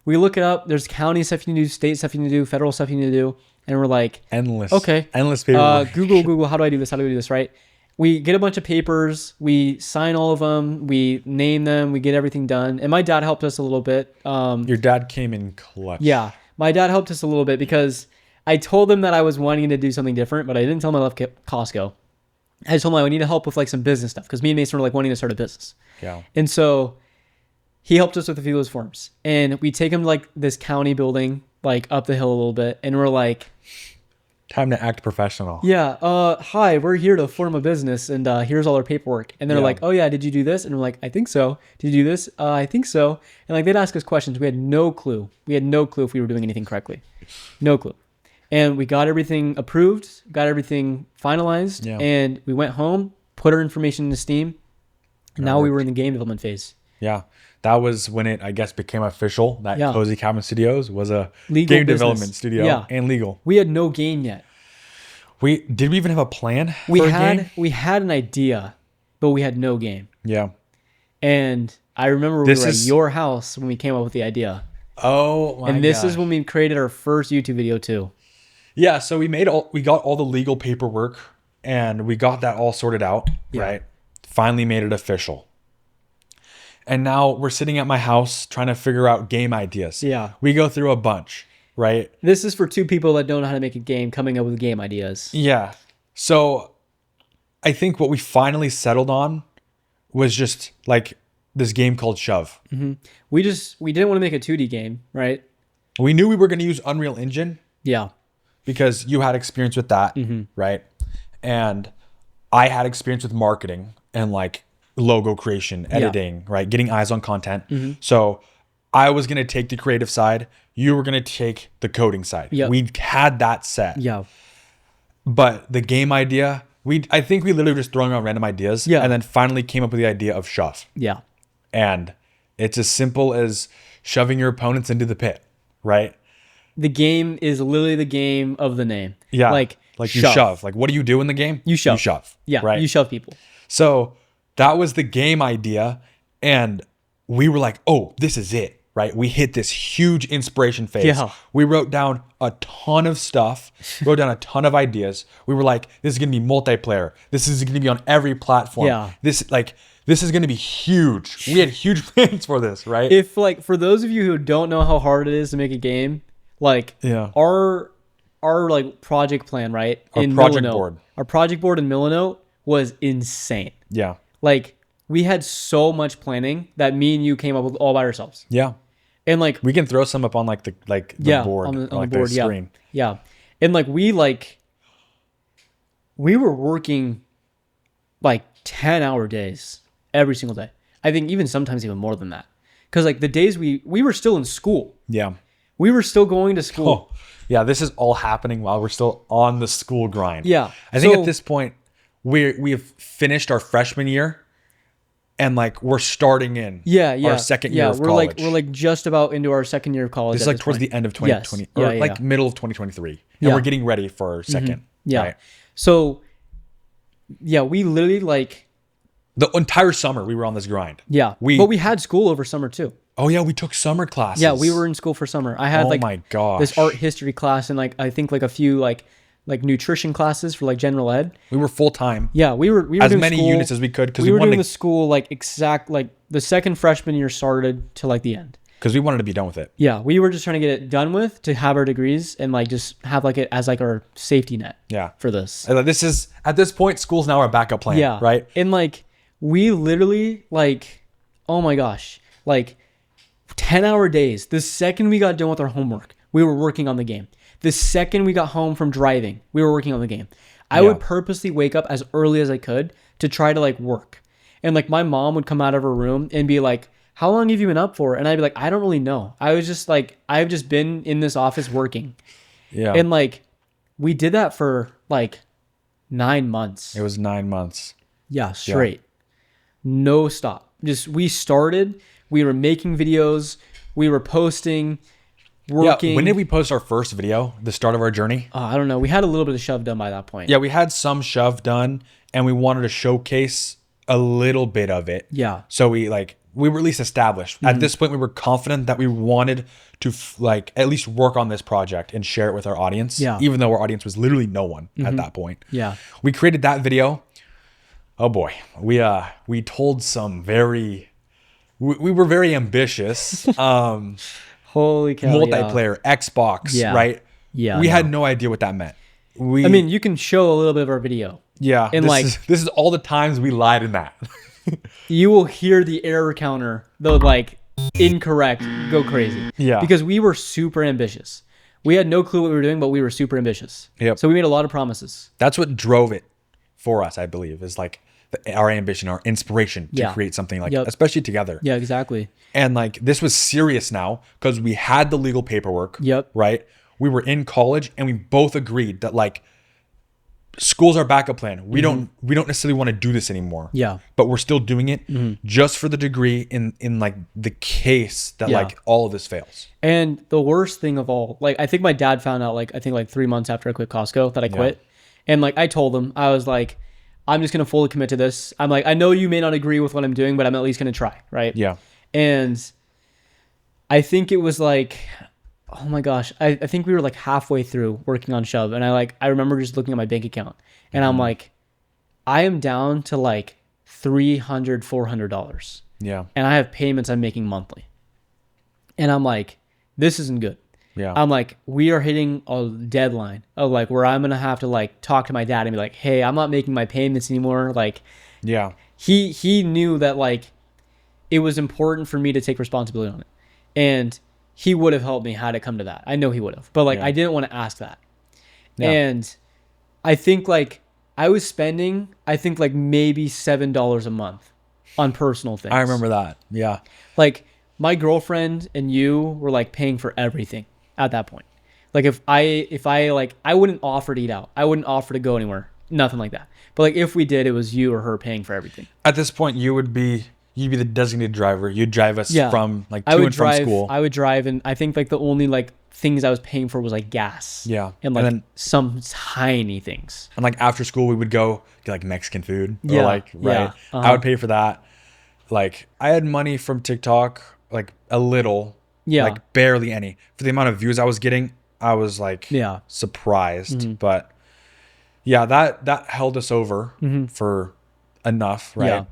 We look it up. There's county stuff you need to do, state stuff you need to do, federal stuff you need to do. And we're like, endless. Okay. Endless paperwork. Google, how do I do this? How do we do this? Right. We get a bunch of papers. We sign all of them. We name them. We get everything done. And my dad helped us a little bit. Your dad came in clutch. Yeah. My dad helped us a little bit because I told him that I was wanting to do something different, but I didn't tell him I left Costco. I just told him I need to help with like some business stuff because me and Mason were like wanting to start a business. Yeah. And so he helped us with a few of those forms. And we take him to like this county building, like up the hill a little bit. And we're like, Time to act professional. yeah, hi, we're here to form a business, and here's all our paperwork. And they're Yeah. like, oh yeah, did you do this? And we're like, I think so. Did you do this? I think so. And like they'd ask us questions. We had no clue. We had no clue if we were doing anything correctly. No clue. And we got everything approved, got everything finalized, Yeah. and we went home, put our information into Steam. And now we worked. were in the game development phase. Yeah. That was when it, I guess, became official that Yeah. Cozy Cabin Studios was a Legal game business. development studio Yeah. and legal. We had no game yet. Did we even have a plan We for a had game? we had an idea, but we had no game. Yeah. And I remember we This were at is- your house when we came up with the idea. Oh my And this gosh. is when we created our first YouTube video too. Yeah, so we got all the legal paperwork and we got that all sorted out, Yeah. right? Finally made it official. And now we're sitting at my house trying to figure out game ideas. Yeah. We go through a bunch, right? This is for two people that don't know how to make a game, coming up with game ideas. Yeah. So I think what we finally settled on was just like this game called Shove. We didn't want to make a 2D game, right? We knew we were going to use Unreal Engine Yeah. because you had experience with that, right? And I had experience with marketing and like logo creation, editing, right? Getting eyes on content. So I was going to take the creative side. You were going to take the coding side. Yep. We had that set. Yeah. But the game idea, I think we literally were just throwing around random ideas Yeah. and then finally came up with the idea of Shove. Yeah. And it's as simple as shoving your opponents into the pit, right? The game is literally the game of the name. Yeah. Like you shove. Like, what do you do in the game? You shove. You shove. Yeah. Right. You shove people. So that was the game idea. And we were like, oh, this is it, right? We hit this huge inspiration phase. Yeah. We wrote down a ton of stuff, wrote down a ton of ideas. We were like, this is going to be multiplayer. This is going to be on every platform. Yeah. This is going to be huge. We had huge plans for this, right? If like for those of you who don't know how hard it is to make a game, like Yeah. our like project plan, right? Our project board. Our project board in Millinote was insane. Yeah. Like we had so much planning that me and you came up with all by ourselves. Yeah. And like We can throw some up on like the board, on or, the like board, the yeah. screen. Yeah. And like we were working like 10-hour days every single day. I think even sometimes even more than that. Cuz like the days we were still in school. Yeah. We were still going to school. Oh, yeah. This is all happening while we're still on the school grind. Yeah. I think So- at this point we have finished our freshman year, and like we're starting in Yeah. our second year of we're college. we're like just about into our second year of college. This is at like towards point. the end of Yes. 2020 Yeah, or yeah, like yeah. middle of 2023, and Yeah. we're getting ready for our second. Yeah. Right? So yeah, we literally like The entire summer we were on this grind. yeah. We- but we had school over summer too. Oh yeah, we took summer classes. Yeah, we were in school for summer. I had Oh like my gosh. this art history class and like I think like a few like nutrition classes for like general ed. We were full time. Yeah, we were As doing many school- units as we could because we we, were doing wanted the school like exact like the second freshman year started to like the end. to be done with it. Yeah, we were just trying to get it done with to have our degrees and like just have like it as like our safety net Yeah. for this. And, like, this is at this point, school's now our backup plan. Yeah. Right. And like we literally like, oh my gosh, like 10-hour days. The second we got done with our homework, we were working on the game. The second we got home from driving, we were working on the game. I Yeah. would purposely wake up as early as I could to try to like work. And like my mom would come out of her room and be like, how long have you been up for? And I'd be like, I don't really know. I was just like, I've just been in this office working. Yeah. And like we did that for like 9 months. It was 9 months. Yeah, straight. No stop. Just we started, we were making videos, we were posting, working. Yeah. When did we post our first video? The start of our journey? I don't know. We had a little bit of shove done by that point. Yeah, we had some shove done and we wanted to showcase a little bit of it. Yeah. So we were at least established. At this point, we were confident that we wanted to at least work on this project and share it with our audience. Yeah. Even though our audience was literally no one at that point. Yeah. We created that video. Oh boy, we told some we were very ambitious. Holy cow. Multiplayer, Xbox, Yeah. right? Yeah, We no. had no idea what that meant. I mean, you can show a little bit of our video. yeah, and this like- is all the times we lied in that. you will hear the error counter, the like incorrect, go crazy. Yeah. Because we were super ambitious. We had no clue what we were doing, but we were super ambitious. Yep. So we made a lot of promises. That's what drove it for us, I believe, is like our ambition, our inspiration to Yeah. create something like, Yep. especially together. Yeah, exactly. And like this was serious now because we had the legal paperwork. Yep. Right. We were in college and we both agreed that like school's our backup plan. We don't necessarily want to do this anymore. Yeah. But we're still doing it just for the degree in like the case that Yeah. like all of this fails. And the worst thing of all, like I think my dad found out like I think like 3 months after I quit Costco that I quit. And like I told him, I was like, I'm just gonna fully commit to this. I'm like, I know you may not agree with what I'm doing, but I'm at least gonna try, right? Yeah. And I think it was like, oh my gosh, I think we were like halfway through working on Shove, and I remember just looking at my bank account, and I'm like, I am down to like $300-400, Yeah. and I have payments I'm making monthly, and I'm like, this isn't good. Yeah. I'm like, we are hitting a deadline of like where I'm gonna have to like talk to my dad and be like, hey, I'm not making my payments anymore. Like, Yeah. he knew that like it was important for me to take responsibility on it, and he would have helped me had it come to that. I know he would have, but like Yeah. I didn't want to ask that. Yeah. And I think like I was spending, I think like maybe $7 a month on personal things. I remember that. Yeah. Like my girlfriend and you were like paying for everything at that point. Like if I like, I wouldn't offer to eat out. I wouldn't offer to go anywhere. Nothing like that. But like if we did, it was you or her paying for everything. At this point, you'd be the designated driver. You'd drive us Yeah. from like I to would and drive, from school. I would drive, and I think like the only like things I was paying for was like gas. Yeah. And like And then- some tiny things. And like after school, we would go get like Mexican food. Yeah, Or like, yeah, right. I would pay for that. Like I had money from TikTok, like a little, Yeah. like barely any. For the amount of views I was getting, I was like Yeah. surprised. But yeah, that held us over for enough, right? Yeah.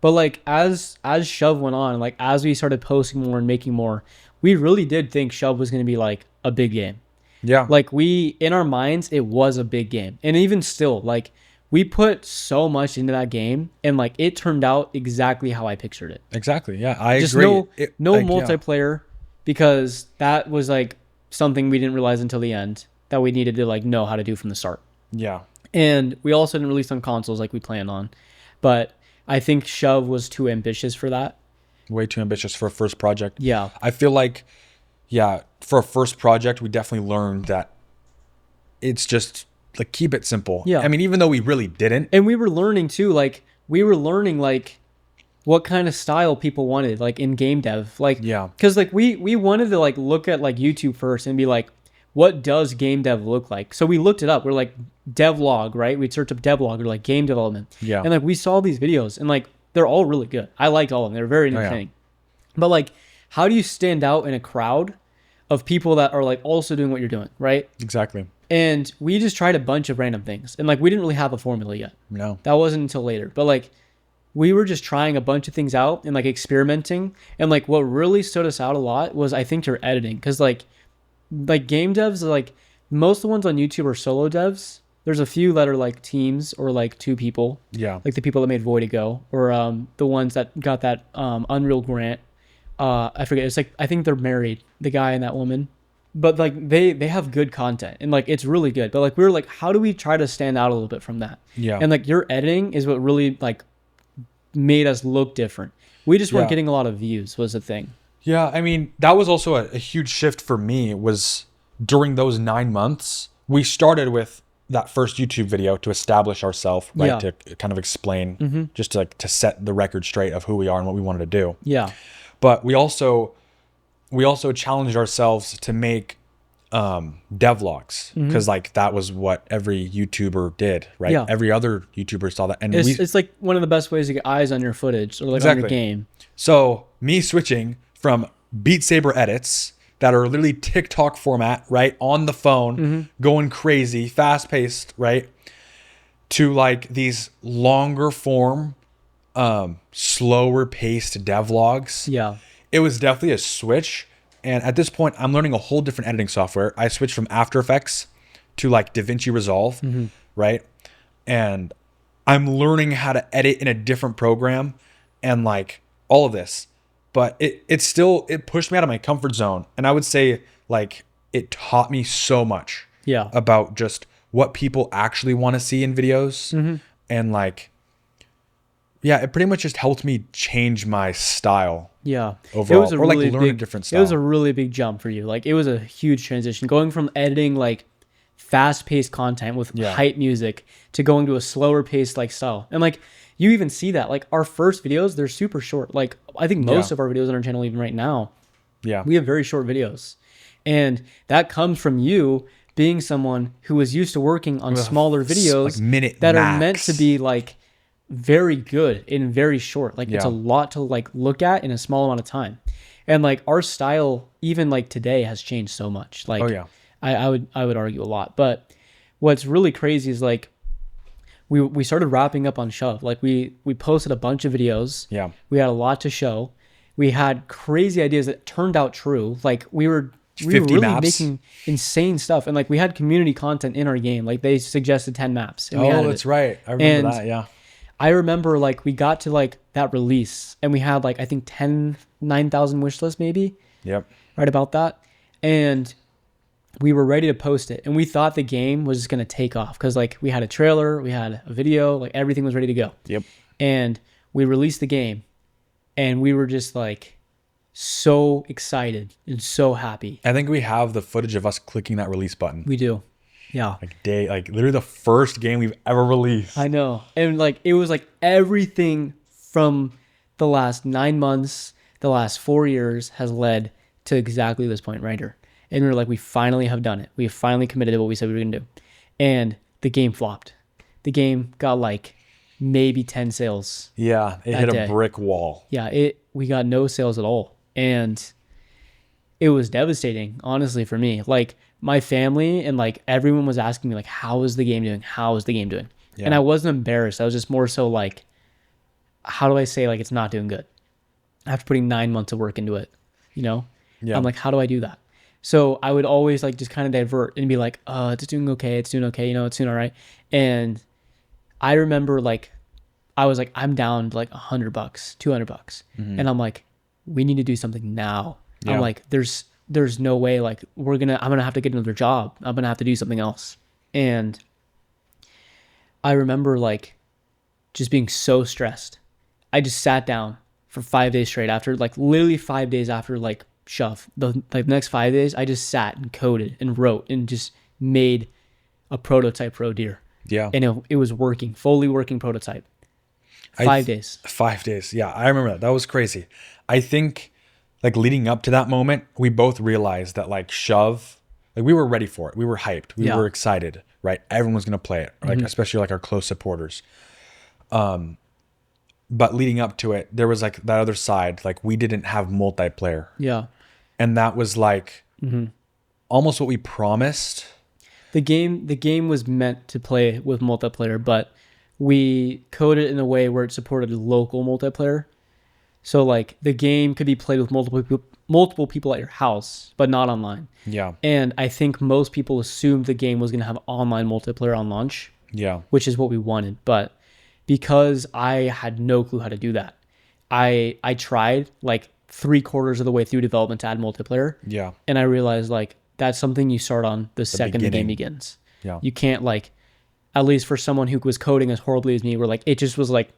But like as Shove went on, like as we started posting more and making more, we really did think Shove was going to be like a big game. Yeah. Like we, in our minds, it was a big game. And even still, like we put so much into that game, and like it turned out exactly how I pictured it. Exactly. Yeah. I Just agree. no Like, yeah. multiplayer, because that was like something we didn't realize until the end that we needed to like know how to do from the start. Yeah. And we also didn't release on consoles like we planned on. But I think Shove was too ambitious for that. Way too ambitious for a first project. Yeah. I feel like, yeah, for a first project, we definitely learned that it's just like keep it simple. Yeah. I mean, even though we really didn't. And we were learning too, like we were learning like what kind of style people wanted, like in game dev. Like, Yeah. because like we wanted to like look at like YouTube first and be like, what does game dev look like? So we looked it up. We're like devlog, right? We'd search up devlog or like game development. Yeah. And like we saw these videos, and like they're all really good. I liked all of them. They're very yeah. entertaining. But like, how do you stand out in a crowd of people that are like also doing what you're doing, right? Exactly. And we just tried a bunch of random things, and like we didn't really have a formula yet. No. That wasn't until later. But like we were just trying a bunch of things out and like experimenting. And like what really stood us out a lot was I think your editing. Because like game devs, like most of the ones on YouTube are solo devs. There's a few that are like teams or like two people. Yeah. Like the people that made Void to Go, or the ones that got that Unreal grant. I forget. It's like I think they're married, the guy and that woman. But like they have good content, and like it's really good. But like we were like, how do we try to stand out a little bit from that? Yeah. And like your editing is what really like made us look different. We just weren't Yeah. getting a lot of views was the thing. Yeah, I mean, that was also a huge shift for me was during those 9 months, we started with that first YouTube video to establish ourselves, right? Yeah. To kind of explain, just to like to set the record straight of who we are and what we wanted to do. Yeah. But we also challenged ourselves to make devlogs, because like that was what every YouTuber did, right? Yeah. Every other YouTuber saw that, and It's like one of the best ways to get eyes on your footage or like on your Exactly. game. So me switching from Beat Saber edits that are literally TikTok format, right, on the phone, going crazy, fast paced, right, to like these longer form, slower paced devlogs. Yeah. It was definitely a switch. And at this point, I'm learning a whole different editing software. I switched from After Effects to like DaVinci Resolve, right? And I'm learning how to edit in a different program and like all of this. But it pushed me out of my comfort zone. And I would say like it taught me so much Yeah. about just what people actually want to see in videos. Mm-hmm. And like, yeah, it pretty much just helped me change my style Yeah. overall. It was Or like learn a different style. It was a really big jump for you. Like it was a huge transition going from editing like fast-paced content with Yeah. hype music to going to a slower paced like style. And like you even see that like our first videos, they're super short. Like I think most Yeah. of our videos on our channel even right now, Yeah. we have very short videos. And that comes from you being someone who was used to working on smaller videos like minute that are max. meant to be like very good and very short. Like it's a Yeah. lot to like look at in a small amount of time. And like our style, even like today, has changed so much. Like Oh, yeah. I would argue a lot. But what's really crazy is like we started wrapping up on Shove. Like we posted a bunch of videos. Yeah. We had a lot to show. We had crazy ideas that turned out true. Like we were 50 really maps. making insane stuff. And like we had community content in our game. Like they suggested 10 maps. And we Oh, added that's it. right. I remember And that. Yeah. I remember like we got to like that release and we had like I think 9,000 wish lists maybe, Yep. right about that. And we were ready to post it and we thought the game was just going to take off because like we had a trailer, we had a video, like everything was ready to go. Yep. And we released the game and we were just like so excited and so happy. I think we have the footage of us clicking that release button. We do. Yeah. Like literally the first game we've ever released. I know. And like it was like everything from the last 9 months, the last 4 years has led to exactly this point right here. And we were like, we finally have done it. We have finally committed to what we said we were going to do. And the game flopped. The game got like maybe 10 sales. Yeah, it That hit day. a brick wall. Yeah, we got no sales at all. And it was devastating, honestly, for me. Like my family and like everyone was asking me like, how is the game doing? How is the game doing? Yeah. And I wasn't embarrassed. I was just more so like, how do I say like it's not doing good after putting 9 months of work into it? You know? Yeah. I'm like, how do I do that? So I would always like just kind of divert and be like, it's doing okay. It's doing okay. You know, it's doing all right. And I remember like, I was like, I'm down to like $100, $200. And I'm like, we need to do something now. Yeah. I'm like, there's no way like I'm going to have to get another job. I'm going to have to do something else. And I remember like just being so stressed. I just sat down for 5 days straight after like literally 5 days after like Shove. The next 5 days, I just sat and coded and wrote and just made a prototype for O'Deer. Yeah. And it was working, fully working prototype. 5 days. 5 days. Yeah, I remember that. That was crazy. I think like leading up to that moment, we both realized that like Shove, like we were ready for it. We were hyped. We Yeah. were excited, right? Everyone was going to play it, like especially like our close supporters. But leading up to it, there was like that other side, like we didn't have multiplayer. Yeah. And that was like almost what we promised. The game was meant to play with multiplayer, but we coded it in a way where it supported local multiplayer. So like the game could be played with multiple people at your house, but not online. Yeah. And I think most people assumed the game was going to have online multiplayer on launch, Yeah. which is what we wanted. But because I had no clue how to do that, I tried like 3/4 of the way through development to add multiplayer. Yeah. And I realized like that's something you start on the second the game beginning. begins. Yeah. You can't like, at least for someone who was coding as horribly as me, where like it just was like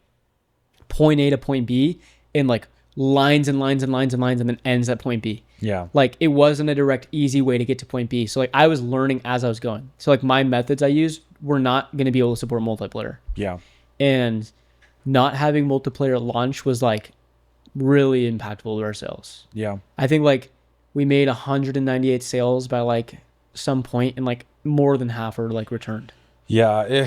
point A to point B in like lines and lines and lines and lines and then ends at point B. Yeah. Like it wasn't a direct, easy way to get to point B. So like I was learning as I was going. So like my methods I used were not going to be able to support multiplayer. Yeah. And not having multiplayer at launch was like really impactful to our sales. Yeah. I think like we made 198 sales by like some point and like more than half are like returned. Yeah.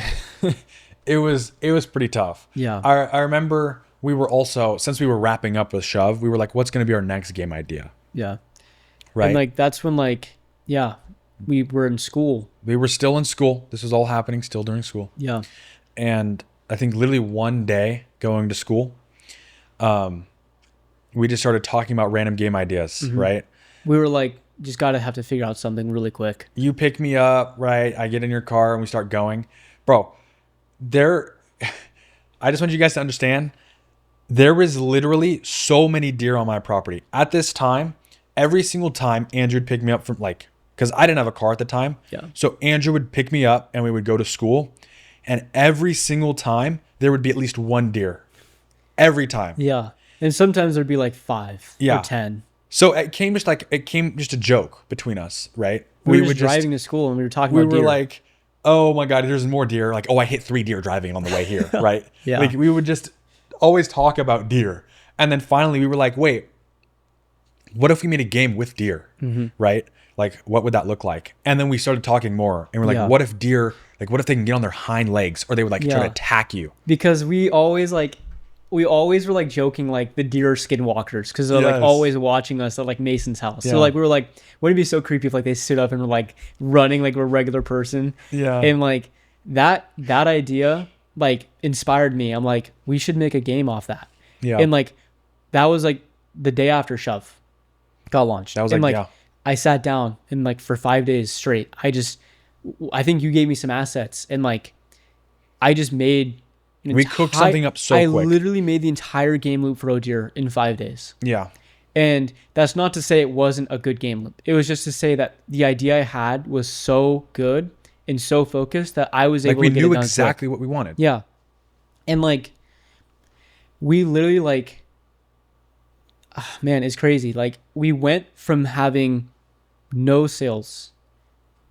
It was pretty tough. Yeah. I remember we were also, since we were wrapping up with Shove, we were like, what's going to be our next game idea? Yeah. Right. And like that's when like, yeah, we were in school. We were still in school. This was all happening still during school. Yeah. And I think literally one day going to school, we just started talking about random game ideas, right? We were like, just have to figure out something really quick. You pick me up, right? I get in your car and we start going. Bro, I just want you guys to understand, There was literally so many deer on my property. At this time, every single time Andrew would pick me up from like, because I didn't have a car at the time. Yeah. So Andrew would pick me up and we would go to school. And every single time there would be at least one deer. Every time. Yeah. And sometimes there'd be like 5 Yeah. or 10. So it came just a joke between us, right? We were just driving to school and we were talking about deer. We were like, oh my God, there's more deer. Like, oh, I hit 3 deer driving on the way here, right? Yeah. Like we would just always talk about deer. And then finally we were like, wait, what if we made a game with deer, right? Like, what would that look like? And then we started talking more and we're like, Yeah. what if deer, like, what if they can get on their hind legs or they would like try Yeah. to attack you? Because we always were like joking like the deer are skinwalkers because they're like Yes. always watching us at like Mason's house. Yeah. So like we were like, wouldn't it be so creepy if like they stood up and were like running like a regular person? Yeah. And like that idea like inspired me. I'm like, we should make a game off that. Yeah. And like that was like the day after Shove got launched. That was and like, like yeah. I sat down and like for 5 days straight, I think you gave me some assets and like I just made We cooked something up so I quick. literally made the entire game loop for Odeer in 5 days. Yeah. And that's not to say it wasn't a good game loop. It was just to say that the idea I had was so good and so focused that I was Like able we to get knew it done quick. exactly what we wanted. Yeah. And like we literally like man, it's crazy. Like we went from having no sales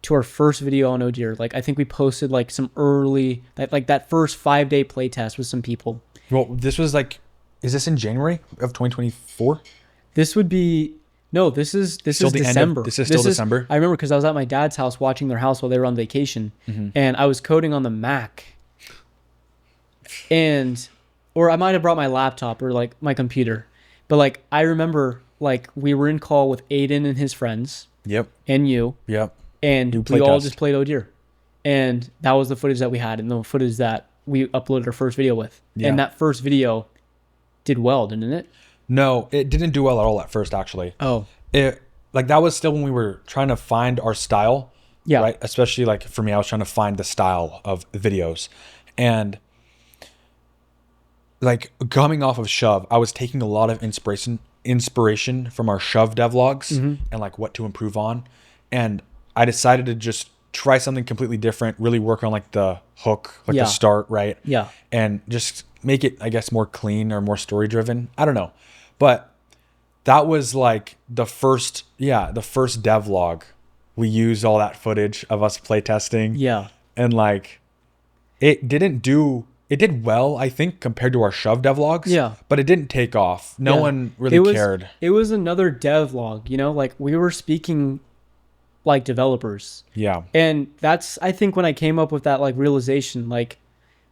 to our first video on Odeer. Like I think we posted like some early that first 5-day play test with some people. Well, this was like, is this in January of 2024? This would be this is Still the end of- December. this is still December? I remember because I was at my dad's house watching their house while they were on vacation, and I was coding on the Mac, or I might have brought my laptop or like my computer, but like I remember like we were in call with Aiden and his friends Yep. and you, Yep. and Do we all playtest. just played Odeer, and that was the footage that we had and the footage that we uploaded our first video with, Yeah. and that first video did well, didn't it? No, it didn't do well at all at first, actually. Oh, It like that was still when we were trying to find our style. yeah, Right. Especially like for me, I was trying to find the style of videos. And like coming off of Shove, I was taking a lot of inspiration from our Shove devlogs and like what to improve on. And I decided to just try something completely different, really work on like the hook, like Yeah. the start, right? Yeah. And just make it, I guess, more clean or more story driven. I don't know. But that was like the first devlog. We used all that footage of us playtesting. yeah. And like it did well, I think, compared to our Shove devlogs. Yeah. But it didn't take off. No Yeah. one really cared. It was another devlog, like we were speaking like developers. Yeah. And that's, I think, when I came up with that like realization, like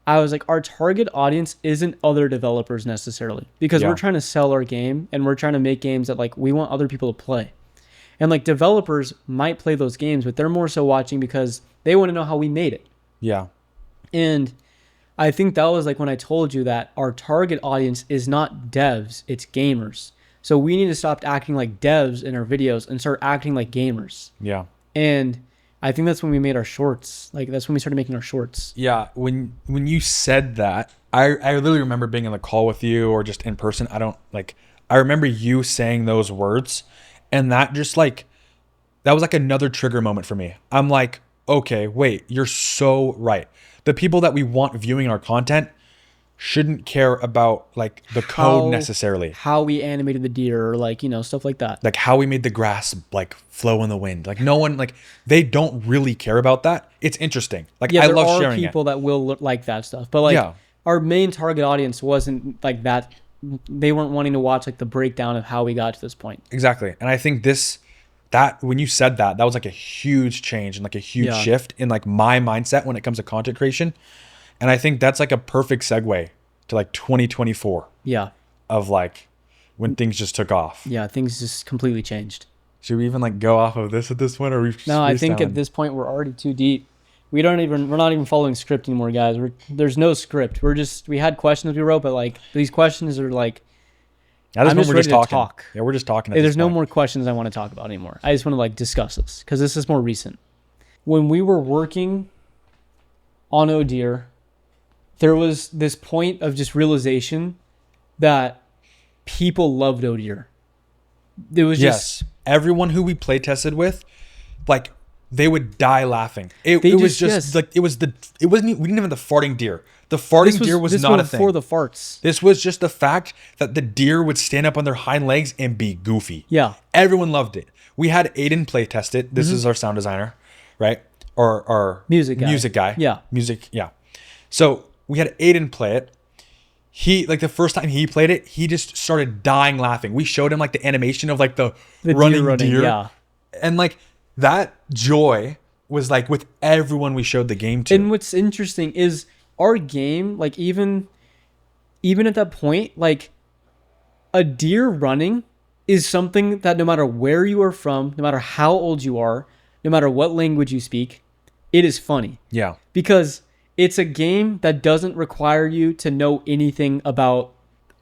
I was like, our target audience isn't other developers necessarily, because Yeah. we're trying to sell our game and we're trying to make games that like we want other people to play. And like developers might play those games, but they're more so watching because they want to know how we made it. Yeah. And I think that was like when I told you that our target audience is not devs, it's gamers. So we need to stop acting like devs in our videos and start acting like gamers. Yeah. And I think that's when we made our shorts. Like that's when we started making our shorts. Yeah. When you said that, I literally remember being in the call with you or just in person. I remember you saying those words, and that just like, that was like another trigger moment for me. I'm like, okay, wait, you're so right. The people that we want viewing our content shouldn't care about like the code necessarily. How we animated the deer or like, stuff like that. Like how we made the grass like flow in the wind. Like no one, like they don't really care about that. It's interesting. Like Yeah, I there love are sharing people it. that will look like that stuff. But like Yeah. our main target audience wasn't like that. They weren't wanting to watch like the breakdown of how we got to this point. Exactly. And I think that when you said that was like a huge change and like a huge Yeah. shift in like my mindset when it comes to content creation. And I think that's like a perfect segue to like 2024 Yeah. of like when things just took off. Yeah. Things just completely changed. Should we even like go off of this at this point, or we? No, I think at this point we're already too deep. We're not even following script anymore, guys. There's no script. We had questions we wrote, but like these questions are like, At this I'm point, just we're ready just to talking. talk. Yeah, we're just talking. there's no more questions I want to talk about anymore. I just want to like discuss this because this is more recent. When we were working on Oh Dear, there was this point of just realization that people loved Odeer. It was just Yes. Everyone who we play tested with, like, they would die laughing. It They was just- just like it wasn't we didn't have the farting deer. The farting deer was not a thing. for the farts. This was just the fact that the deer would stand up on their hind legs and be goofy. Yeah. Everyone loved it. We had Aiden play test it. This is our sound designer, right? Or our Music guy. Music guy. Yeah. Music, yeah. So we had Aiden play it. He, like, the first time he played it, he just started dying laughing. We showed him like the animation of like the running deer. Yeah. And like that joy was like with everyone we showed the game to. And what's interesting is our game, like even at that point, like a deer running is something that no matter where you are from, no matter how old you are, no matter what language you speak, it is funny. Yeah. Because it's a game that doesn't require you to know anything about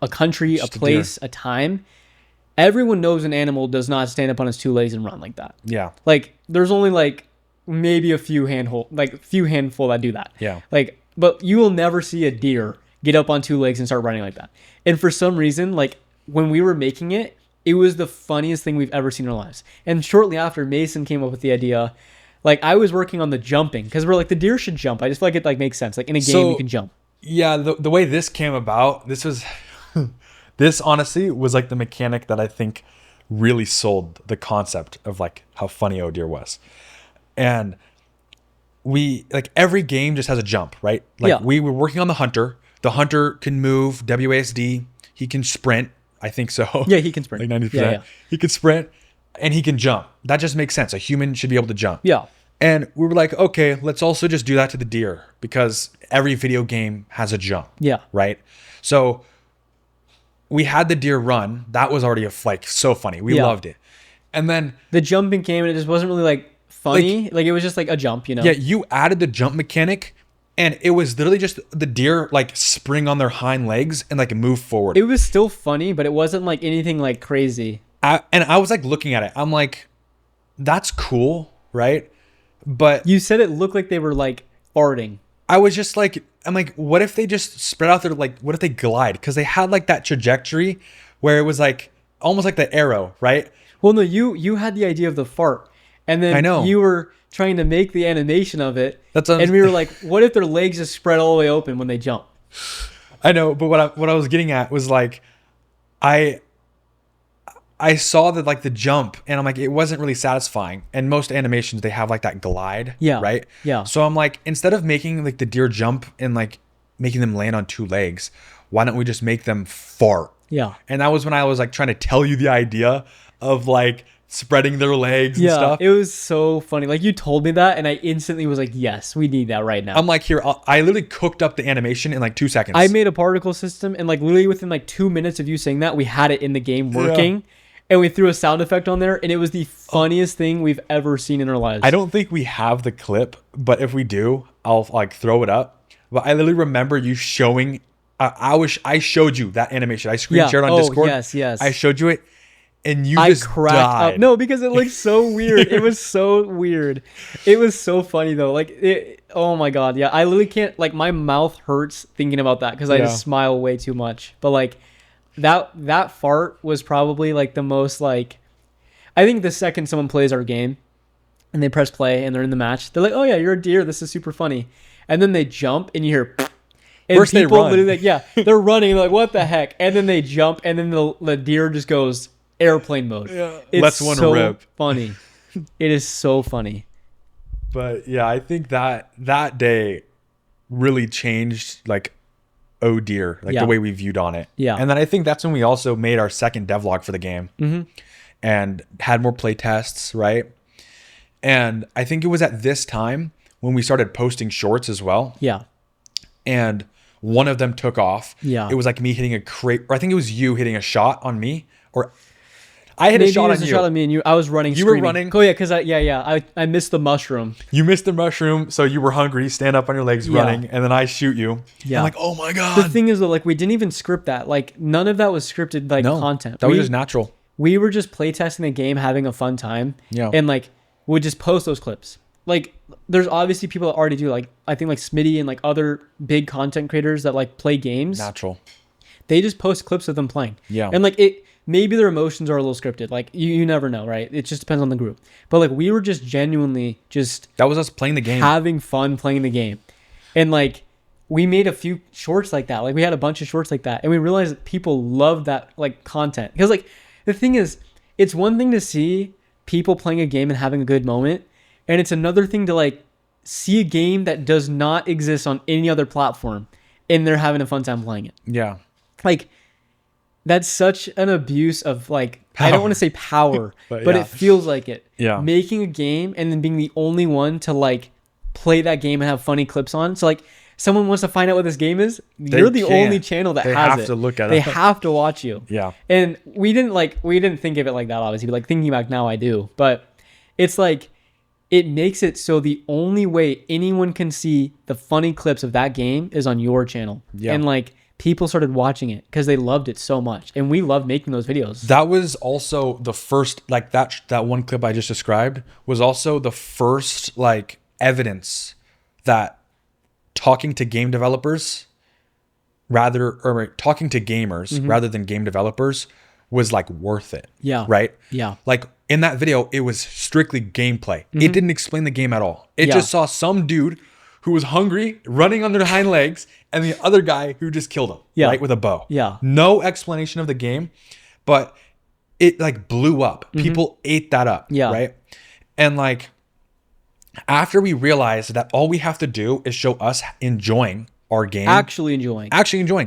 a country, Just a a place, a time. Everyone knows an animal does not stand up on its two legs and run like that. Yeah. Like there's only like maybe a few handful that do that. Yeah. Like, but you will never see a deer get up on two legs and start running like that. And for some reason, like when we were making it, it was the funniest thing we've ever seen in our lives. And shortly after, Mason came up with the idea. Like I was working on the jumping because we're like the deer should jump. I just feel like it like makes sense. Like in a game you can jump. Yeah, the way this came about, this was this honestly was like the mechanic that I think really sold the concept of like how funny Oh Deer was. And we like every game just has a jump, right? Like Yeah. we were working on the hunter. The hunter can move WASD, he can sprint, I think so. Yeah, he can sprint. Like 90%. Yeah. He can sprint and he can jump. That just makes sense. A human should be able to jump. Yeah. And we were like, okay, let's also just do that to the deer because every video game has a jump. Yeah. Right. So we had the deer run. That was already like so funny. We Yeah. loved it. And then The jumping came and it just wasn't really like funny. Like it was just like a jump, you know? yeah, you added the jump mechanic and it was literally just the deer like spring on their hind legs and like move forward. It was still funny, but it wasn't like anything like crazy. And I was like looking at it. I'm like, that's cool, right? But You said it looked like they were like farting. I was just like, I'm like, what if they just spread out their like, what if they glide? Because they had like that trajectory where it was like almost like the arrow, right? Well, no, you had the idea of the fart, and then I know. you were trying to make the animation of it. That's what I'm- and we were like, what if their legs just spread all the way open when they jump? I know, but what I was getting at was like, I saw that like the jump, and I'm like, it wasn't really satisfying. And most animations they have like that glide, Yeah, right? yeah. So I'm like, instead of making like the deer jump and like making them land on two legs, why don't we just make them fart? Yeah. And that was when I was like trying to tell you the idea of like spreading their legs and Yeah, stuff. it was so funny. Like you told me that, and I instantly was like, "Yes, we need that right now." I'm like, here, I literally cooked up the animation in like 2 seconds. I made a particle system, and like literally within like 2 minutes of you saying that, we had it in the game working, and we threw a sound effect on there, and it was the funniest thing we've ever seen in our lives. I don't think we have the clip, but if we do, I'll like throw it up. But I literally remember you showing. I showed you that animation. I screen shared on Oh, Discord. yes. I showed you it, and you I just cracked died. up. No, because it looked so weird. It was so weird. It was so funny though. Like, oh my god, yeah. I literally can't. Like, my mouth hurts thinking about that because I Yeah. just smile way too much. But like, that fart was probably like the most like. I think the second someone plays our game, and they press play and they're in the match, they're like, "Oh yeah, you're a deer. This is super funny," and then they jump and you hear. And First they run. literally like, yeah, they're running like, what the heck? And then they jump, and then the deer just goes airplane mode. Yeah. It's Lets one so rip. funny. It is so funny. But yeah, I think that day really changed like oh dear, like Yeah. the way we viewed on it. Yeah. And then I think that's when we also made our second devlog for the game and had more play tests, right? And I think it was at this time when we started posting shorts as well. Yeah. And one of them took off. Yeah. It was like me hitting a crate, or I think it was you hitting a shot on me, or I hit Maybe a shot it was on a you. shot on me, and I was running. You were screaming. running? Oh yeah, because I missed the mushroom. You missed the mushroom, so you were hungry. Stand up on your legs, Yeah. running, and then I shoot you. Yeah. I'm like, oh my god. The thing is though, like we didn't even script that. Like none of that was scripted. Like content. That was just natural. We were just playtesting the game, having a fun time. Yeah. And like would just post those clips. Like there's obviously people that already do. Like I think like Smitty and like other big content creators that like play games. Natural. they just post clips of them playing. Yeah. And like maybe their emotions are a little scripted. Like you never know, right? It just depends on the group. But like we were just genuinely just That was us playing the game. having fun playing the game. And like we made a few shorts like that. Like we had a bunch of shorts like that. And we realized that people loved that like content. Because like the thing is, it's one thing to see people playing a game and having a good moment. And it's another thing to like see a game that does not exist on any other platform and they're having a fun time playing it. Yeah. Like that's such an abuse of like I Power. don't want to say power, but yeah. it feels like it. Yeah. Making a game and then being the only one to like play that game and have funny clips on. So like someone wants to find out what this game is, you're the can't. only channel that They has have it. to look at They it. have to watch you. Yeah. And we didn't think of it like that obviously, but like thinking back now I do. But it's like it makes it so the only way anyone can see the funny clips of that game is on your channel. Yeah. And like people started watching it because they loved it so much. And we loved making those videos. That was also the first, like that one clip I just described was also the first like evidence that talking to game developers talking to gamers rather than game developers was like worth it. Yeah. Right? Yeah. Like in that video, it was strictly gameplay. It didn't explain the game at all. It Yeah. just saw some dude who was hungry, running on their hind legs, and the other guy who just killed him, Yeah. right, with a bow. Yeah. No explanation of the game, but it like blew up. People ate that up, Yeah. right? And like after we realized that all we have to do is show us enjoying our game, Actually enjoying.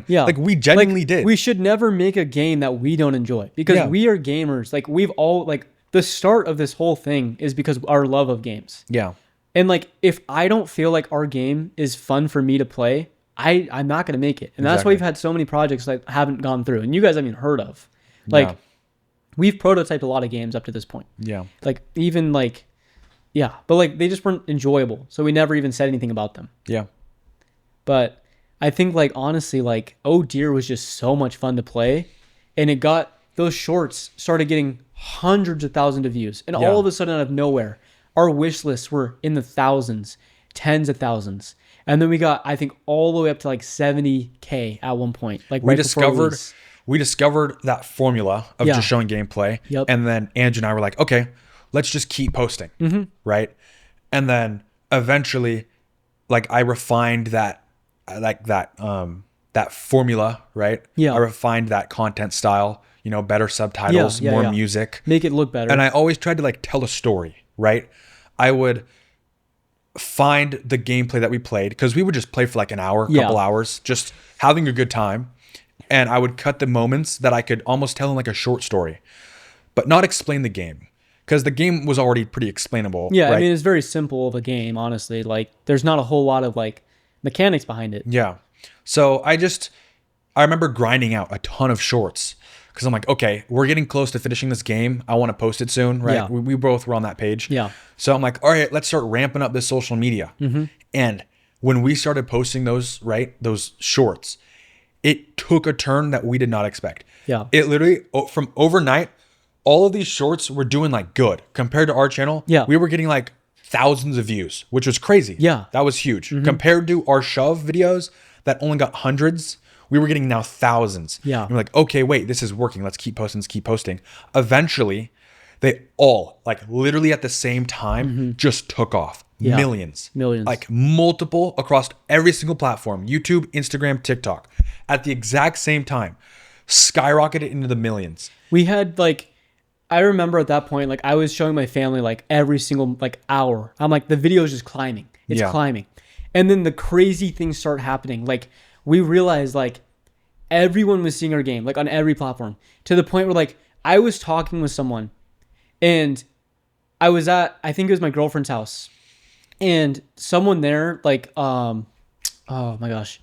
yeah, like we genuinely Like, did. We should never make a game that we don't enjoy because Yeah. we are gamers. Like we've all like the start of this whole thing is because our love of games. yeah, And like if I don't feel like our game is fun for me to play, I'm not gonna make it. And that's why Exactly. we've had so many projects that haven't gone through. And you guys haven't even heard of. Like Yeah. we've prototyped a lot of games up to this point. yeah, Like even like yeah. But like they just weren't enjoyable. So we never even said anything about them. yeah, But I think like honestly, like Oh Dear was just so much fun to play. And it got those shorts started getting hundreds of thousands of views. And Yeah. all of a sudden out of nowhere, our wish lists were in the thousands, tens of thousands. And then we got, I think, all the way up to like 70K at one point. Like we right before release. discovered that formula of Yeah. just showing gameplay. Yep. And then Andrew and I were like, okay, let's just keep posting. Right. And then eventually, like I refined that formula, right? Yeah. I refined that content style, better subtitles, Yeah, more yeah. music. Make it look better. And I always tried to like tell a story, right? I would find the gameplay that we played because we would just play for like an hour, Yeah. couple hours, just having a good time. And I would cut the moments that I could almost tell in like a short story, but not explain the game because the game was already pretty explainable. yeah, right? I mean, it's very simple of a game, honestly. Like there's not a whole lot of like mechanics behind it. Yeah. So I remember grinding out a ton of shorts because I'm like, okay, we're getting close to finishing this game. I want to post it soon, right? Yeah. We both were on that page. Yeah. So I'm like, all right, let's start ramping up this social media. And when we started posting those shorts, it took a turn that we did not expect. Yeah. It literally, from overnight, all of these shorts were doing like good compared to our channel. Yeah. We were getting like thousands of views, which was crazy. Yeah. That was huge. Compared to our shove videos that only got hundreds, we were getting now thousands. Yeah. And we're like, okay, wait, this is working. Let's keep posting. Eventually, they all, like literally at the same time, just took off. Yeah. Millions. Millions. Like multiple across every single platform, YouTube, Instagram, TikTok, at the exact same time, skyrocketed into the millions. We had like, I remember at that point, like I was showing my family like every single like hour. I'm like, the video is just climbing. It's Yeah. climbing. And then the crazy things start happening. Like we realized like everyone was seeing our game, like on every platform, to the point where like I was talking with someone and I was at, I think it was my girlfriend's house, and someone there like, oh my gosh.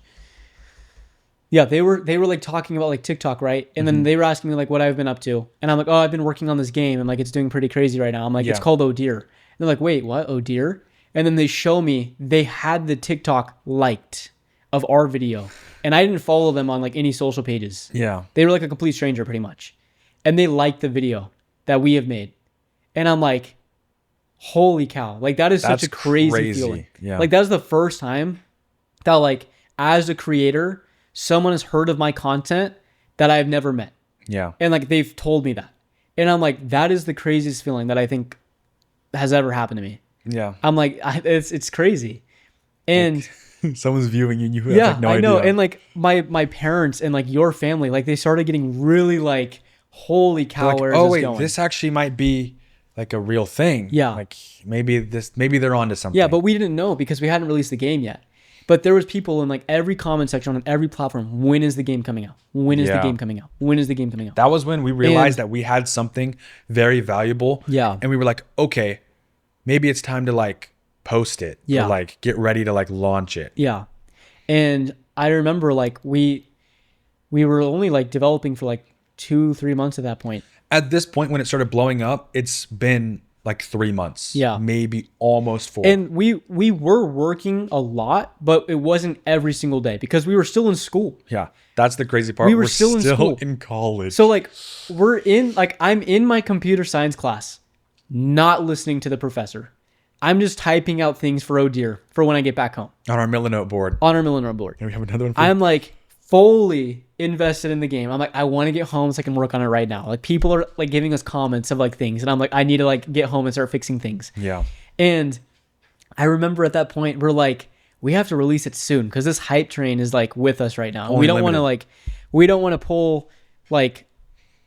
Yeah, they were like talking about like TikTok, right? And then they were asking me like what I've been up to. And I'm like, oh, I've been working on this game and like it's doing pretty crazy right now. I'm like, it's Yeah. called Oh Dear. And they're like, wait, what? Oh Dear? And then they show me they had the TikTok liked of our video. And I didn't follow them on like any social pages. Yeah. They were like a complete stranger pretty much. And they liked the video that we have made. And I'm like, holy cow. Like that is such That's a crazy crazy. feeling. Yeah. Like that's the first time that like as a creator, someone has heard of my content that I've never met. Yeah. And like they've told me that. And I'm like, that is the craziest feeling that I think has ever happened to me. Yeah. I'm like, it's crazy. And Someone's viewing you and you have yeah, like no I know. idea. And like my parents and like your family, like they started getting really like, holy cow, Like, where is oh this wait, going? this actually might be like a real thing. Yeah. Like maybe they're onto something. Yeah, but we didn't know because we hadn't released the game yet. But there was people in like every comment section on every platform. When is the game coming out? When is the Yeah. game coming out? When is the game coming out? that was when we realized that we had something very valuable. Yeah. And we were like, okay, maybe it's time to like post it. Yeah. Or like get ready to like launch it. Yeah. And I remember like we were only like developing for like 2-3 months at that point. At this point, when it started blowing up, it's been like 3 months. Yeah. Maybe almost 4. And we were working a lot, but it wasn't every single day because we were still in school. yeah. That's the crazy part. We were still in school. in college. So like I'm in my computer science class, not listening to the professor. I'm just typing out things for oh dear for when I get back home on our Millinote board. on our Millennium board. And we have another one for I'm like fully invested in the game. I'm like, I want to get home so I can work on it right now. Like people are like giving us comments of like things, and I'm like, I need to like get home and start fixing things. Yeah. And I remember at that point we're like, we have to release it soon because this hype train is like with us right now. We don't want to we don't want to pull like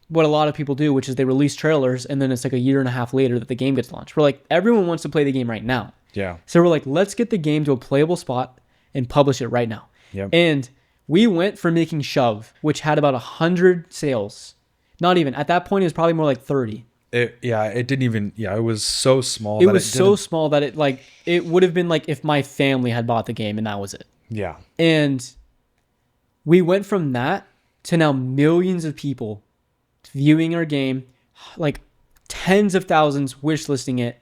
what a lot of people do, which is they release trailers and then it's like a year and a half later that the game gets launched. We're like, everyone wants to play the game right now. Yeah. So we're like, let's get the game to a playable spot and publish it right now. Yep. And we went from making Shove, which had about 100 sales. Not even. At that point, it was probably more like 30. It didn't even, it was so small. It was so small that it would have been like if my family had bought the game and that was it. Yeah. And we went from that to now millions of people viewing our game, like tens of thousands wish listing it,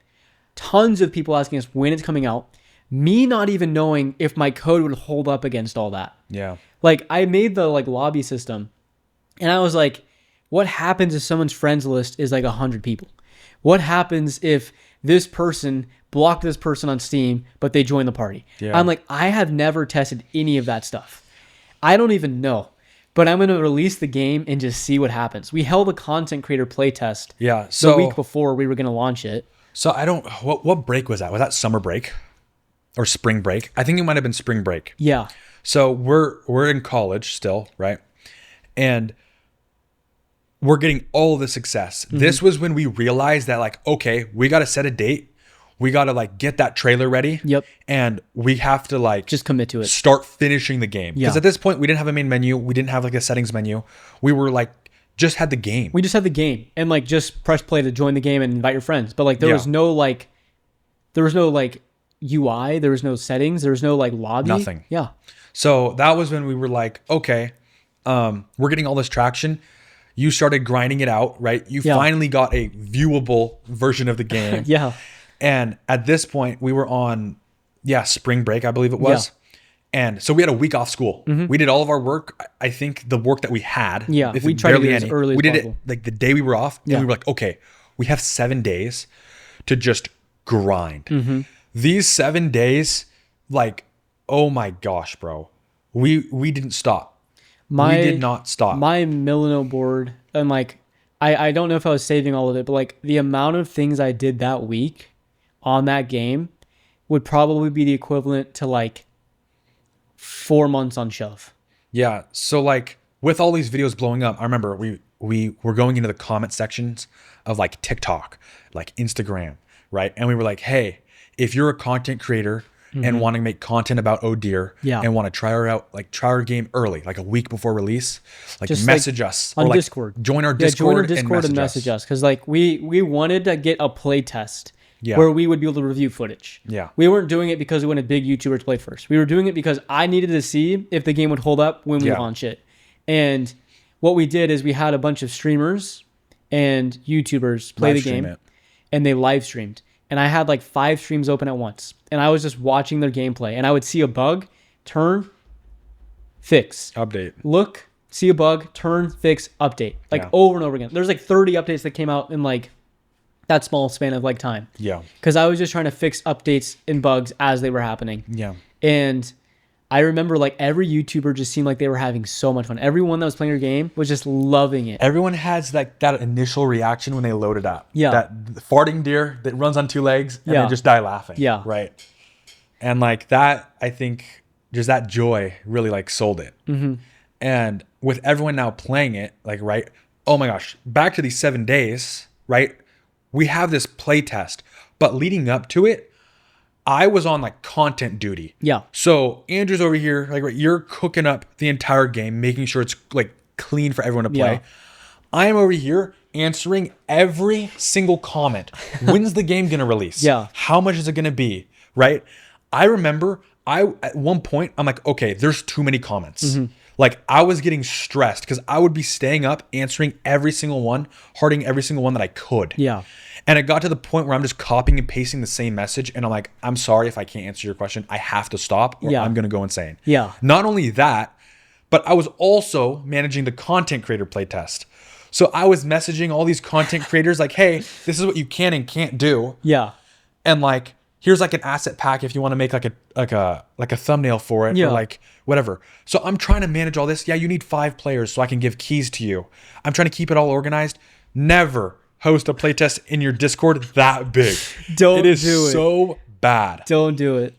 tons of people asking us when it's coming out, me not even knowing if my code would hold up against all that. Yeah. Like I made the like lobby system and I was like, what happens if someone's friends list is like 100 people? What happens if this person blocked this person on Steam, but they joined the party? Yeah. I'm like, I have never tested any of that stuff. I don't even know. But I'm going to release the game and just see what happens. We held a content creator playtest Yeah. the So week before we were going to launch it. So I don't, what break was that? Was that summer break or spring break? I think it might've been spring break. Yeah. So we're in college still, right? And we're getting all the success. Mm-hmm. This was when we realized that like, okay, we got to set a date. We got to like get that trailer ready. Yep. And we have to like Just commit to it. start finishing the game. Because Yeah. at this point we didn't have a main menu. We didn't have like a settings menu. We were like, just had the game. We just had the game and like just press play to join the game and invite your friends. But like there was no like UI, there was no settings, there was no like lobby. Nothing. Yeah. So that was when we were like, okay, we're getting all this traction. You started grinding it out, right? You Yeah. finally got a viewable version of the game. Yeah. And at this point, we were on, spring break, I believe it was. And so we had a week off school. We did all of our work. I think the work that we had, Yeah, if we it tried to barely do it as any, early as we did possible. it like the day we were off. Yeah. And we were like, okay, we have 7 days to just grind. These 7 days, like, oh my gosh, bro. We didn't stop. We did not stop. My Milano board, and like, I don't know if I was saving all of it, but like the amount of things I did that week on that game would probably be the equivalent to like 4 months on Shove. Yeah. So like with all these videos blowing up, I remember we were going into the comment sections of like TikTok, like Instagram, right? And we were like, hey, if you're a content creator and want to make content about Oh Dear Yeah. and want to try our game early, like a week before release, like Just, message us on or like Discord. join our Yeah, Discord, join our Discord and message us. Because like we wanted to get a play test Yeah. where we would be able to review footage. Yeah. We weren't doing it because we wanted big YouTubers to play first. We were doing it because I needed to see if the game would hold up when we Yeah. launch it. And what we did is we had a bunch of streamers and YouTubers play Live the stream game it. and they live streamed. And I had like 5 streams open at once. And I was just watching their gameplay. And I would see a bug, turn, fix. Update. Look, see a bug, turn, fix, update. Like Yeah. over and over again. There's like 30 updates that came out in like that small span of like time. Yeah. Because I was just trying to fix updates and bugs as they were happening. Yeah. And I remember like every YouTuber just seemed like they were having so much fun. Everyone that was playing your game was just loving it. Everyone has like that initial reaction when they load it up. Yeah. That farting deer that runs on two legs and Yeah. they just die laughing. Yeah. Right. And like that, I think just that joy really like sold it. Mm-hmm. And with everyone now playing it, like, right. Oh my gosh. Back to these 7 days, right? We have this play test, but leading up to it, I was on like content duty. Yeah. So Andrew's over here, like, right, you're cooking up the entire game, making sure it's like clean for everyone to play. Yeah. I am over here answering every single comment. When's the game gonna release? Yeah. How much is it gonna be? Right? I remember at one point I'm like, okay, there's too many comments. Mm-hmm. Like I was getting stressed because I would be staying up answering every single one, hearting every single one that I could. Yeah. And it got to the point where I'm just copying and pasting the same message. And I'm like, I'm sorry if I can't answer your question. I have to stop or Yeah. I'm going to go insane. Yeah. Not only that, but I was also managing the content creator playtest. So I was messaging all these content creators like, hey, this is what you can and can't do. Yeah. And like, here's like an asset pack if you want to make like a thumbnail for it Yeah. or like whatever. So I'm trying to manage all this. Yeah, you need 5 players so I can give keys to you. I'm trying to keep it all organized. Never host a playtest in your Discord that big. Don't It is do it. so bad. Don't do it.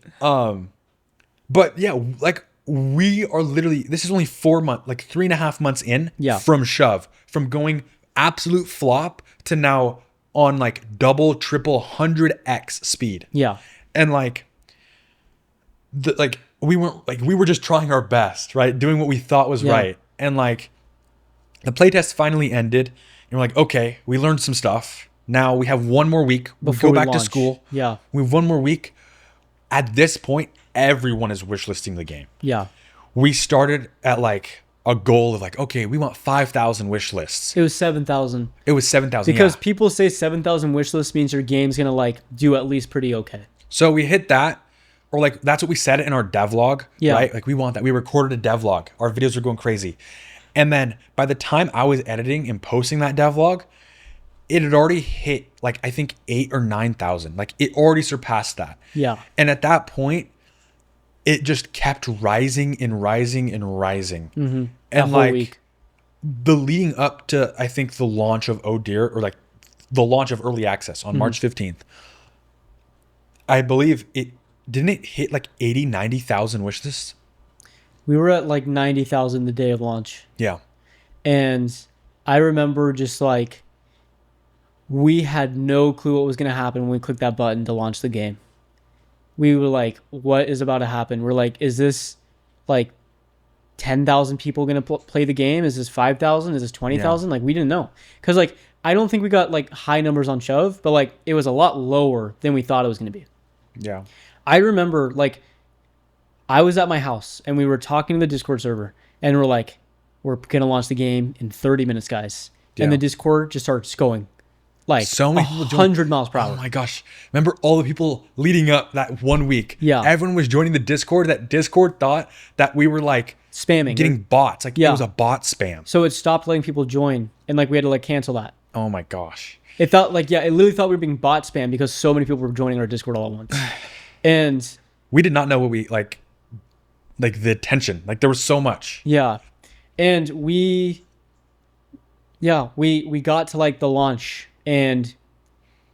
But yeah, like we are literally, this is only 4 months, like 3.5 months in Yeah. from shove, from going absolute flop to now on like double, triple, 100x speed. Yeah. And like, we were just trying our best, right? Doing what we thought was Yeah. right. And like the playtest finally ended and we're like, okay, we learned some stuff. Now we have 1 more week. We Before go we back to launch. school. Yeah. We have 1 more week. At this point, everyone is wishlisting the game. Yeah. We started at like a goal of like, okay, we want 5,000 wish lists. It was 7,000 It was 7,000. because Yeah. people say 7,000 wish list means your game's gonna like do at least pretty okay. So we hit that, or like that's what we said in our devlog, Yeah. right? Like we want that. We recorded a devlog. Our videos were going crazy. And then by the time I was editing and posting that devlog, it had already hit like I think 8,000 or 9,000. Like it already surpassed that. Yeah. And at that point, it just kept rising and rising and rising. Mm-hmm. And whole like week. the leading up to I think the launch of Oh Dear, or like the launch of early access on March 15th, I believe it hit like 80, 90,000 wish lists. We were at like 90,000 the day of launch. Yeah. And I remember just like we had no clue what was going to happen when we clicked that button to launch the game. We were like, what is about to happen? We're like, is this like 10,000 people going to play the game? Is this 5,000? Is this 20,000? Like we didn't know. Because like I don't think we got like high numbers on Shove, but like it was a lot lower than we thought it was going to be. Yeah. I remember like I was at my house and we were talking to the Discord server and we're like, we're going to launch the game in 30 minutes, guys. And Yeah. the Discord just starts going like So many people joined. 100 miles per hour. Oh my gosh. Remember all the people leading up that 1 week? Yeah. Everyone was joining the Discord. That Discord thought that we were like Spamming. getting bots. Like Yeah. it was a bot spam. So it stopped letting people join and like we had to like cancel that. Oh my gosh. It felt like, yeah, it literally thought we were being bot spam because so many people were joining our Discord all at once. And We did not know what we like the attention. Like there was so much. yeah. And we got to like the launch and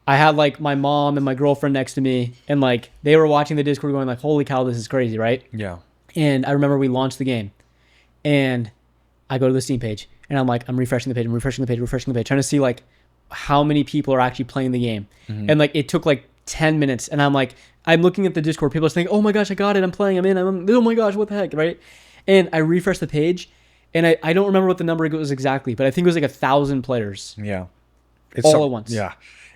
I had like my mom and my girlfriend next to me and like they were watching the Discord going like, holy cow, this is crazy, right? Yeah. And I remember we launched the game and I go to the Steam page and I'm like, I'm refreshing the page, trying to see like how many people are actually playing the game. And like it took like 10 minutes and I'm like, I'm looking at the Discord, people are saying, oh my gosh, I got it, I'm playing, I'm in, oh my gosh, what the heck, right? And I refreshed the page and I don't remember what the number was exactly, but I think it was like 1,000 players. Yeah. All at once. Yeah.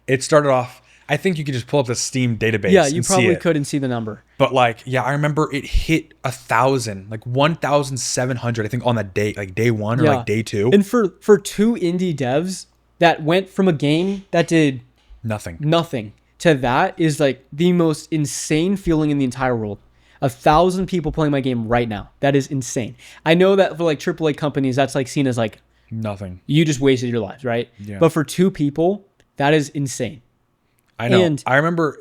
It started off, I think you could just pull up the Steam database. Yeah, you and see probably it. could and see the number. But like, yeah, I remember it hit 1,000, like 1,700, I think on that day, like day one or Yeah. like day two. And for 2 indie devs that went from a game that did Nothing. nothing to that is like the most insane feeling in the entire world. 1,000 people playing my game right now. That is insane. I know that for like AAA companies, that's like seen as like, Nothing. you just wasted your lives, right? Yeah. But for 2 people, that is insane. I know. And- I remember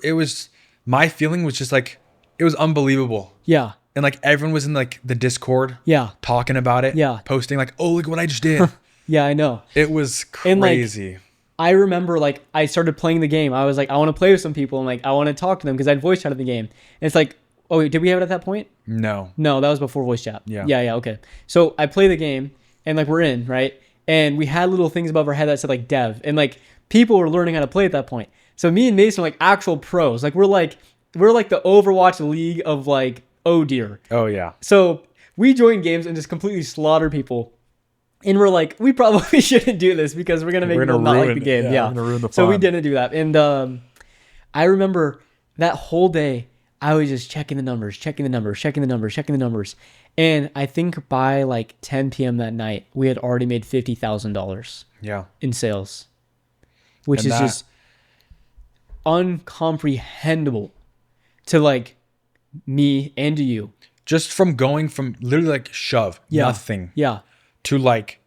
my feeling was just like, it was unbelievable. Yeah. and like everyone was in like the Discord Yeah. talking about it, Yeah. posting like, oh, look what I just did. Yeah, I know. It was And, like, crazy. I remember like I started playing the game. I was like, I want to play with some people and like I want to talk to them because I'd voice chatted the game. And it's like, oh wait, did we have it at that point? No. No, that was before voice chat. Yeah. Yeah, okay. So I play the game and like we're in, right? And we had little things above our head that said like dev. And like people were learning how to play at that point. So me and Mason were like actual pros. Like we're like the Overwatch league of like, oh dear. Oh yeah. So we join games and just completely slaughter people. And we're like, we probably shouldn't do this because we're gonna make people not like the game. Yeah. We're gonna ruin the So we fun. didn't do that. And I remember that whole day I was just checking the numbers. And I think by like 10 p.m. that night, we had already made $50,000 Yeah. in sales, which And is that- just uncomprehendable to like me and to you. Just from going from literally like nothing Yeah. to like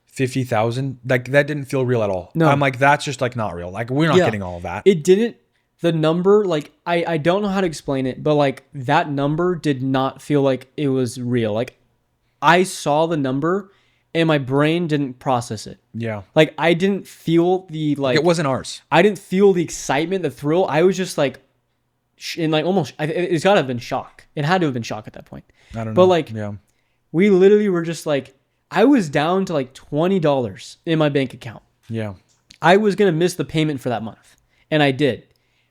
50,000, like that didn't feel real at all. No. I'm like, that's just like not real. Like we're not Yeah. getting all of that. It didn't, the number, like, I don't know how to explain it, but like that number did not feel like it was real. Like I saw the number and my brain didn't process it. Yeah. Like I didn't feel the, like, It wasn't ours. I didn't feel the excitement, the thrill. I was just like, in like almost, it's gotta have been shock. It had to have been shock at that point. I don't know. But like, yeah. we literally were just like, I was down to like $20 in my bank account. Yeah. I was going to miss the payment for that month. And I did.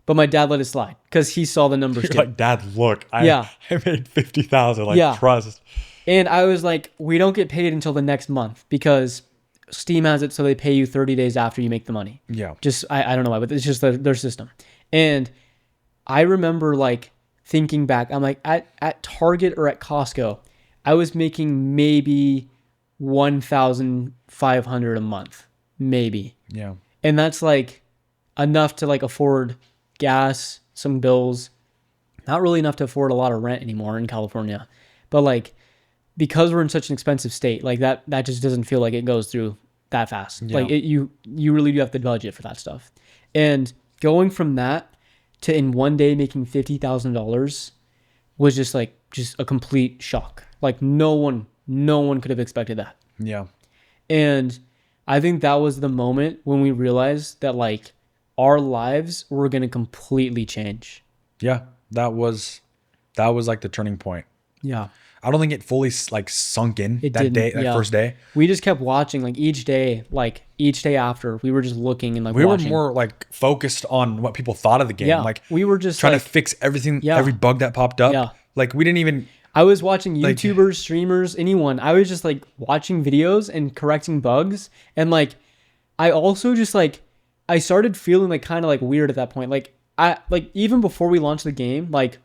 But my dad let it slide because he saw the numbers too. You're like, Dad, look, I made 50,000. Like, Yeah. trust. And I was like, we don't get paid until the next month because Steam has it so they pay you 30 days after you make the money. Yeah. Just, I don't know why, but it's just their system. And I remember like thinking back, I'm like, at Target or at Costco, I was making maybe 1,500 a month, maybe. Yeah. And that's like enough to like afford gas, some bills, not really enough to afford a lot of rent anymore in California. But like, because we're in such an expensive state, like that just doesn't feel like it goes through that fast. Yeah. Like you really do have to budget for that stuff. And going from that to in one day making $50,000 was just a complete shock. Like no one could have expected that. Yeah. And I think that was the moment when we realized that like our lives were going to completely change. Yeah. That was like the turning point. Yeah. I don't think it fully like sunk in It that didn't, day, that yeah. first day. We just kept watching like each day after we were just looking and like We watching. were more like focused on what people thought of the game. Yeah. Like We were just trying like, to fix everything, Yeah. every bug that popped up. Yeah. Like we didn't even, I was watching like- YouTubers, streamers, anyone. I was just like watching videos and correcting bugs. And like, I also just like, I started feeling like kind of like weird at that point. Like even before we launched the game, like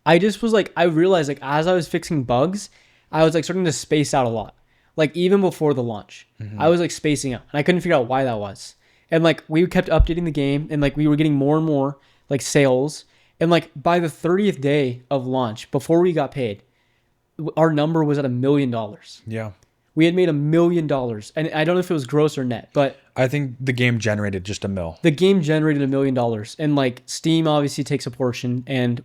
I just was like, I realized like as I was fixing bugs, I was like starting to space out a lot. Like even before the launch, I was like spacing out and I couldn't figure out why that was. And like we kept updating the game and like we were getting more and more like sales. And like by the 30th day of launch, before we got paid, our number was at $1 million. yeah. We had made $1 million. And I don't know if it was gross or net, but I think the game generated just $1 million. the game generated $1 million. And like Steam obviously takes a portion and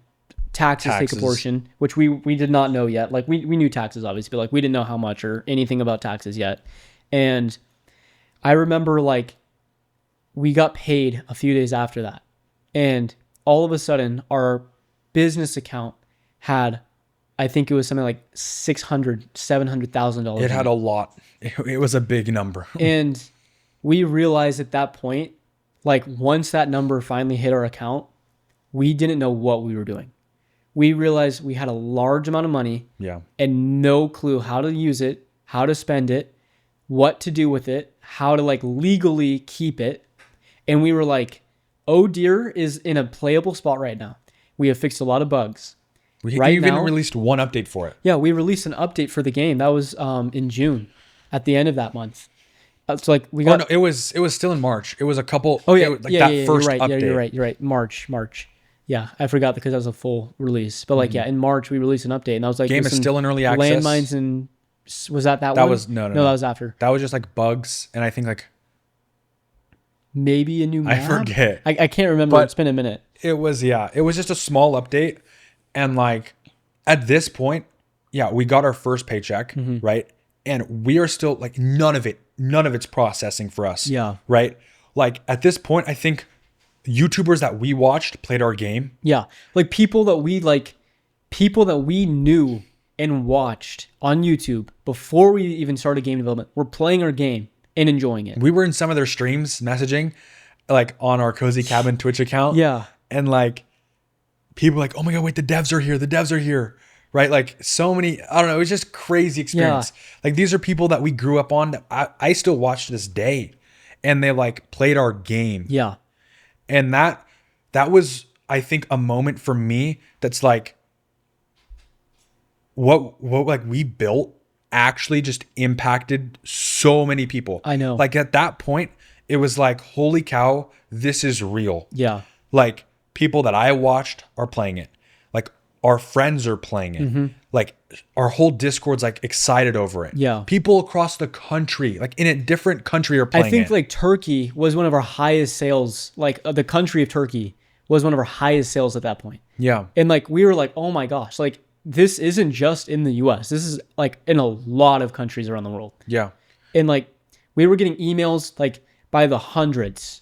taxes take a portion, which we did not know yet. Like we knew taxes obviously, but like we didn't know how much or anything about taxes yet. And I remember like we got paid a few days after that. And all of a sudden our business account had, I think it was something like $700,000. It had a lot. It was a big number. And we realized at that point, like once that number finally hit our account, we didn't know what we were doing. We realized we had a large amount of money Yeah. and no clue how to use it, how to spend it, what to do with it, how to like legally keep it. And we were like, oh dear is in a playable spot right now. We have fixed a lot of bugs. We Right even now- released one update for it. Yeah, we released an update for the game. That was in June, at the end of that month. So like we Oh got. no, it was still in March. It was a couple. Oh yeah, it was, like yeah, that yeah, first you're right. update. Yeah, you're right. March. Yeah, I forgot because that was a full release. But like, yeah, in March we released an update, and that was like Game with is some still in early access. landmines and was that That one? was no, that was after. That was just like bugs, and I think like Maybe a new map. I forget. I can't remember. But- It's been a minute. It was just a small update, and like at this point, yeah, we got our first paycheck, right? And we are still like none of it's processing for us. Yeah. Right. Like at this point, I think YouTubers that we watched played our game. Yeah. Like people that we knew and watched on YouTube before we even started game development were playing our game and enjoying it. We were in some of their streams messaging, like on our Cozy Cabin Twitch account. Yeah. And like people like, oh my God, wait, the devs are here. Right? Like so many, I don't know. It was just crazy experience. Yeah. Like these are people that we grew up on that I still watch to this day. And they like played our game. Yeah. And that was, I think, a moment for me that's like, what like we built actually just impacted so many people. I know. Like at that point, it was like, holy cow, this is real. Yeah. Like people that I watched are playing it. Like our friends are playing it. Like our whole Discord's like excited over it. Yeah. People across the country, like in a different country are playing it. I think like Turkey was one of our highest sales, like the country of Turkey was one of our highest sales at that point. Yeah. And like we were like, oh my gosh, like this isn't just in the US. This is like in a lot of countries around the world. Yeah. And like we were getting emails like by the hundreds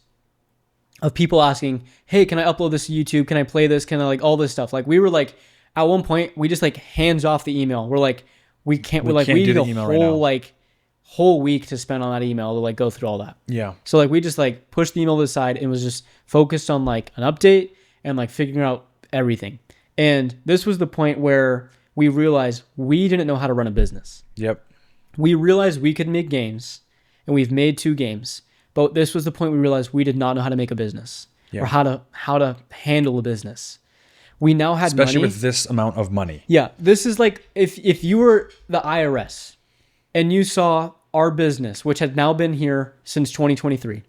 of people asking, hey, can I upload this to YouTube? Can I play this? Can I like all this stuff? Like we were like, at one point we just like hands off the email. We're like, we can't do need the a email whole right now. like whole week to spend on that email to like go through all that. Yeah. So like we just like pushed the email to the side and was just focused on like an update and like figuring out everything. And this was the point where we realized we didn't know how to run a business. Yep. We realized we could make games, and we've made 2 games. But this was the point we realized we did not know how to make a business or how to handle a business. We now had Especially money. with this amount of money. Yeah, this is like if you were the IRS and you saw our business, which had now been here since 2023.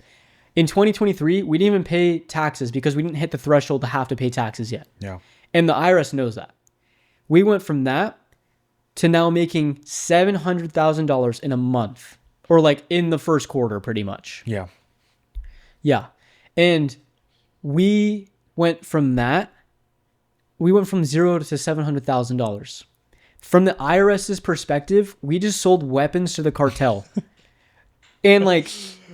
In 2023, we didn't even pay taxes because we didn't hit the threshold to have to pay taxes yet. Yeah. And the IRS knows that. We went from that to now making $700,000 in a month, or like in the first quarter, pretty much. Yeah. Yeah. And we went from that, we went from $0 to $700,000. From the IRS's perspective, we just sold weapons to the cartel. And like,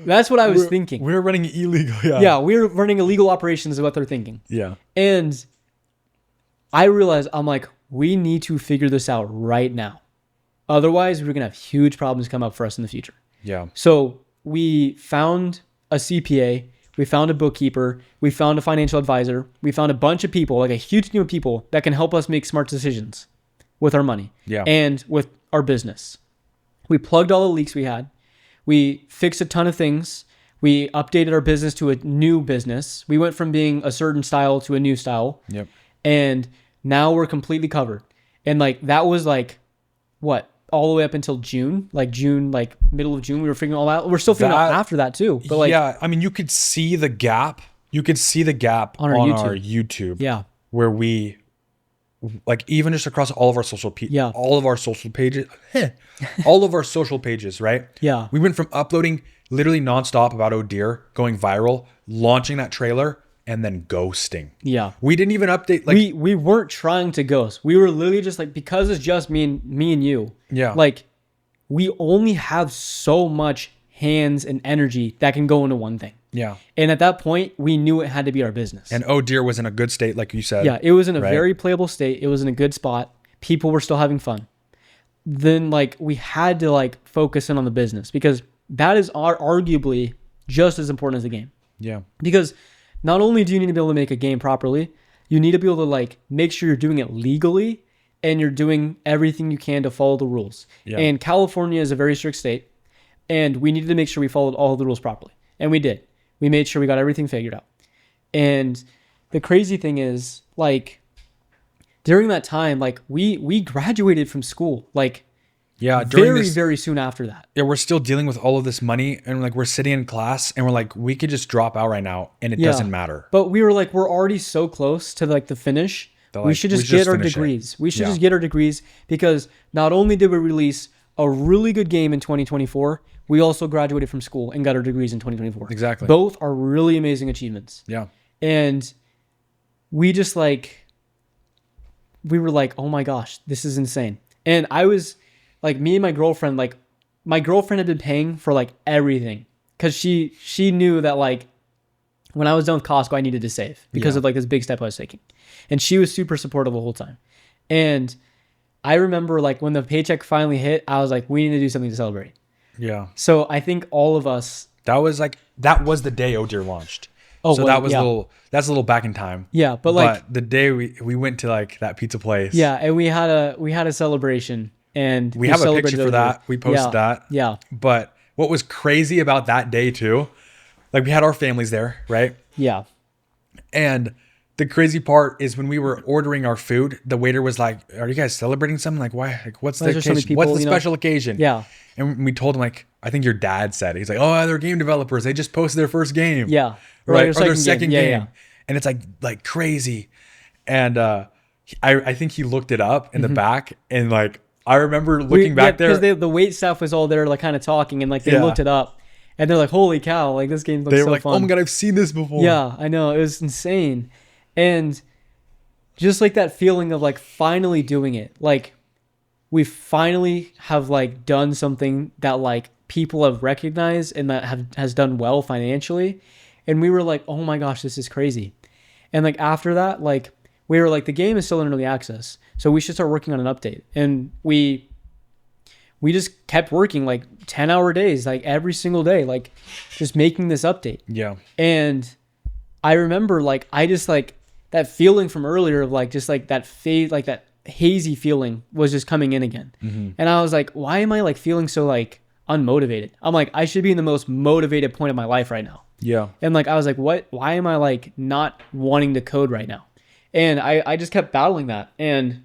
that's what I was thinking. We were running illegal. Yeah. Yeah, we were running illegal operations is what they're thinking. Yeah. And I realized, I'm like, we need to figure this out right now. Otherwise, we're going to have huge problems come up for us in the future. Yeah. So we found a CPA, we found a bookkeeper, we found a financial advisor, we found a bunch of people, like a huge team of people that can help us make smart decisions with our money and with our business. We plugged all the leaks we had. We fixed a ton of things. We updated our business to a new business. We went from being a certain style to a new style. Yep. And now we're completely covered. And like that was like what? All the way up until June, like middle of June, we were figuring all out. We're still figuring out after that too. But like, yeah, I mean, you could see the gap. You could see the gap on our YouTube. Yeah. Where we, like, even just across all of our all of our social pages, all of our social pages, right? Yeah. We went from uploading literally nonstop about Oh Dear, going viral, launching that trailer, and then ghosting. Yeah. We didn't even update. Like we weren't trying to ghost. We were literally just like, because it's just me and you. Yeah. Like we only have so much hands and energy that can go into one thing. Yeah. And at that point, we knew it had to be our business. And Oh Dear was in a good state, like you said. Yeah, it was in a very playable state. It was in a good spot. People were still having fun. Then like we had to like focus in on the business because that is arguably just as important as the game. Yeah. Because not only do you need to be able to make a game properly, you need to be able to like make sure you're doing it legally and you're doing everything you can to follow the rules. Yeah. And California is a very strict state, and we needed to make sure we followed all of the rules properly. And we did. We made sure we got everything figured out. And the crazy thing is, like, during that time, like we graduated from school, like very soon after that. Yeah, we're still dealing with all of this money, and like we're sitting in class and we're like, we could just drop out right now and it doesn't matter. But we were like, we're already so close to like the finish. We should just get our degrees. We should just get our degrees because not only did we release a really good game in 2024, we also graduated from school and got our degrees in 2024. Exactly. Both are really amazing achievements. Yeah. And we just like, we were like, oh my gosh, this is insane. And I was like, me and my girlfriend, like my girlfriend had been paying for like everything because she knew that like when I was done with Costco, I needed to save because of like this big step I was taking. And she was super supportive the whole time. And I remember like when the paycheck finally hit, I was like, we need to do something to celebrate. Yeah. So I think all of us. That was the day Oh Dear launched. Oh, so well, that was that's a little back in time. Yeah, but like the day we went to like that pizza place. Yeah, and we had a celebration, and we have a picture for that. We posted that. Yeah. But what was crazy about that day too, like we had our families there, right? Yeah. And the crazy part is when we were ordering our food, the waiter was like, "Are you guys celebrating something? Like, why? Like, what's the occasion? What's the special occasion?" Yeah. And we told him like, I think your dad said it. He's like, "Oh, they're game developers. They just posted their first game." Yeah. Right. Or their second game. Yeah. And it's like crazy. And I think he looked it up in the back, and like I remember looking back there because the wait staff was all there like kind of talking, and like they looked it up, and they're like, "Holy cow! Like this game looks so like, fun." "Oh my god, I've seen this before." Yeah, I know, it was insane, and just like that feeling of like finally doing it, like we finally have like done something that like people have recognized and that has done well financially, and we were like, "Oh my gosh, this is crazy." And like after that, like we were like, the game is still in early access, so we should start working on an update. And we just kept working like 10-hour days, like every single day, like just making this update. Yeah. And I remember like I just like that feeling from earlier of like just like that fade, like that hazy feeling was just coming in again. Mm-hmm. And I was like, why am I like feeling so like unmotivated? I'm like, I should be in the most motivated point of my life right now. Yeah. And like I was like, why am I like not wanting to code right now? And I just kept battling that. And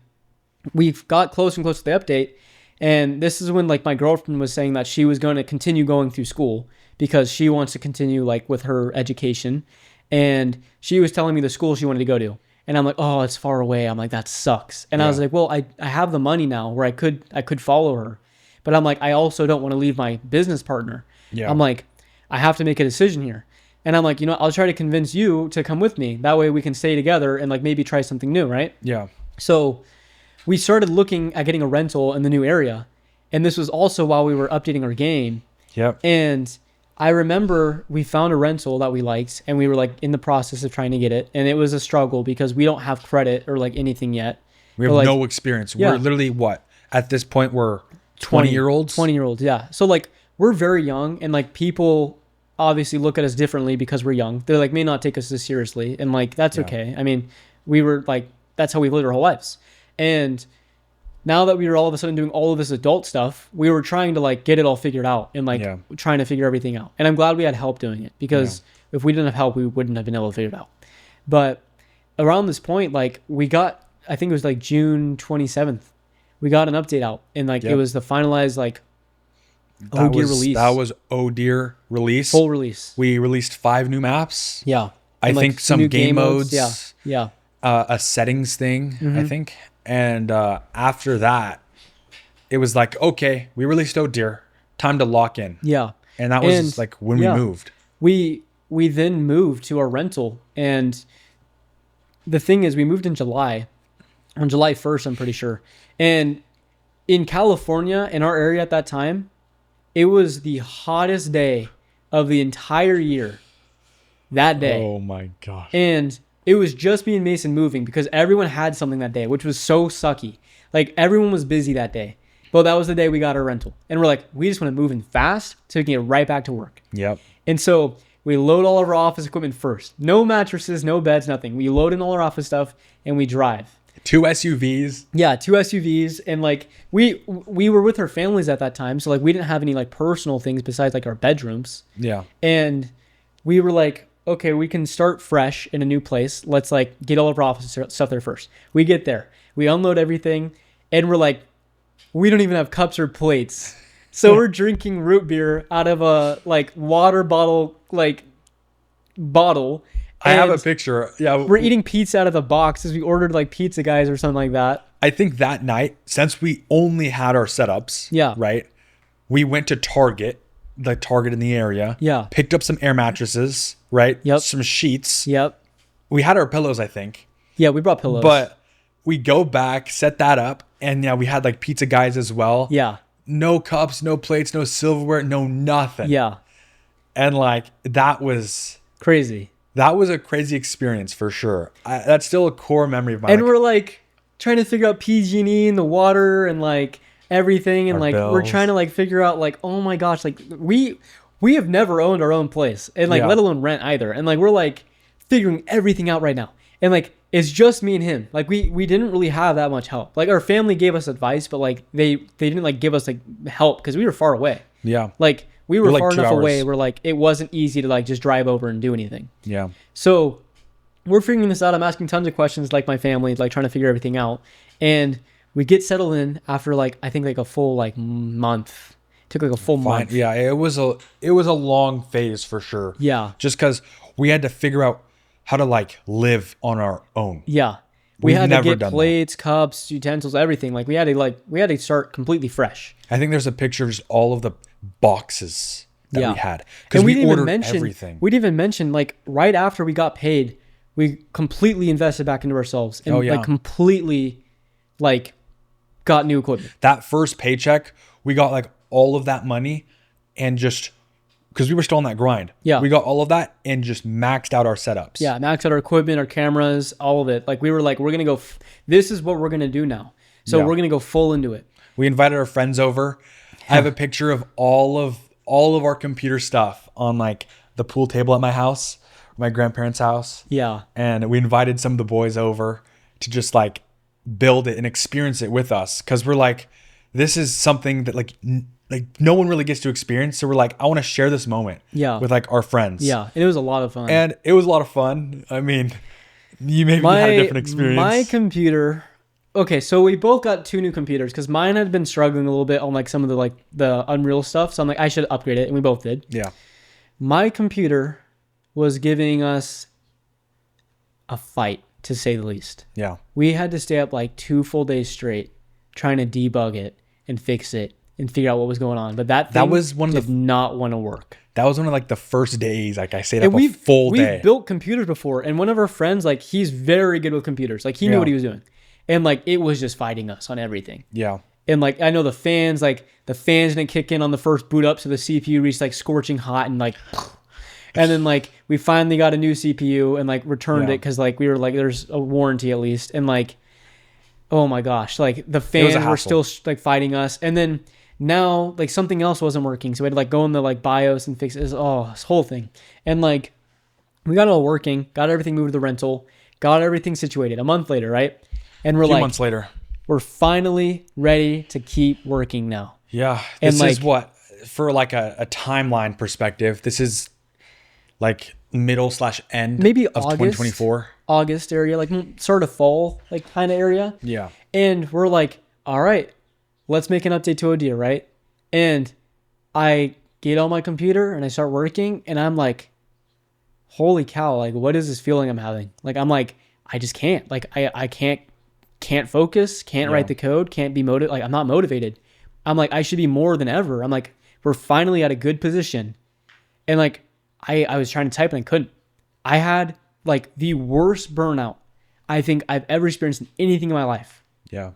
we got close and close to the update. And this is when like my girlfriend was saying that she was going to continue going through school because she wants to continue like with her education. And she was telling me the school she wanted to go to. And I'm like, oh, it's far away. I'm like, that sucks. And I was like, well, I have the money now where I could follow her. But I'm like, I also don't want to leave my business partner. Yeah. I'm like, I have to make a decision here. And I'm like, I'll try to convince you to come with me. That way we can stay together and like maybe try something new, right? Yeah. So we started looking at getting a rental in the new area. And this was also while we were updating our game. Yep. And I remember we found a rental that we liked, and we were like in the process of trying to get it. And it was a struggle because we don't have credit or like anything yet. We have no experience. Yeah. We're literally what? At this point, we're 20-year-olds? 20-year-olds, yeah. So like we're very young, and like people obviously look at us differently because we're young. They like may not take us as seriously, and like that's okay. I mean, we were like, that's how we lived our whole lives. And now that we were all of a sudden doing all of this adult stuff, we were trying to like get it all figured out and like trying to figure everything out. And I'm glad we had help doing it, because if we didn't have help, we wouldn't have been able to figure it out. But around this point, like we got, I think it was like June 27th, we got an update out, and like it was the finalized like Oh Dear release. That was Oh Dear release. Full release. We released 5 new maps. Yeah. I think like some game modes. Yeah. Yeah. A settings thing, I think. And after that, it was like, okay, we released Oh Dear. Time to lock in. Yeah. And that was like when we moved. We then moved to our rental. And the thing is, we moved in July. On July 1st, I'm pretty sure. And in California, in our area at that time, it was the hottest day of the entire year that day. Oh my gosh. And it was just me and Mason moving because everyone had something that day, which was so sucky. Like everyone was busy that day. But that was the day we got our rental. And we're like, we just want to move in fast so we can get right back to work. Yep. And so we load all of our office equipment first. No mattresses, no beds, nothing. We load in all our office stuff and we drive. 2 SUVs. Yeah, 2 SUVs. And like we were with our families at that time. So like we didn't have any like personal things besides like our bedrooms. Yeah. And we were like, okay, we can start fresh in a new place. Let's like get all of our office stuff there first. We get there. We unload everything. And we're like, we don't even have cups or plates. So we're drinking root beer out of a like water bottle, I have a picture. Yeah. We're eating pizza out of the box as we ordered like pizza guys or something like that. I think that night, since we only had our setups, right? We went to Target, the Target in the area. Yeah. Picked up some air mattresses, right? Yep. Some sheets. Yep. We had our pillows, I think. Yeah, we brought pillows. But we go back, set that up, and yeah, we had like pizza guys as well. Yeah. No cups, no plates, no silverware, no nothing. Yeah. And like that was Crazy. a crazy experience for sure. That's still a core memory of mine. And we're like trying to figure out PG&E and the water and like everything, and Our like we're bills. trying to like figure out like, oh my gosh, like we have never owned our own place, and like Yeah. let alone rent either. And like we're like figuring everything out right now. And like it's just me and him. Like we didn't really have that much help. Like our family gave us advice, but like they didn't like give us like help because we were far away. Yeah. Like we were like far 2 enough hours. away where like it wasn't easy to like just drive over and do anything. Yeah. So we're figuring this out. I'm asking tons of questions like my family, like trying to figure everything out. And we get settled in after like I think like a full like month. It took like a full Fine. month. Yeah, it was a long phase for sure. Yeah. Just because we had to figure out how to like live on our own. Yeah. We We've had to never get done that. plates, cups, utensils, everything. Like we had to start completely fresh. I think there's a picture of just all of the boxes that Yeah. we had because And we didn't ordered even mention everything. We didn't even mention like right after we got paid, we completely invested back into ourselves and Oh, yeah. like completely like got new equipment. That first paycheck, we got like all of that money and just because we were still on that grind. Yeah. We got all of that and just maxed out our setups. Yeah, maxed out our equipment, our cameras, all of it. Like we were like, we're gonna go. This is what we're gonna do now. So Yeah. we're gonna go full into it. We invited our friends over. I have a picture of all of our computer stuff on like the pool table at my house, my grandparents' house. Yeah, And we invited some of the boys over to just like build it and experience it with us because we're like, this is something that like no one really gets to experience. So we're like, I want to share this moment Yeah. with like our friends. yeah. And it was a lot of fun. And it was a lot of fun. I mean, you maybe had a different experience. My computer. Okay, so we both got 2 new computers because mine had been struggling a little bit on like some of the like the Unreal stuff. So I'm like, I should upgrade it, and we both did. Yeah. My computer was giving us a fight, to say the least. Yeah. We had to stay up like 2 full days straight trying to debug it and fix it and figure out what was going on. But that thing was one of did the- not want to work. That was one of like the first days. Like I stayed And up a full day. we've built computers before, and one of our friends, like he's very good with computers. Like he knew Yeah. what he was doing. And like it was just fighting us on everything. Yeah. And like I know the fans didn't kick in on the first boot up, so the CPU reached like scorching hot and like and then like we finally got a new CPU and like returned Yeah. it because like we were like there's a warranty at least, and like oh my gosh, like the fans were hassle. still like fighting us. And then now like something else wasn't working, so we had to like go in the like BIOS and fix it. This whole thing. And like we got it all working, got everything moved to the rental, got everything situated. A month later, right? And we're A few like, months later. we're finally ready to keep working now. Yeah. And, This like- is what, for like a timeline perspective, this is like middle/end Maybe of August. 2024. August area, like sort of fall, like kind of area. Yeah. And we're like, all right, let's make an update to ODIR, right? And I get on my computer and I start working, and I'm like, holy cow, like what is this feeling I'm having? Like I'm like, I just can't. Like I can't focus, can't Yeah. write the code, can't be motivated. Like I'm not motivated. I'm like, I should be more than ever. I'm like, we're finally at a good position. And like I was trying to type and I couldn't. I had like the worst burnout I think I've ever experienced in anything in my life. Yeah.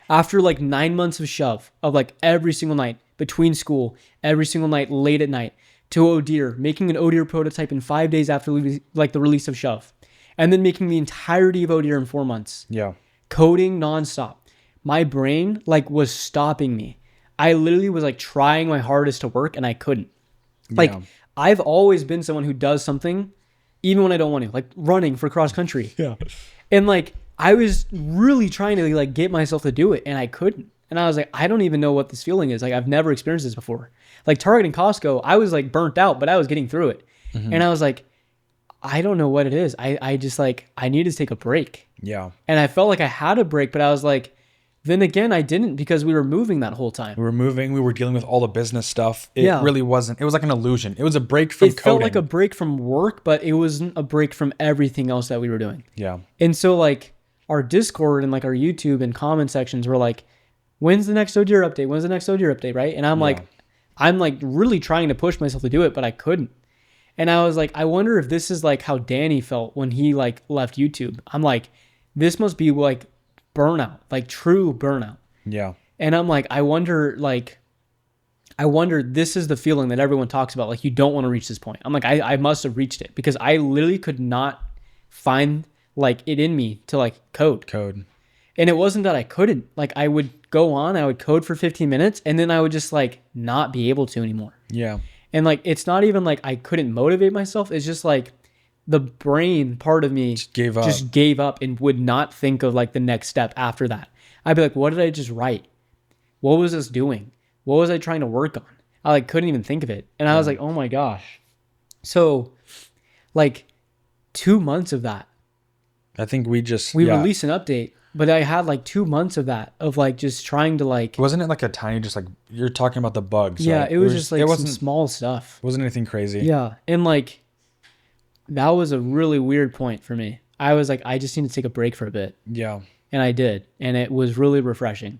After like 9 months of shove of like every single night between school, every single night late at night to ODIR, making an ODIR prototype in 5 days after like the release of shove, and then making the entirety of ODIR in 4 months, Yeah. coding nonstop. My brain like was stopping me. I literally was like trying my hardest to work and I couldn't. Like Yeah. I've always been someone who does something even when I don't want to, like running for cross country. Yeah. And like I was really trying to like get myself to do it and I couldn't. And I was like, I don't even know what this feeling is. Like I've never experienced this before. Like Target and Costco, I was like burnt out, but I was getting through it. And I was like, I don't know what it is. I just like, I need to take a break. Yeah. And I felt like I had a break, but I was like, then again, I didn't because we were moving that whole time. We were moving. We were dealing with all the business stuff. It Yeah. really wasn't. It was like an illusion. It was a break from It coding. felt like a break from work, but it wasn't a break from everything else that we were doing. Yeah. And so like our Discord and like our YouTube and comment sections were like, when's the next ODIR update? When's the next ODIR update? Right. And I'm like really trying to push myself to do it, but I couldn't. And I was like, I wonder if this is like how Danny felt when he like left YouTube. I'm like, this must be like burnout, like true burnout. Yeah. And I'm like, I wonder this is the feeling that everyone talks about. Like, you don't want to reach this point. I'm like, I must have reached it because I literally could not find like it in me to like code. And it wasn't that I couldn't. Like, I would go on, I would code for 15 minutes, and then I would just like not be able to anymore. Yeah. And like, it's not even like I couldn't motivate myself. It's just like the brain part of me Just gave up and would not think of like the next step after that. I'd be like, what did I just write? What was this doing? What was I trying to work on? I like couldn't even think of it. And I was like, oh my gosh. So like 2 months of that. I think we released an update, but I had like 2 months of that, of like just trying to like. Wasn't it like a tiny, just like you're talking about the bugs? Yeah, right? it was just like some small stuff. Wasn't anything crazy. Yeah. And like that was a really weird point for me. I was like, I just need to take a break for a bit. Yeah. And I did. And it was really refreshing.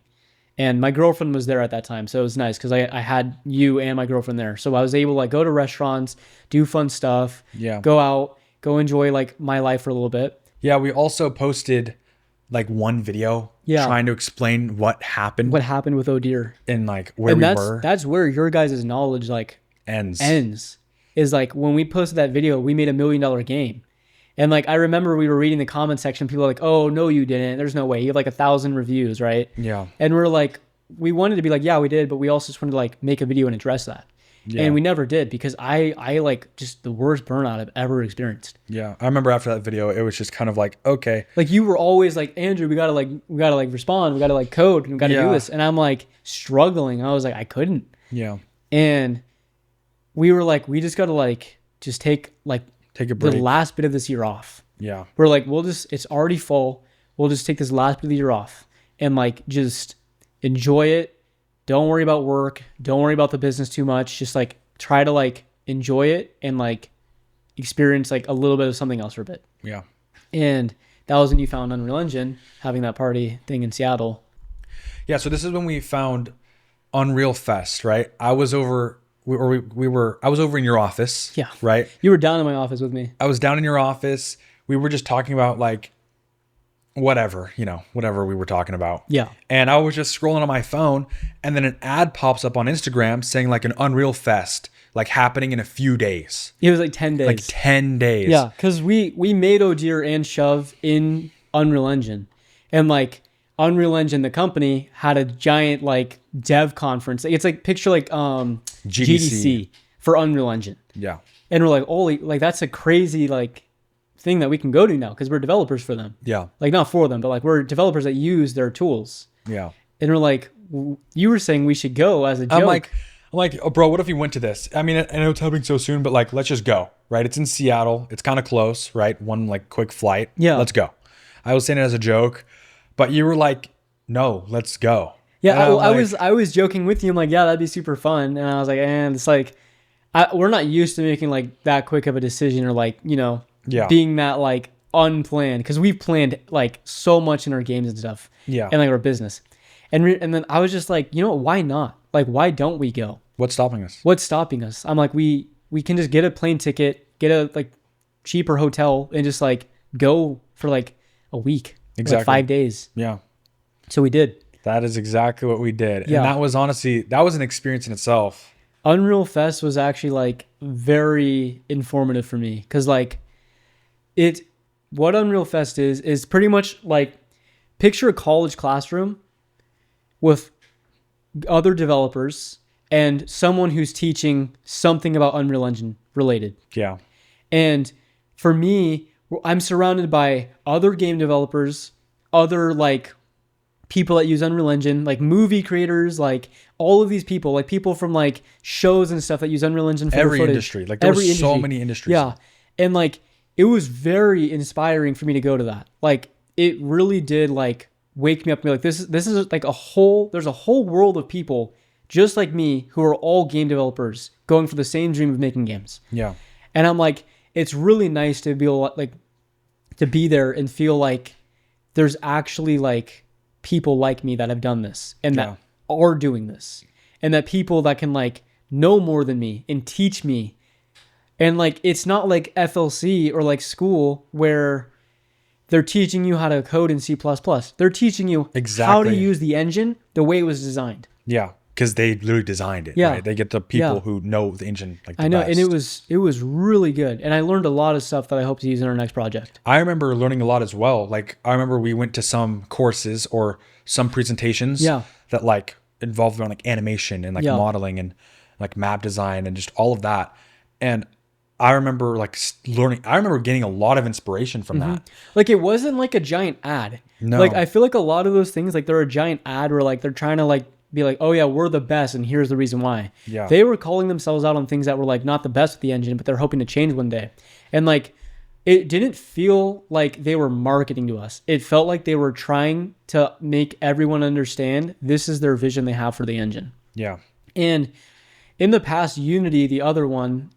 And my girlfriend was there at that time. So it was nice because I had you and my girlfriend there. So I was able to like go to restaurants, do fun stuff, go out, go enjoy like my life for a little bit. Yeah. We also posted like one video trying to explain what happened with O'Deer and like where we were. That's where your guys' knowledge like ends. Is like when we posted that video, we made $1 million game. And like, I remember we were reading the comment section. People were like, oh, no, you didn't. There's no way. You have like 1,000 reviews, right? Yeah. And we're like, we wanted to be like, yeah, we did. But we also just wanted to like make a video and address that. Yeah. And we never did because I like just the worst burnout I've ever experienced. Yeah. I remember after that video, it was just kind of like, okay. Like you were always like, Andrew, we gotta respond. We gotta like code and we gotta do this. And I'm like struggling. I was like, I couldn't. Yeah. And we were like, we just gotta like just take a break. The last bit of this year off. Yeah. We're like, it's already full. We'll just take this last bit of the year off and like just enjoy it. Don't worry about work. Don't worry about the business too much. Just like try to like enjoy it and like experience like a little bit of something else for a bit. Yeah. And that was when you found Unreal Engine, having that party thing in Seattle. Yeah. So this is when we found Unreal Fest, right? I was over I was over in your office. Yeah. Right. You were down in my office with me. I was down in your office. We were just talking about like whatever we were talking about. Yeah. And I was just scrolling on my phone and then an ad pops up on Instagram saying like an Unreal Fest, like happening in a few days. It was like 10 days. Like 10 days. Yeah. Cause we made O'Deer and Shove in Unreal Engine and like Unreal Engine, the company, had a giant like dev conference. It's like picture like GDC for Unreal Engine. Yeah. And we're like, holy, like that's a crazy like thing that we can go to now because we're developers for them. Yeah. Like not for them, but like we're developers that use their tools. Yeah. And we're like, you were saying we should go as a joke. I'm like, oh, bro, what if we went to this? I mean, I know it's happening so soon, but like, let's just go, right? It's in Seattle. It's kind of close, right? One like quick flight. Yeah. Let's go. I was saying it as a joke, but you were like, no, let's go. Yeah, I was joking with you. I'm like, yeah, that'd be super fun. And I was like, and it's like, we're not used to making like that quick of a decision or like, being that like unplanned because we've planned like so much in our games and stuff. Yeah. And like our business. And then I was just like, why not? Like, why don't we go? What's stopping us? What's stopping us? I'm like, we can just get a plane ticket, get a like cheaper hotel and just like go for like a week. Exactly. Like 5 days. Yeah. So we did. That is exactly what we did. Yeah. And that was honestly, that was an experience in itself. Unreal Fest was actually like very informative for me because like what Unreal Fest is pretty much like picture a college classroom with other developers and someone who's teaching something about Unreal Engine related. Yeah. And for me, I'm surrounded by other game developers, other like people that use Unreal Engine, like movie creators, like all of these people, like people from like shows and stuff that use Unreal Engine for every their footage. Industry. Like there were so many industries. Yeah. And like it was very inspiring for me to go to that. Like it really did like wake me up and be like, this is like there's a whole world of people just like me who are all game developers going for the same dream of making games. Yeah. And I'm like, it's really nice to be like to be there and feel like there's actually like people like me that have done this and that are doing this and that people that can like know more than me and teach me. And like, it's not like FLC or like school where They're teaching you how to code in C++. They're teaching you how to Exactly. use the engine the way it was designed. Yeah, because they literally designed it. Yeah. Right? They get the people Yeah. who know the engine like the I know, best. and it was really good. And I learned a lot of stuff that I hope to use in our next project. I remember learning a lot as well. Like I remember we went to some courses or some presentations Yeah. that like involved around like animation and like Yeah. modeling and like map design and just all of that. And I remember like learning. I remember getting a lot of inspiration from that. Like it wasn't like a giant ad. No. Like I feel like a lot of those things, like they're a giant ad where like they're trying to like be like, oh yeah, we're the best and here's the reason why. Yeah. They were calling themselves out on things that were like not the best with the engine, but they're hoping to change one day. And like it didn't feel like they were marketing to us. It felt like they were trying to make everyone understand this is their vision they have for the engine. Yeah. And in the past, Unity, the other one,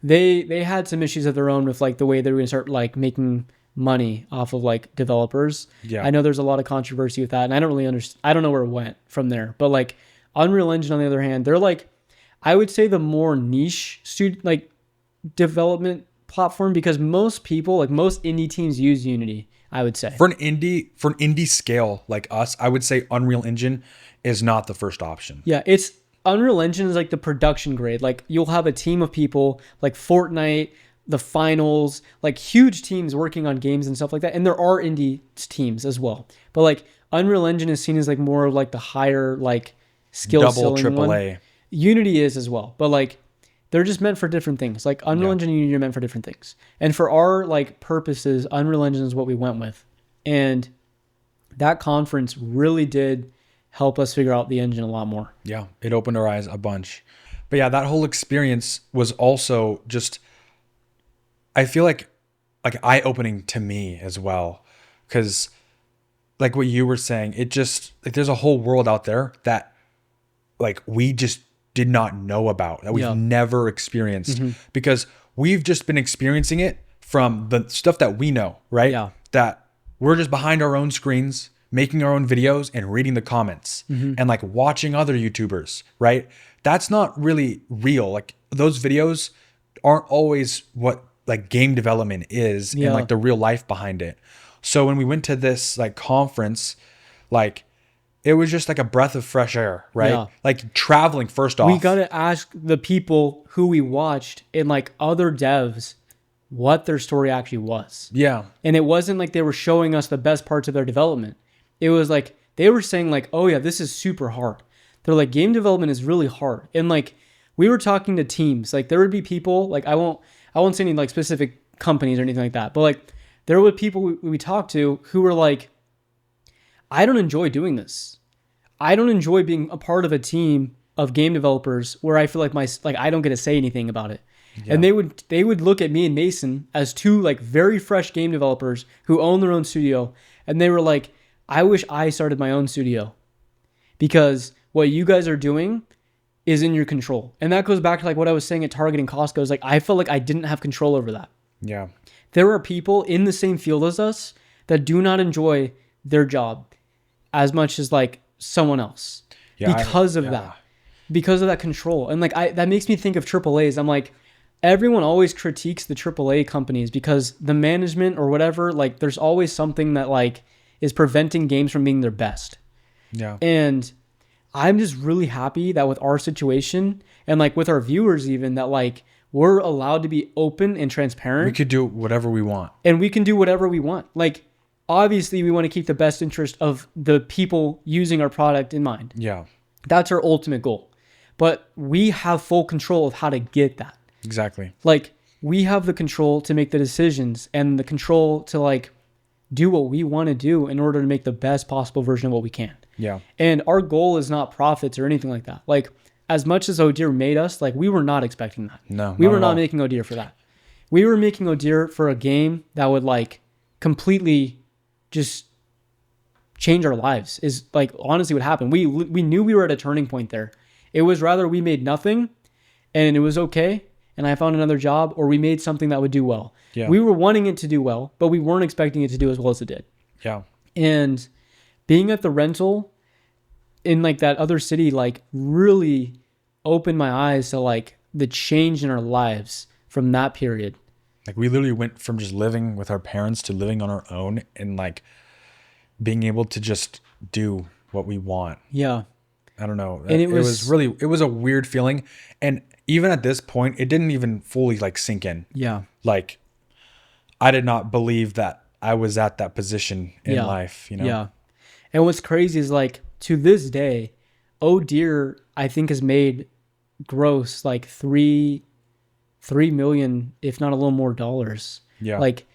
they had some issues of their own with like the way they were gonna start like making money off of like developers. Yeah. I know there's a lot of controversy with that, and I don't really understand. I don't know where it went from there. But like Unreal Engine, on the other hand, they're like, I would say the more niche like development platform, because most people, like most indie teams, use Unity. I would say For an indie scale like us, I would say Unreal Engine is not the first option. yeah, it's Unreal Engine is like the production grade. Like you'll have a team of people like Fortnite, the finals, like huge teams working on games and stuff like that. And there are indie teams as well. But like Unreal Engine is seen as like more of like the higher like skill Double ceiling one. AAA. Unity is as well. But like they're just meant for different things. Like Unreal Engine and Unity are meant for different things. And for our like purposes, Unreal Engine is what we went with. And that conference really did help us figure out the engine a lot more. Yeah, it opened our eyes a bunch. But yeah, that whole experience was also just, I feel like eye-opening to me as well. Because like what you were saying, it just, like there's a whole world out there that like we just did not know about, that we've Yeah. never experienced. Because we've just been experiencing it from the stuff that we know, right? Yeah. That we're just behind our own screens, making our own videos and reading the comments and like watching other YouTubers, right? That's not really real. Like those videos aren't always what like game development is Yeah. and like the real life behind it. So when we went to this like conference, like it was just like a breath of fresh air, right? Yeah. Like traveling first off. We got to ask the people who we watched and like other devs what their story actually was. Yeah. And it wasn't like they were showing us the best parts of their development. It was like they were saying like, oh yeah, this is super hard. They're like, game development is really hard. And like we were talking to teams, like there would be people, like I won't say any like specific companies or anything like that, but like there were people we talked to who were like, I don't enjoy doing this. I don't enjoy being a part of a team of game developers where I feel like I don't get to say anything about it. Yeah. And they would look at me and Mason as two like very fresh game developers who own their own studio, and they were like, I wish I started my own studio because what you guys are doing is in your control. And that goes back to like what I was saying at Target and Costco. Is like I felt like I didn't have control over that. Yeah. There are people in the same field as us that do not enjoy their job as much as like someone else because of that control. And like that makes me think of AAAs. I'm like, everyone always critiques the AAA companies because the management or whatever, like there's always something that like is preventing games from being their best. Yeah. And I'm just really happy that with our situation and like with our viewers even, that like we're allowed to be open and transparent. We could do whatever we want. And we can do whatever we want. Like obviously we want to keep the best interest of the people using our product in mind. Yeah. That's our ultimate goal. But we have full control of how to get that. Exactly. Like we have the control to make the decisions and the control to like do what we want to do in order to make the best possible version of what we can. Yeah. And our goal is not profits or anything like that. Like as much as Odeer made us, like we were not expecting that. No, we not were at not all. making Odeer for that. We were making Odeer for a game that would like completely just change our lives. Is like honestly what happened. We knew we were at a turning point there. It was rather we made nothing and it was okay and I found another job, or we made something that would do well. Yeah. We were wanting it to do well, but we weren't expecting it to do as well as it did. Yeah. And being at the rental in like that other city, like really opened my eyes to like the change in our lives from that period. Like we literally went from just living with our parents to living on our own and like being able to just do what we want. Yeah. I don't know. And It was really, it was a weird feeling. And even at this point, it didn't even fully like sink in. Yeah. Like I did not believe that I was at that position in Yeah. life, you know? Yeah. And what's crazy is like to this day, Oh Dear, I think has made gross like 3 million, if not a little more dollars. Yeah. Like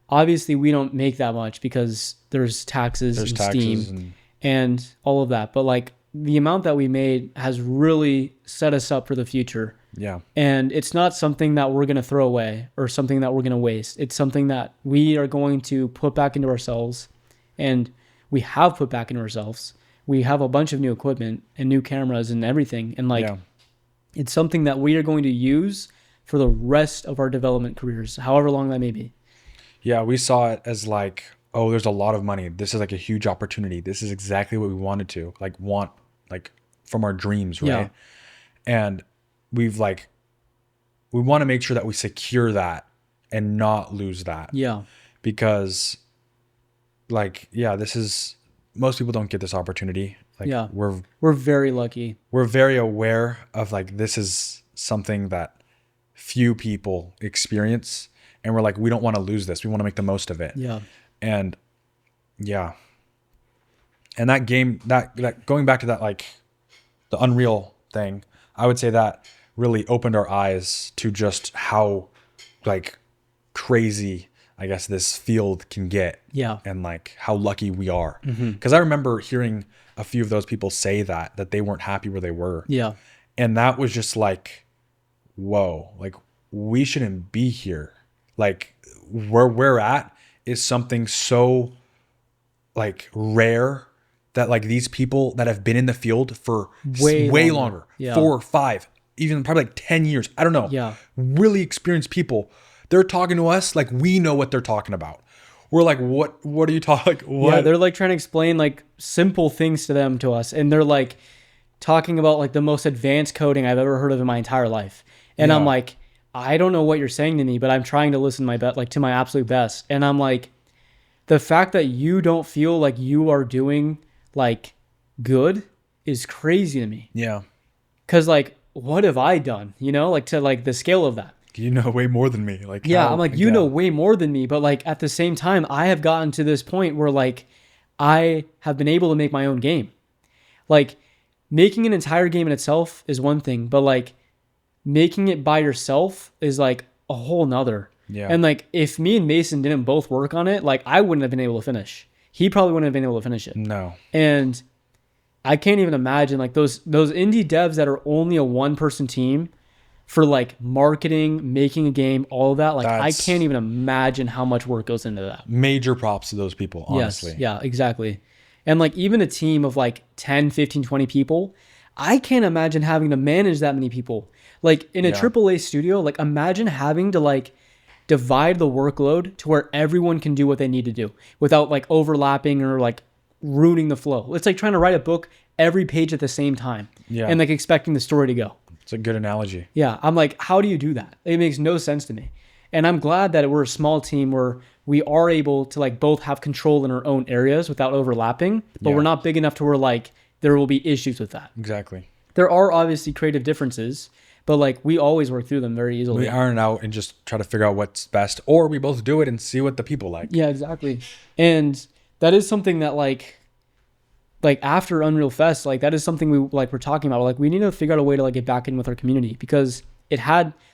obviously we don't make that much because there's taxes and Steam and all of that. But like the amount that we made has really set us up for the future. Yeah. And it's not something that we're going to throw away or something that we're going to waste. It's something that we are going to put back into ourselves, and we have put back into ourselves. We have a bunch of new equipment and new cameras and everything. And like, it's something that we are going to use for the rest of our development careers, however long that may be. Yeah. We saw it as like, oh, there's a lot of money. This is like a huge opportunity. This is exactly what we wanted to want from our dreams. Right. Yeah. And we want to make sure that we secure that and not lose that. Yeah. Because most people don't get this opportunity. Like Yeah. we're very lucky. We're very aware of like, this is something that few people experience. And we're like, we don't want to lose this. We want to make the most of it. Yeah. And yeah. And that game, that going back to that, like the Unreal thing, I would say that really opened our eyes to just how like crazy, I guess, this field can get. Yeah. And like how lucky we are. Because I remember hearing a few of those people say that they weren't happy where they were. Yeah. And that was just like, whoa, like we shouldn't be here. Like where we're at is something so like rare that like these people that have been in the field for way longer, Yeah. 4 or 5, even probably like 10 years. I don't know. Yeah. Really experienced people. They're talking to us like we know what they're talking about. We're like, what are you talking? Like, what? Yeah, they're like trying to explain like simple things to us. And they're like talking about like the most advanced coding I've ever heard of in my entire life. And I'm like, I don't know what you're saying to me, but I'm trying to listen to my absolute best. And I'm like, the fact that you don't feel like you are doing like good is crazy to me. Yeah. Cause like, what have I done? You know, like to like the scale of that. You know way more than me. Like, yeah, I'm like, you know way more than me. But like at the same time, I have gotten to this point where like I have been able to make my own game. Like making an entire game in itself is one thing, but like making it by yourself is like a whole nother. Yeah. And like if me and Mason didn't both work on it, like I wouldn't have been able to finish. He probably wouldn't have been able to finish it. No. And I can't even imagine like those indie devs that are only a one-person team for like marketing, making a game, all of that. Like I can't even imagine how much work goes into that. Major props to those people, honestly. Yes, yeah, exactly. And like even a team of like 10, 15, 20 people, I can't imagine having to manage that many people. Like in a AAA studio, like imagine having to like divide the workload to where everyone can do what they need to do without like overlapping or like ruining the flow. It's like trying to write a book every page at the same time and like expecting the story to go. It's a good analogy. Yeah. I'm like, how do you do that? It makes no sense to me. And I'm glad that we're a small team where we are able to like both have control in our own areas without overlapping, but we're not big enough to where like there will be issues with that. Exactly. There are obviously creative differences, but like we always work through them very easily. We iron out and just try to figure out what's best, or we both do it and see what the people like. Yeah, exactly. And that is something that like after Unreal Fest, like that is something we're talking about. Like we need to figure out a way to like get back in with our community because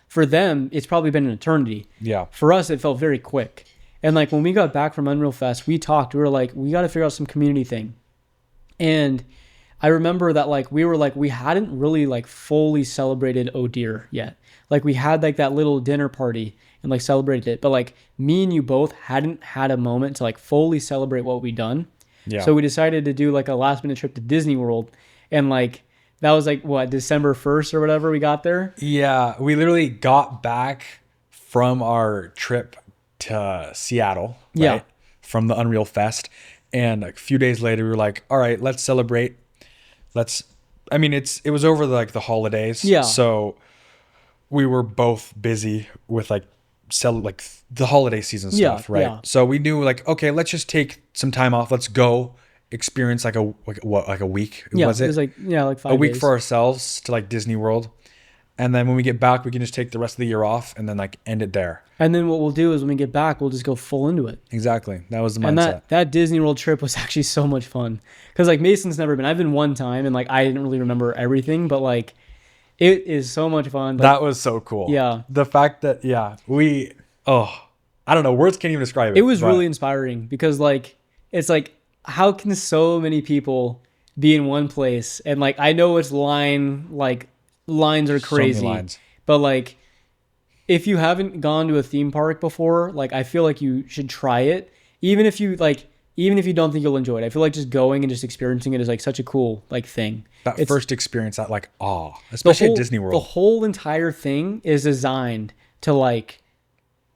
for them, it's probably been an eternity. Yeah. For us, it felt very quick. And like when we got back from Unreal Fest, we were like, we got to figure out some community thing. And I remember that like we hadn't really like fully celebrated Oh Dear yet. Like we had like that little dinner party and like celebrated it, but like me and you both hadn't had a moment to like fully celebrate what we'd done. Yeah. So we decided to do like a last minute trip to Disney World, and like that was like what, December 1st or whatever we got there. Yeah, we literally got back from our trip to Seattle, right? Yeah. From the Unreal Fest, and a few days later we were like, all right, let's celebrate. It was over the holidays. Yeah. So we were both busy with like sell like the holiday season Yeah, stuff, right? yeah. So we knew like, okay, let's just take some time off. Let's go experience like a week. Yeah, Was it it? was like like A 5 week days. for ourselves to like Disney World. And then when we get back, we can just take the rest of the year off and then like end it there. And then what we'll do is when we get back, we'll just go full into it. Exactly. That was the And mindset. that Disney World trip was actually so much fun. Because like Mason's never been. I've been one time and like I didn't really remember everything, but like it is so much fun. Like, That was so cool. Yeah. The fact that, I don't know. Words can't even describe it. it was but really inspiring because like it's like how can so many people be in one place? And like I know it's lines are so many crazy. lines. But like if you haven't gone to a theme park before, like I feel like you should try it. Even if you don't think you'll enjoy it. I feel like just going and just experiencing it is like such a cool like thing. That It's first experience, that like awe, the especially whole- at Disney The World. whole entire thing is designed to like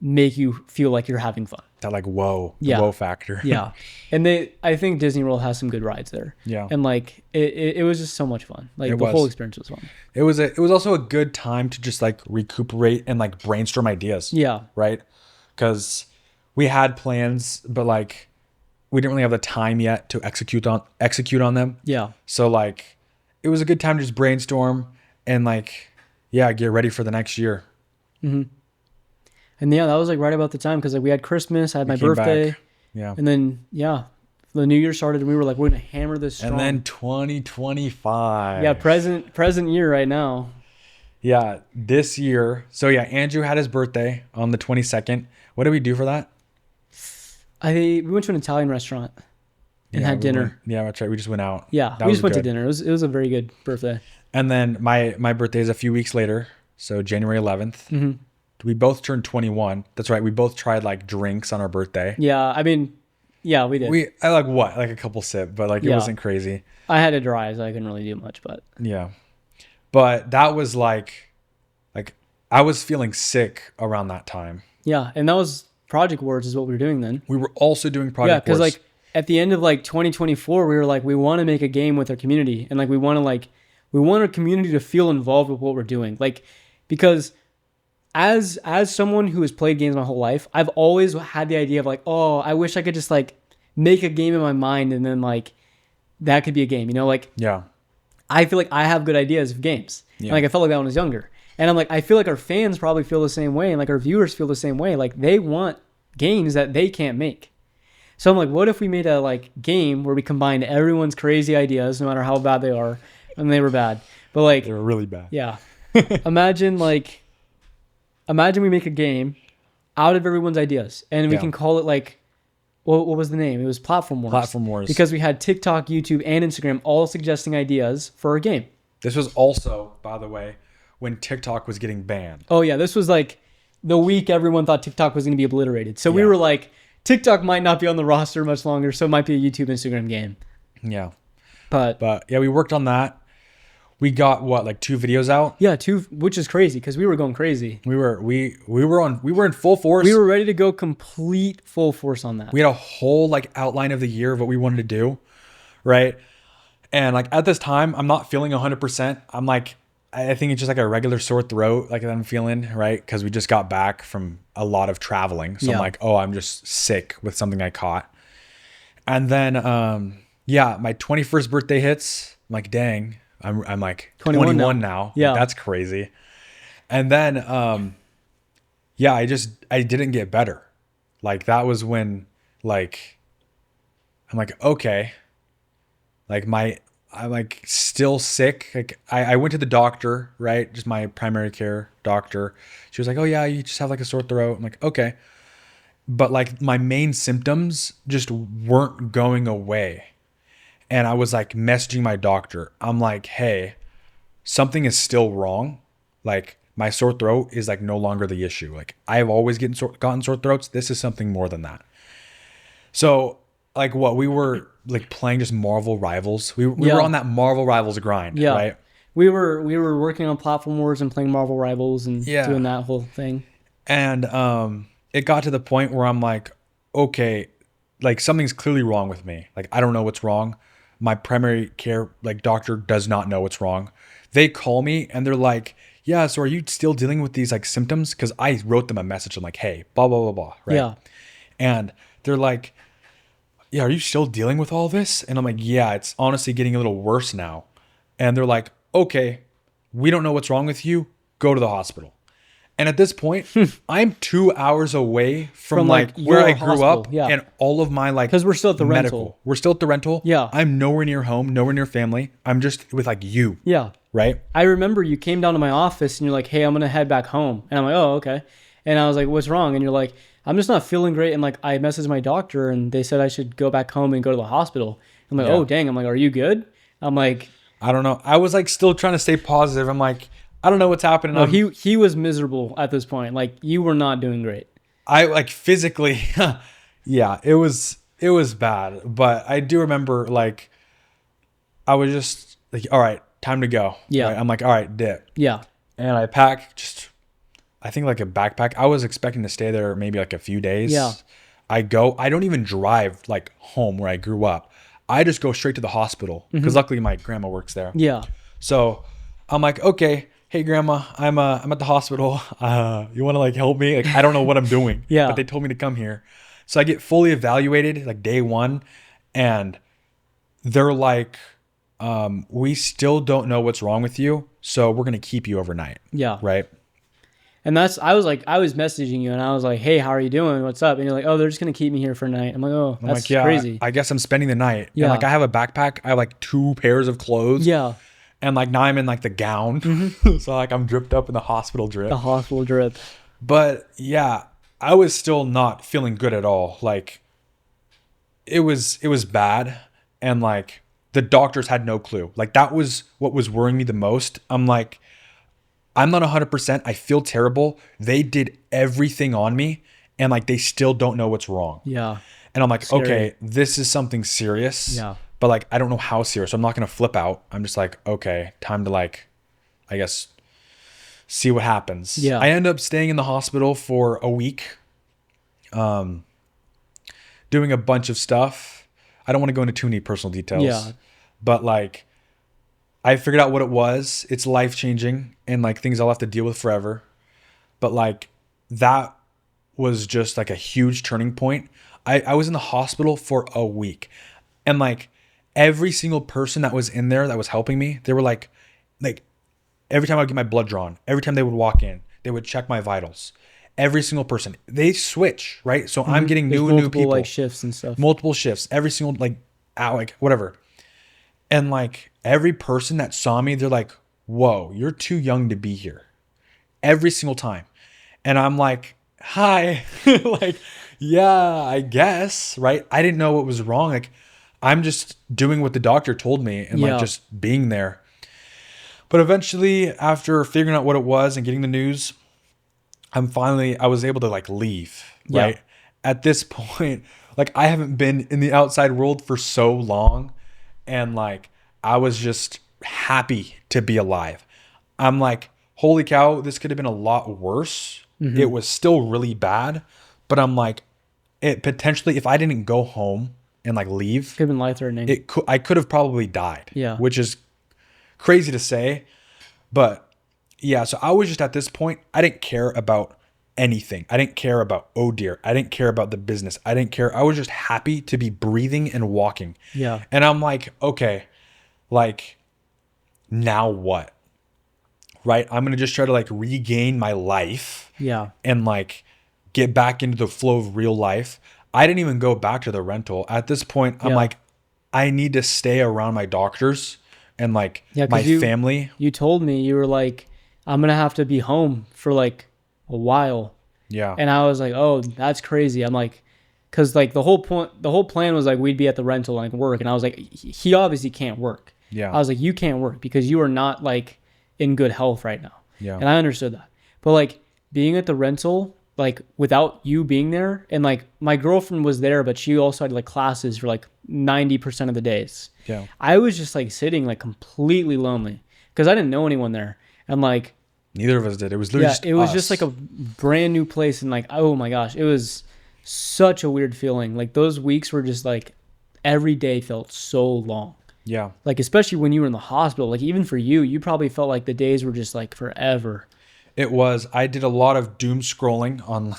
make you feel like you're having fun. That like whoa, the Yeah. whoa factor. Yeah. And I think Disney World has some good rides there. Yeah. And like it was just so much fun. Like It the was. whole experience was fun. It was also a good time to just like recuperate and like brainstorm ideas. Yeah. Right? Because we had plans, but like we didn't really have the time yet to execute on them. Yeah. So like it was a good time to just brainstorm and like get ready for the next year. And yeah, that was like right about the time because like we had Christmas, I had my Came birthday, back. Yeah. and then the new year started, and we were like, we're gonna hammer this strong. And then 2025. yeah, present year right now. Yeah, this year. So yeah, Andrew had his birthday on the 22nd. What did we do for that? We went to an Italian restaurant and had dinner. Yeah, that's right. We just went out. Yeah, That we was just went to good. dinner. It was a very good birthday. And then my birthday is a few weeks later, so January 11th. Mm-hmm. We both turned 21. That's right. We both tried like drinks on our birthday. Yeah, I mean, yeah, we did. I like a couple sip, but like it Yeah. wasn't crazy. I had to dry, so I couldn't really do much. But Yeah. But that was like I was feeling sick around that time. yeah, and that was Project Wars is what we were doing then. We were also doing Yeah, Project because Wars. like at the end of like 2024, we were like, we want to make a game with our community, and like we want our community to feel involved with what we're doing, like because as someone who has played games my whole life, I've always had the idea of like, oh, I wish I could just like make a game in my mind, and then like that could be a game, like yeah. I feel like I have good ideas of games, and like I felt like that when I was younger. And I'm like, I feel like our fans probably feel the same way, and like our viewers feel the same way. Like they want games that they can't make. So I'm like, what if we made a like game where we combined everyone's crazy ideas, no matter how bad they are, and they were bad, but like, They were really bad. yeah, imagine we make a game out of everyone's ideas, and we Yeah. can call it like, what was the name? It was Platform Wars. Platform Wars. Because we had TikTok, YouTube, and Instagram all suggesting ideas for a game. This was also, by the way, when TikTok was getting banned. Oh yeah, this was like the week everyone thought TikTok was going to be obliterated. So we Yeah. were like, TikTok might not be on the roster much longer, so it might be a YouTube, Instagram game. Yeah. But But we worked on that. We got like 2 videos out. yeah, which is crazy because we were going crazy. We were in full force. We were ready to go complete full force on that. We had a whole like outline of the year of what we wanted to do, right? And like at this time, I'm not feeling 100%. I'm like, I think it's just like a regular sore throat, like that I'm feeling, right? Because we just got back from a lot of traveling, so Yeah. I'm like, oh, I'm just sick with something I caught. And then, my 21st birthday hits. I'm like, dang, I'm like 21 21 now. Yeah. That's crazy. And then, I didn't get better. Like that was when like I'm like, okay, like I'm like still sick. Like I went to the doctor, right? Just my primary care doctor. She was like, oh yeah, you just have like a sore throat. I'm like, okay. But like my main symptoms just weren't going away. And I was like messaging my doctor. I'm like, hey, something is still wrong. Like my sore throat is like no longer the issue. Like I've always gotten sore throats. This is something more than that. So like we were like playing just Marvel Rivals. We Yeah. were on that Marvel Rivals grind, Yeah. right? We were working on Platform Wars and playing Marvel Rivals and Yeah. doing that whole thing. And it got to the point where I'm like, okay, like something's clearly wrong with me. Like I don't know what's wrong. My primary care like doctor does not know what's wrong. They call me and they're like, yeah, so are you still dealing with these like symptoms? Because I wrote them a message. I'm like, hey, blah, blah, blah, blah. Right. Yeah. And they're like, yeah, are you still dealing with all this? And I'm like, yeah, it's honestly getting a little worse now. And they're like, okay, we don't know what's wrong with you. Go to the hospital. And at this point, I'm 2 hours away from like where your I grew hospital, up yeah. and all of my like, Because we're still at the medical. rental. We're still at the rental. Yeah. I'm nowhere near home, nowhere near family. I'm just with like you. Yeah. Right. I remember you came down to my office and you're like, hey, I'm going to head back home. And I'm like, oh, okay. And I was like, what's wrong? And you're like, I'm just not feeling great. And like, I messaged my doctor and they said I should go back home and go to the hospital. I'm like, Yeah. oh, dang. I'm like, are you good? I'm like, I don't know. I was like still trying to stay positive. I'm like, I don't know what's happening. no, he was miserable at this point. Like, you were not doing great. I like physically, yeah, it was bad. But I do remember like, I was just like, all right, time to go. Yeah. Right? I'm like, all right, dip. Yeah. And I pack just, I think like a backpack. I was expecting to stay there maybe like a few days. Yeah. I don't even drive like home where I grew up. I just go straight to the hospital because luckily my grandma works there. Yeah. So I'm like, okay, hey grandma, I'm at the hospital. You want to like help me? Like I don't know what I'm doing. Yeah. But they told me to come here. So I get fully evaluated like day one, and they're like, we still don't know what's wrong with you, so we're gonna keep you overnight. Yeah. Right. And I was messaging you and I was like, hey, how are you doing? What's up? And you're like, oh, they're just going to keep me here for a night. I'm like, oh, I'm that's like, yeah, crazy. I guess I'm spending the night. Yeah. And like I have a backpack. I have like 2 pairs of clothes. Yeah. And like now I'm in like the gown. So like I'm dripped up in the hospital drip. The hospital drip. But yeah, I was still not feeling good at all. Like it was bad. And like the doctors had no clue. Like that was what was worrying me the most. I'm like, I'm not 100%. I feel terrible. They did everything on me and like they still don't know what's wrong. Yeah. And I'm like, Scary. okay, this is something serious. Yeah. But like, I don't know how serious. So I'm not going to flip out. I'm just like, okay, time to like, I guess, see what happens. Yeah. I end up staying in the hospital for a week, doing a bunch of stuff. I don't want to go into too many personal details. Yeah. But like, I figured out what it was. It's life-changing and like things I'll have to deal with forever. But like, that was just like a huge turning point. I was in the hospital for a week. And like every single person that was in there that was helping me, they were like every time I would get my blood drawn, every time they would walk in, they would check my vitals. Every single person, they switch, right? So I'm getting There's new multiple, people, like shifts and stuff. multiple shifts, every single like hour, like whatever. And like every person that saw me, they're like, whoa, you're too young to be here. Every single time. And I'm like, hi, like, yeah, I guess, right? I didn't know what was wrong. Like, I'm just doing what the doctor told me and Yeah. like just being there. But eventually, after figuring out what it was and getting the news, I was able to like leave, Yeah. right? At this point, like I haven't been in the outside world for so long. And like, I was just happy to be alive. I'm like, holy cow, this could have been a lot worse. It was still really bad, but I'm like, it potentially, if I didn't go home and like leave, Could have been life threatening. I could have probably died. Yeah. Which is crazy to say, but yeah. So I was just at this point, I didn't care about anything. I didn't care about, oh dear. I didn't care about the business. I didn't care. I was just happy to be breathing and walking. Yeah. And I'm like, okay, like now what? Right? I'm going to just try to like regain my life Yeah. and like get back into the flow of real life. I didn't even go back to the rental. At this point, I'm Yeah. like, I need to stay around my doctors and like Yeah, 'cause my you- family. You told me, you were like, I'm going to have to be home for like a while. Yeah. And I was like, oh, that's crazy. I'm like, because like the whole plan was like we'd be at the rental and like work. And I was like, he obviously can't work. Yeah. I was like, you can't work because you are not like in good health right now. Yeah. And I understood that. But like being at the rental, like without you being there, and like my girlfriend was there, but she also had like classes for like 90% of the days. Yeah. I was just like sitting like completely lonely because I didn't know anyone there. And like, Neither of us did. It was literally yeah, it was us. just like a brand new place. And like, oh my gosh, it was such a weird feeling. Like those weeks were just like every day felt so long. Yeah. Like, especially when you were in the hospital, like even for you, you probably felt like the days were just like forever. It was. I did a lot of doom scrolling on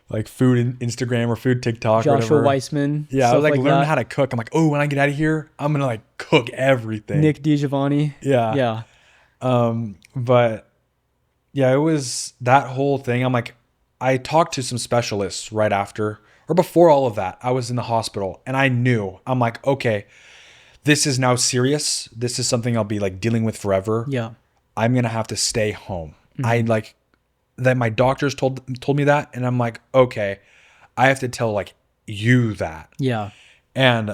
like food Instagram or food TikTok or Joshua whatever. Weissman, Yeah, I stuff was like like learning that. how to cook. I'm like, oh, when I get out of here, I'm gonna like cook everything. Nick DiGiovanni. Yeah. Yeah. But yeah, it was that whole thing. I'm like, I talked to some specialists right after or before all of that. I was in the hospital and I knew, I'm like, okay, this is now serious. This is something I'll be like dealing with forever. Yeah. I'm going to have to stay home. I like that my doctors told me that. And I'm like, okay, I have to tell like you that. Yeah. And,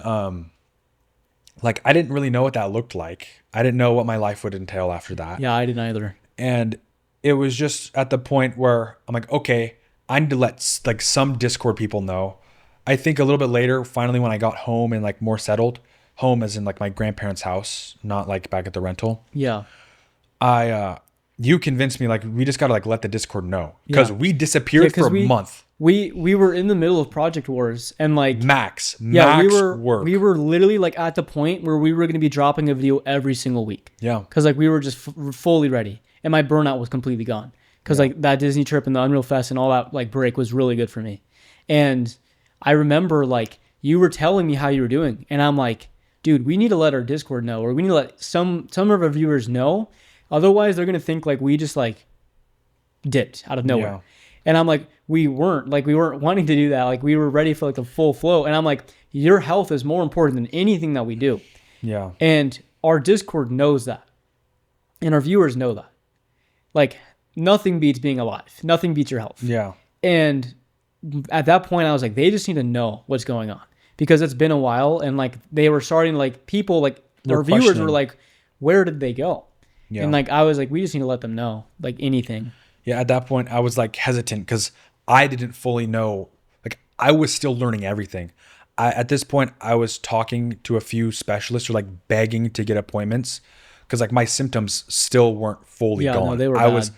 like, I didn't really know what that looked like. I didn't know what my life would entail after that. Yeah. I didn't either. And it was just at the point where I'm like, okay, I need to let like some Discord people know. I think a little bit later, finally, when I got home and like more settled, home as in like my grandparents' house, not like back at the rental. Yeah. You convinced me like we just gotta like let the Discord know because Yeah. we disappeared for a month. We were in the middle of Project Wars and like Max we work. were literally like at the point where we were going to be dropping a video every single week. Yeah. Because like we were just fully ready and my burnout was completely gone. Because like that Disney trip and the Unreal Fest and all that like break was really good for me. And I remember like you were telling me how you were doing and I'm like, dude, we need to let our Discord know or we need to let some of our viewers know. Otherwise they're going to think like we just like dipped out of nowhere. Yeah. And I'm like, we weren't wanting to do that. Like we were ready for like the full flow. And I'm like, your health is more important than anything that we do. Yeah. And our Discord knows that. And our viewers know that. Like nothing beats being alive. Nothing beats your health. Yeah. And at that point I was like, they just need to know what's going on because it's been a while. And like, they were starting like people, like They're our viewers questioning. were like, where did they go? Yeah. And like, I was like, we just need to let them know like anything. Yeah, at that point, I was like hesitant because I didn't fully know. Like, I was still learning everything. At this point, I was talking to a few specialists or like begging to get appointments because like my symptoms still weren't fully Yeah, no, gone. they were I bad. was.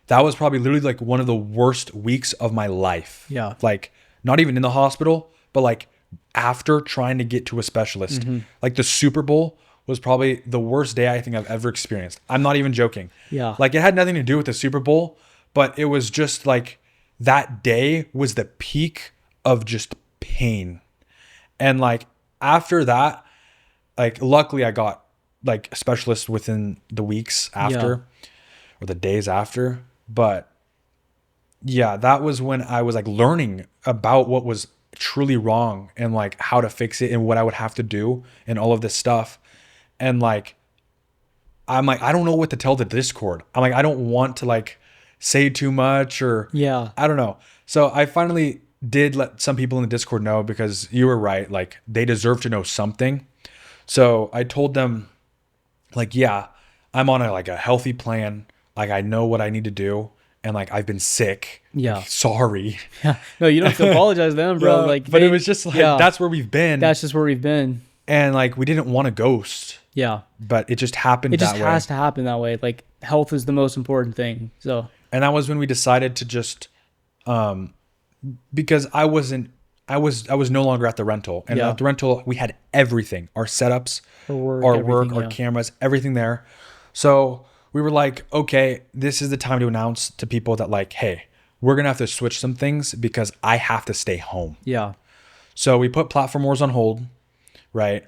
That was probably literally like one of the worst weeks of my life. Yeah. Like, not even in the hospital, but like after trying to get to a specialist. Mm-hmm. Like the Super Bowl was probably the worst day I think I've ever experienced. I'm not even joking. Yeah. Like it had nothing to do with the Super Bowl, but it was just like that day was the peak of just pain. And like after that, like luckily I got like a specialist within the weeks after or the days after. But yeah, that was when I was like learning about what was truly wrong and like how to fix it and what I would have to do and all of this stuff. And like, I'm like, I don't know what to tell the Discord. I'm like, I don't want to like say too much or Yeah. I don't know. So I finally did let some people in the Discord know because you were right. Like they deserve to know something. So I told them like, yeah, I'm on a healthy plan. Like I know what I need to do. And like, I've been sick. Yeah. Like, sorry. No, you don't have to apologize to them, bro. Yeah, Like, but it was just like, that's where we've been. that's just where we've been. And like, we didn't want to ghost. Yeah. But it just happened It that just way. has to happen that way. Like health is the most important thing. So And that was when we decided to just because I was no longer at the rental. And Yeah. at the rental we had everything. Our setups, our work, our everything, our yeah. cameras, everything there. So we were like, okay, this is the time to announce to people that like, hey, we're gonna have to switch some things because I have to stay home. Yeah. So we put platform wars on hold, right?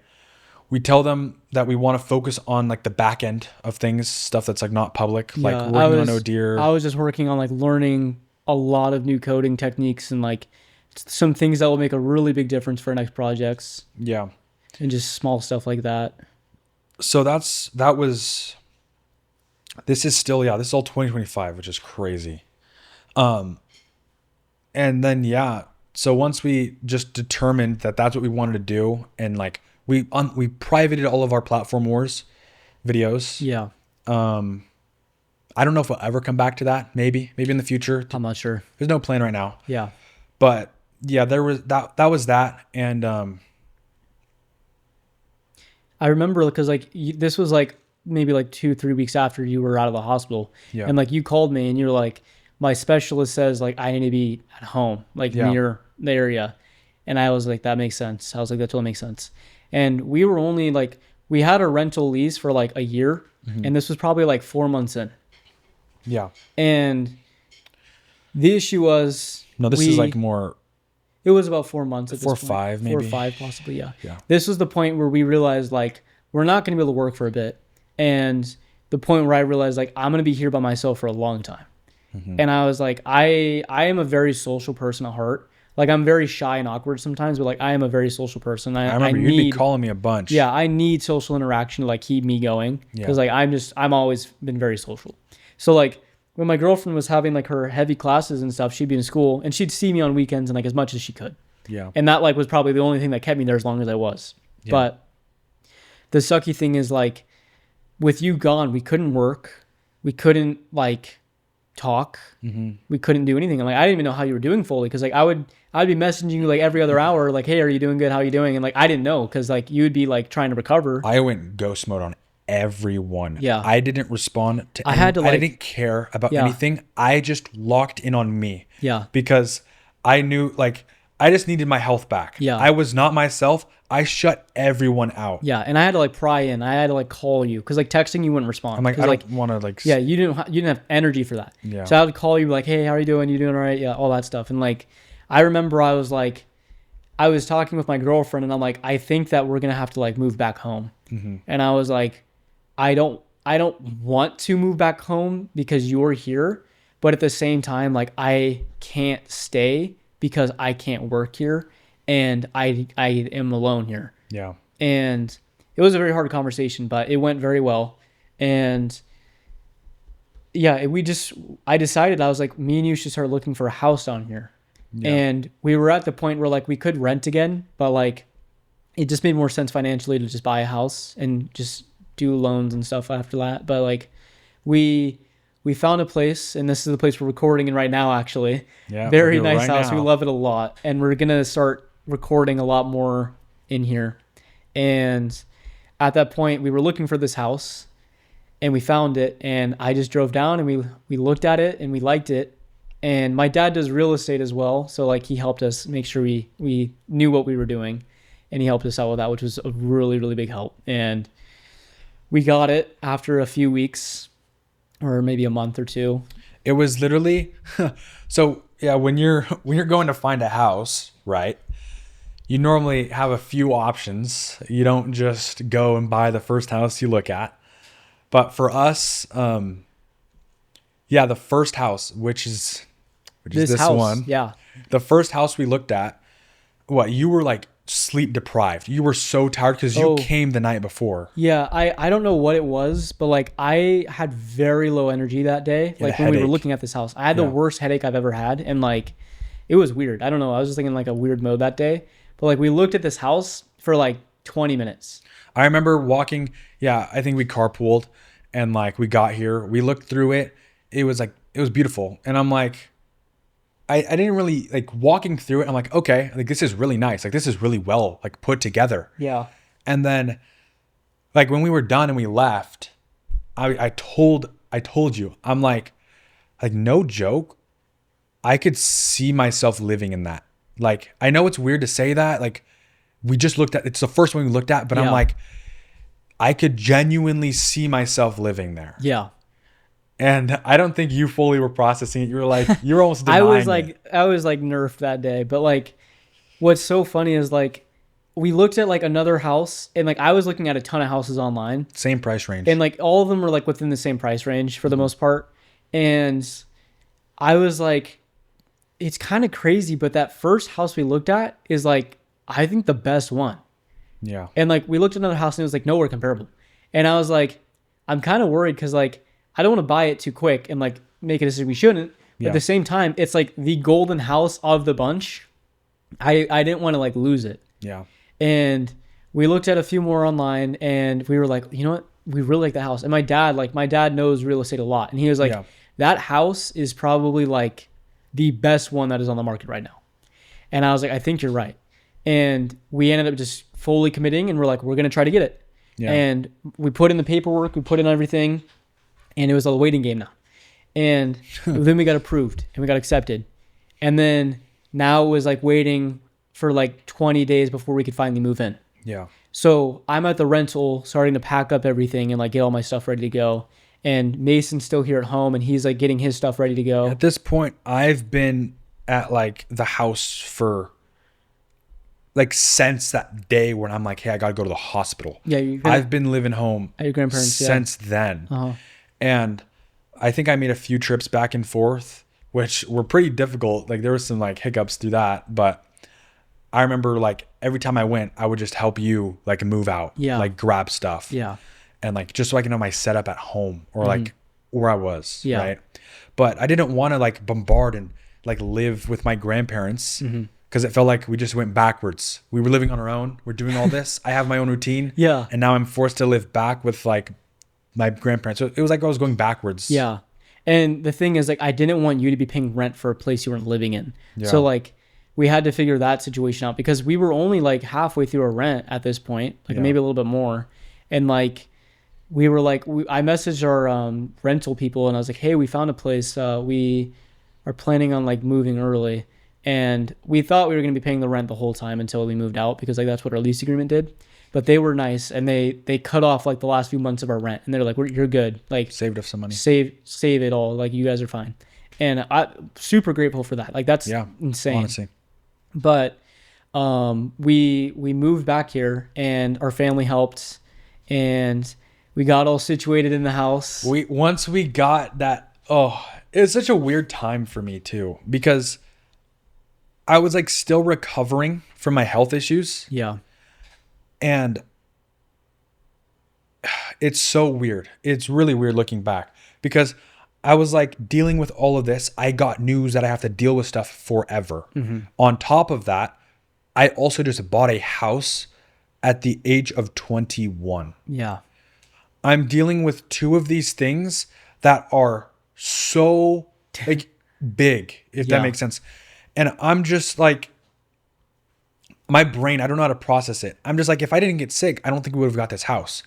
We tell them that we want to focus on like the back end of things, stuff that's like not public, like Yeah, working on Odeer. I was just working on like learning a lot of new coding techniques and like some things that will make a really big difference for next projects Yeah. and just small stuff like that. So this is still, this is all 2025, which is crazy. And then, so once we just determined that that's what we wanted to do and like we privated all of our platform wars videos. Yeah. I don't know if we'll ever come back to that. Maybe in the future. I'm not sure. There's no plan right now. Yeah. But yeah, there was that was that. And I remember because like this was like maybe like 2-3 weeks after you were out of the hospital. Yeah. And like you called me and you were like, my specialist says like I need to be at home, like near the area. And I was like, that makes sense. I was like, that totally makes sense. And we were only like, we had a rental lease for like a year, and this was probably like 4 months in. Yeah. And the issue was, No, this is like more. it was about 4 months at this 4 or point. 5 maybe. 4 or 5 possibly, yeah. Yeah. This was the point where we realized like we're not going to be able to work for a bit, and the point where I realized like I'm going to be here by myself for a long time. And I was like, I am a very social person at heart. Like I'm very shy and awkward sometimes, but like I am a very social person. I remember you'd be calling me a bunch. Yeah, I need social interaction to like keep me going, because like I'm always been very social. So like when my girlfriend was having like her heavy classes and stuff, she'd be in school and she'd see me on weekends and like as much as she could. Yeah. And that like was probably the only thing that kept me there as long as I was. Yeah. But the sucky thing is like with you gone, we couldn't work. We couldn't like talk. We couldn't do anything. And like I didn't even know how you were doing fully, because like I'd be messaging you like every other hour, like, hey, are you doing good? How are you doing? And like I didn't know, because like you would be like trying to recover. I went ghost mode on everyone. Yeah. I didn't respond to I had to, like, I didn't care about anything. I just locked in on me. Yeah. Because I knew like I just needed my health back. Yeah. I was not myself. I shut everyone out. Yeah, and I had to like pry in. I had to like call you, because like texting you wouldn't respond. I'm like, I don't want to like. Yeah, you didn't have energy for that. Yeah. So I would call you like, hey, how are you doing? You doing all right? Yeah, all that stuff. And like, I remember I was talking with my girlfriend, and I'm like, I think that we're gonna have to like move back home. And I was like, I don't want to move back home because you're here, but at the same time, like I can't stay because I can't work here, and I am alone here. Yeah. And it was a very hard conversation, but it went very well. And yeah, I decided, I was like, me and you should start looking for a house down here. Yeah. And we were at the point where like we could rent again, but like it just made more sense financially to just buy a house and just do loans and stuff after that. But like we found a place, and this is the place we're recording in right now, actually. Yeah. Very nice right house. Now. We love it a lot. And we're going to start recording a lot more in here. And at that point, we were looking for this house, and we found it. And I just drove down, and we looked at it, and we liked it. And my dad does real estate as well. So like he helped us make sure we knew what we were doing. And he helped us out with that, which was a really, really big help. And we got it after a few weeks, or maybe a month or two. It was literally, so yeah, when you're going to find a house, right? You normally have a few options. You don't just go and buy the first house you look at. But for us, the first house, which is this house, one. Yeah. The first house we looked at, you were like sleep deprived. You were so tired because you came the night before. Yeah, I don't know what it was, but like I had very low energy that day. Like when we were looking at this house, I had the worst headache I've ever had, and like it was weird. I don't know. I was just thinking like a weird mode that day. But like we looked at this house for like 20 minutes. I remember walking. Yeah, I think we carpooled, and like we got here, we looked through it. It was beautiful, and I'm like, I didn't really like walking through it. I'm like, okay, like this is really nice. Like this is really well like put together. Yeah. And then like when we were done and we left, I told you, I'm like no joke, I could see myself living in that. Like I know it's weird to say that. Like we just looked at, it's the first one we looked at, but I'm like, I could genuinely see myself living there. Yeah. And I don't think you fully were processing it. You were like, you were almost denying I was like nerfed that day. But like, what's so funny is like, we looked at like another house, and like I was looking at a ton of houses online. Same price range. And like all of them were like within the same price range for the most part. And I was like, it's kind of crazy, but that first house we looked at is like, I think the best one. Yeah. And like we looked at another house, and it was like nowhere comparable. And I was like, I'm kind of worried because like, I don't want to buy it too quick and like make a decision we shouldn't. But at the same time, it's like the golden house of the bunch. I didn't want to like lose it. Yeah. And we looked at a few more online, and we were like, you know what? We really like the house. And my dad knows real estate a lot. And he was like, that house is probably like the best one that is on the market right now. And I was like, I think you're right. And we ended up just fully committing, and we're like, we're going to try to get it. Yeah. And we put in the paperwork, we put in everything. And it was a waiting game now. And then we got approved and we got accepted. And then now it was like waiting for like 20 days before we could finally move in. Yeah. So I'm at the rental starting to pack up everything and like get all my stuff ready to go. And Mason's still here at home and he's like getting his stuff ready to go. At this point, I've been at like the house for like since that day when I'm like, hey, I gotta go to the hospital. Yeah, I've been living home at your grandparents' since then. Uh-huh. And I think I made a few trips back and forth, which were pretty difficult. Like there was some like hiccups through that, but I remember like every time I went, I would just help you like move out, Yeah. like grab stuff. Yeah. And like just so I can have my setup at home or like where I was. Yeah. Right. But I didn't want to like bombard and like live with my grandparents because it felt like we just went backwards. We were living on our own. We're doing all this. I have my own routine. Yeah. And now I'm forced to live back with like my grandparents. So it was like I was going backwards. Yeah. And the thing is, like, I didn't want you to be paying rent for a place you weren't living in. Yeah. So, like, we had to figure that situation out because we were only, like, halfway through our rent at this point, like, maybe a little bit more. And, like, we were, like, I messaged our rental people, and I was like, hey, we found a place. We are planning on, like, moving early. And we thought we were going to be paying the rent the whole time until we moved out because, like, that's what our lease agreement did. But they were nice, and they cut off like the last few months of our rent, and they're like, "You're good. Like, Saved us some money. Save it all. Like, you guys are fine." And I'm super grateful for that. Like, that's insane. Honestly. But we moved back here, and our family helped, and we got all situated in the house. Once we got that, it was such a weird time for me too because I was like still recovering from my health issues. Yeah. And it's so weird. It's really weird looking back because I was like dealing with all of this. I got news that I have to deal with stuff forever. On top of that, I also just bought a house at the age of 21. Yeah. I'm dealing with two of these things that are so like big, if that makes sense. And I'm just like, my brain, I don't know how to process it. I'm just like, if I didn't get sick, I don't think we would have got this house.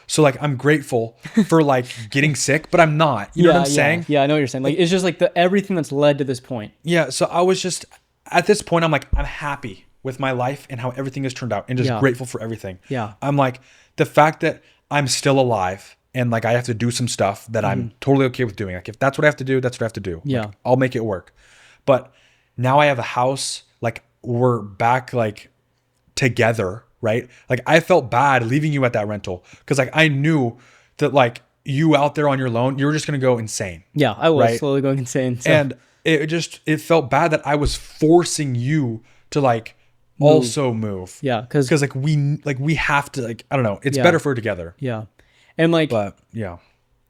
So like, I'm grateful for like getting sick, but I'm not. You know what I'm saying? Yeah, I know what you're saying. Like, it's just like everything that's led to this point. Yeah. So I was just, at this point, I'm like, I'm happy with my life and how everything has turned out and just grateful for everything. Yeah. I'm like, the fact that I'm still alive and like I have to do some stuff that I'm totally okay with doing. Like if that's what I have to do, that's what I have to do. Yeah. Like, I'll make it work. But now I have a house, like we're back like together, right? Like I felt bad leaving you at that rental because like I knew that like you out there on your loan, you were just gonna go insane. Yeah, I was right? slowly going insane. So. And it felt bad that I was forcing you to like also move. Yeah, because like we have to like, I don't know, it's better for together. Yeah. And like, but yeah,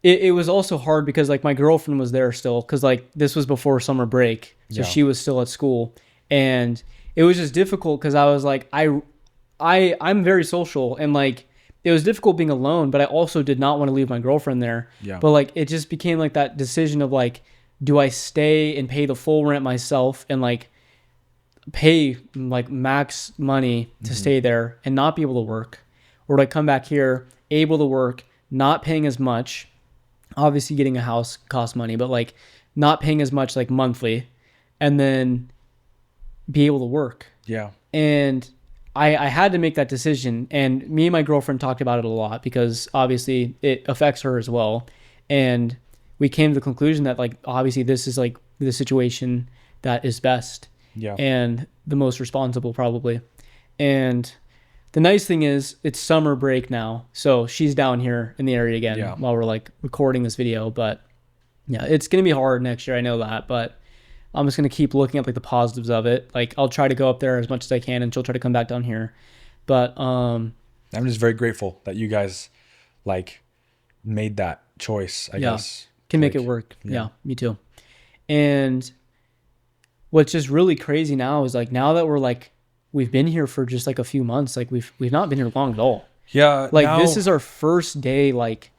it was also hard because like my girlfriend was there still because like this was before summer break, so she was still at school, and it was just difficult because I was like I'm very social and like it was difficult being alone, but I also did not want to leave my girlfriend there. Yeah. But like it just became like that decision of like, do I stay and pay the full rent myself and like pay like max money to stay there and not be able to work, or do I come back here able to work, not paying as much? Obviously getting a house costs money, but like not paying as much like monthly, and then be able to work. Yeah. And I had to make that decision, and me and my girlfriend talked about it a lot because obviously it affects her as well. And we came to the conclusion that like obviously this is like the situation that is best. Yeah. And the most responsible probably. And the nice thing is it's summer break now, so she's down here in the area again while we're like recording this video. But yeah, it's gonna be hard next year, I know that, but I'm just gonna keep looking at like the positives of it. Like I'll try to go up there as much as I can, and she'll try to come back down here. But I'm just very grateful that you guys like made that choice. I guess can make it work. Yeah, me too. And what's just really crazy now is like now that we're like we've been here for just like a few months, like we've not been here long at all. Yeah, like this is our first day, like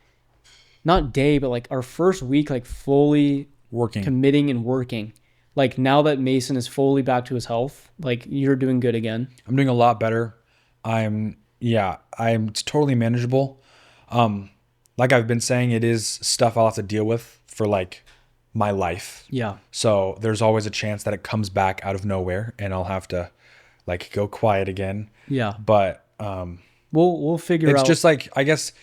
not day, but like our first week, like fully working, committing and working. Like now that Mason is fully back to his health, like you're doing good again. I'm doing a lot better. It's totally manageable. Like I've been saying, it is stuff I'll have to deal with for like my life. Yeah. So there's always a chance that it comes back out of nowhere and I'll have to like go quiet again. Yeah. But we'll figure it's out. just like, I guess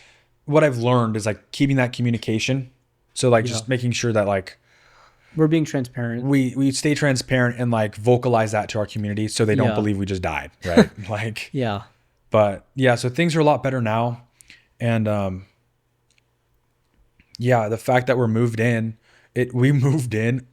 what I've learned is like keeping that communication. So like just making sure that like We're being transparent. we stay transparent and like vocalize that to our community so they don't Yeah. believe we just died, right? Like, Yeah. but yeah, so things are a lot better now. And yeah, the fact that we're moved in, we moved in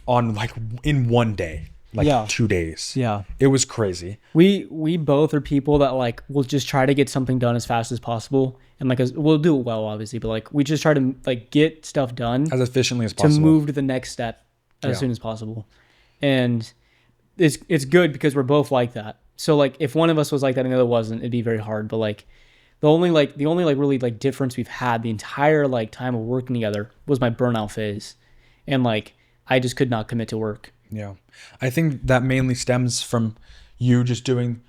on like in one day, like Yeah. 2 days. Yeah. It was crazy. We both are people that like will just try to get something done as fast as possible, and like we'll do it well, obviously, but like we just try to like get stuff done As efficiently as to possible. move to the next step as soon as possible. And it's good because we're both like that. So like if one of us was like that and the other wasn't, it'd be very hard. But like the only really like difference we've had the entire like time of working together was my burnout phase, and like I just could not commit to work. Yeah. I think that mainly stems from you just doing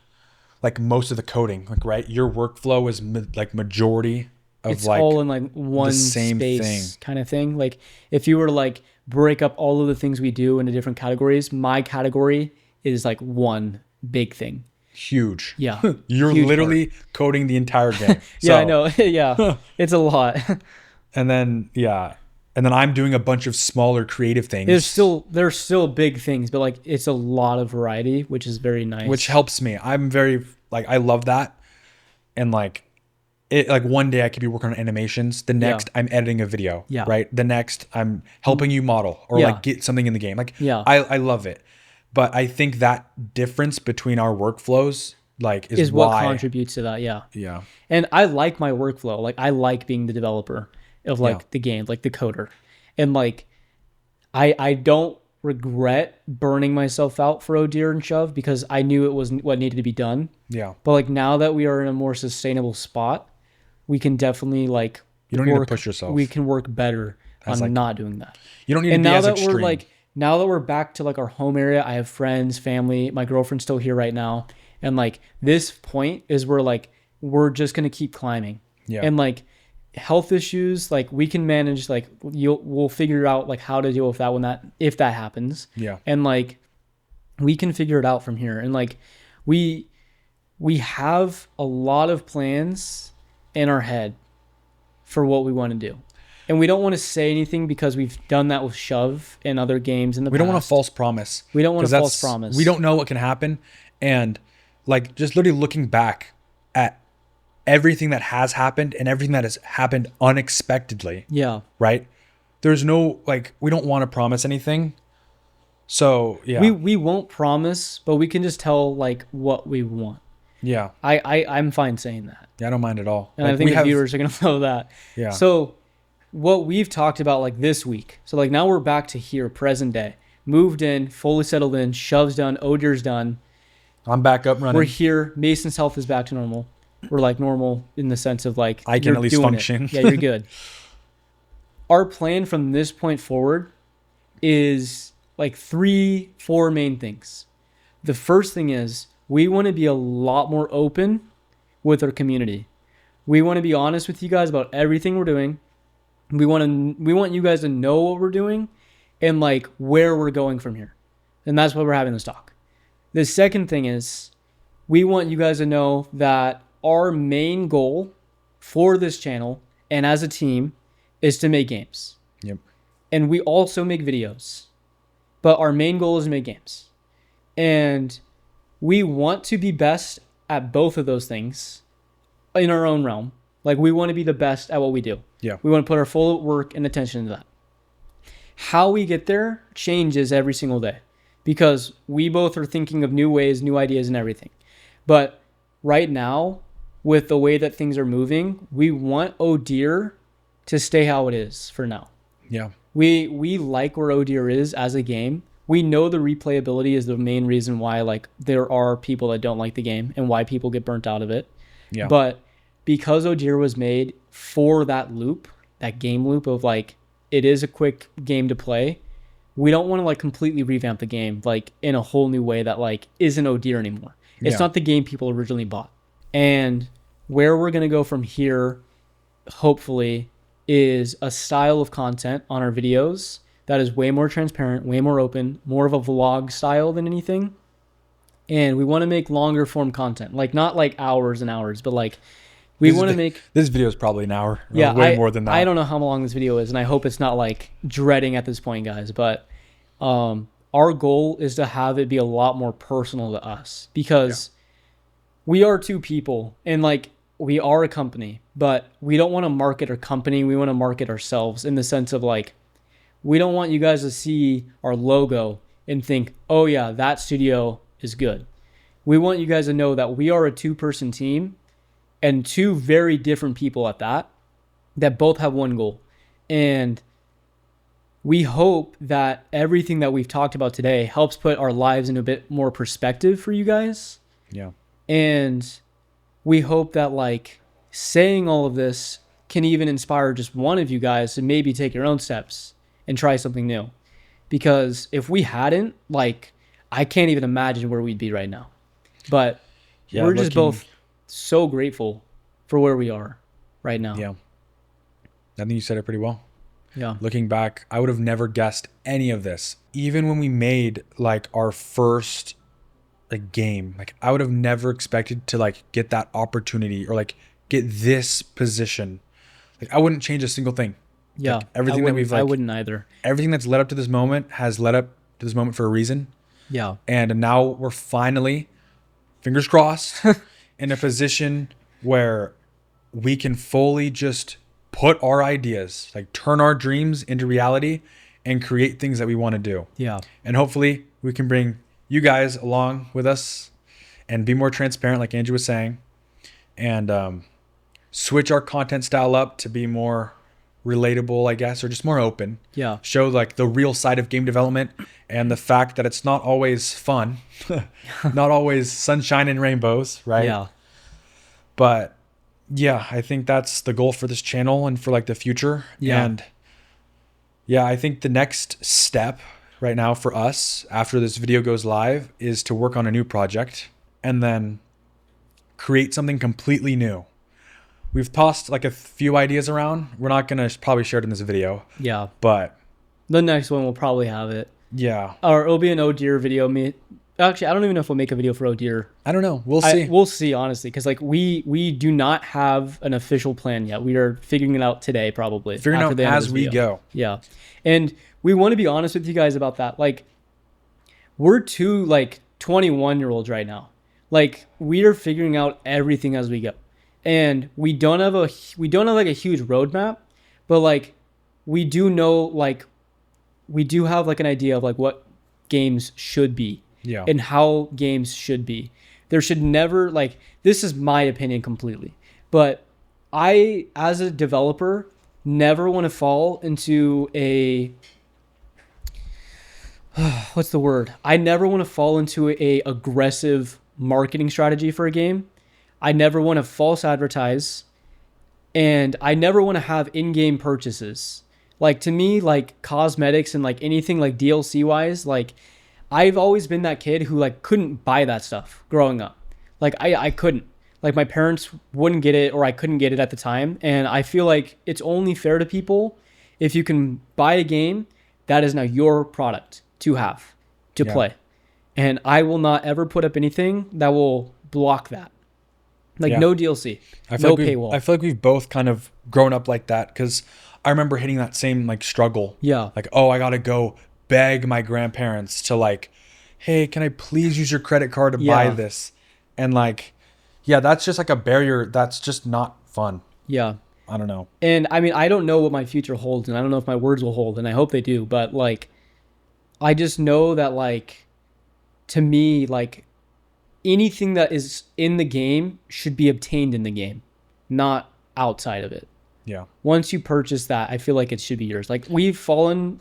like most of the coding, like, right? Your workflow is like majority of It's like all in like one same space thing. kind of thing. Like if you were to like break up all of the things we do into different categories, my category is like one big thing. huge. Yeah. You're Huge literally coding the entire game. Yeah, I know. Yeah. It's a lot. And then, yeah. And then I'm doing a bunch of smaller creative things. There's still big things, but like it's a lot of variety, which is very nice. which helps me. I'm very like, I love that. And like it, like one day I could be working on animations. The next I'm editing a video, Yeah. right? The next I'm helping you model or Yeah. like get something in the game. Like, Yeah. I love it. But I think that difference between our workflows like is what why. contributes to that. Yeah. Yeah. And I like my workflow. Like I like being the developer of like Yeah. the game, like the coder. And like I don't regret burning myself out for Oh Dear and Shove because I knew it was what needed to be done. Yeah. But like now that we are in a more sustainable spot, we can definitely like You don't need to push yourself. We can work better on like- not doing that. You don't need And to be now as that extreme. we're like now that we're back to like our home area, I have friends, family, my girlfriend's still here right now. And like this point is where like we're just gonna keep climbing. Yeah. And like health issues, like we can manage, like we'll figure out like how to deal with that if that happens. Yeah. And like we can figure it out from here. And like we have a lot of plans in our head for what we want to do. And we don't want to say anything because we've done that with Shove and other games in the past. We don't want a false promise. We don't want a 'Cause false promise. We don't know what can happen. And like just literally looking back at everything that has happened and everything that has happened unexpectedly, Yeah. right? There's no, like, we don't want to promise anything. So yeah. We won't promise, but we can just tell like what we want. yeah. I'm fine saying that. Yeah, I don't mind at all. And Like, I think we the have- viewers are gonna know that. Yeah. So what we've talked about like this week. So like now we're back to here, present day. Moved in, fully settled in, Shove's done, Odier's done. I'm back up running. We're here. Mason's health is back to normal. We're like normal in the sense of like I can you're at least doing it. function. Yeah, you're good. Our plan from this point forward is like 3-4 main things. The first thing is we want to be a lot more open with our community. We want to be honest with you guys about everything we're doing. We want you guys to know what we're doing and like where we're going from here. And that's why we're having this talk. The second thing is we want you guys to know that our main goal for this channel and as a team is to make games. Yep. And we also make videos. But our main goal is to make games. And we want to be best at both of those things in our own realm. Like we want to be the best at what we do. Yeah. We want to put our full work and attention into that. How we get there changes every single day because we both are thinking of new ways, new ideas and everything. But right now, with the way that things are moving, we want Oh Dear to stay how it is for now. Yeah. We like where Oh Dear is as a game. We know the replayability is the main reason why like there are people that don't like the game and why people get burnt out of it. Yeah. But because Oh Dear was made for that loop, that game loop of like it is a quick game to play, we don't want to like completely revamp the game like in a whole new way that like isn't Oh Dear anymore. It's Yeah. not the game people originally bought. And where we're going to go from here, hopefully, is a style of content on our videos that is way more transparent, way more open, more of a vlog style than anything. and we want to make longer form content, like not like hours and hours, but like we want to make. This video is probably an hour. Yeah, way more than that. I don't know how long this video is, and I hope it's not like dreading at this point, guys. But our goal is to have it be a lot more personal to us, because we are two people, and like we are a company, but we don't want to market our company. We want to market ourselves, in the sense of like, we don't want you guys to see our logo and think, oh yeah, that studio is good. We want you guys to know that we are a 2-person team, and 2 very different people at that both have one goal. And we hope that everything that we've talked about today helps put our lives in a bit more perspective for you guys. Yeah. And we hope that like saying all of this can even inspire just one of you guys to maybe take your own steps and try something new. Because if we hadn't, like, I can't even imagine where we'd be right now. But we're just both so grateful for where we are right now. Yeah. I think you said it pretty well. Yeah. Looking back, I would have never guessed any of this. Even when we made like our first like game, like I would have never expected to like get that opportunity or like get this position. Like I wouldn't change a single thing. Yeah. Like, everything that we've like, I wouldn't either. Everything that's led up to this moment has led up to this moment for a reason. Yeah. And now we're finally, fingers crossed, in a position where we can fully just put our ideas, like turn our dreams into reality and create things that we want to do. Yeah. And hopefully we can bring you guys along with us and be more transparent, like Andrew was saying, and switch our content style up to be more relatable, I guess, or just more open. Yeah. Show like the real side of game development and the fact that it's not always fun, not always sunshine and rainbows, right? Yeah. But yeah, I think that's the goal for this channel and for like the future. Yeah. And yeah, I think the next step right now for us after this video goes live is to work on a new project and then create something completely new. We've tossed like a few ideas around. We're not going to probably share it in this video. Yeah. But the next one will probably have it. Yeah. Or it'll be an Oh Dear video. Actually, I don't even know if we'll make a video for Oh Dear. I don't know. We'll see. We'll see, honestly, because like we do not have an official plan yet. We are figuring it out today, probably. Figuring out as we go. Yeah. And we want to be honest with you guys about that. Like, we're 2 like 21-year-olds right now. Like, we are figuring out everything as we go. And we don't have like a huge roadmap, but like we do know, like we do have like an idea of like what games should be. Yeah. And how games should be. There should never, like, this is my opinion completely, but I, as a developer, never want to fall into a what's the word? I never want to fall into a aggressive marketing strategy for a game. I never want to false advertise, and I never want to have in-game purchases. Like, to me, like cosmetics and like anything like DLC wise, like I've always been that kid who like couldn't buy that stuff growing up. Like I couldn't. Like my parents wouldn't get it, or I couldn't get it at the time. And I feel like it's only fair to people if you can buy a game that is now your product to have, to play. And I will not ever put up anything that will block that. Like no DLC, no paywall. I feel like we've both kind of grown up like that, because I remember hitting that same like struggle. Yeah. Like, oh, I got to go beg my grandparents to like, hey, can I please use your credit card to buy this? And like, yeah, that's just like a barrier. That's just not fun. Yeah. I don't know. And I mean, I don't know what my future holds, and I don't know if my words will hold, and I hope they do. But like, I just know that like, to me, like anything that is in the game should be obtained in the game, not outside of it. Yeah. Once you purchase that, I feel like it should be yours. Like we've fallen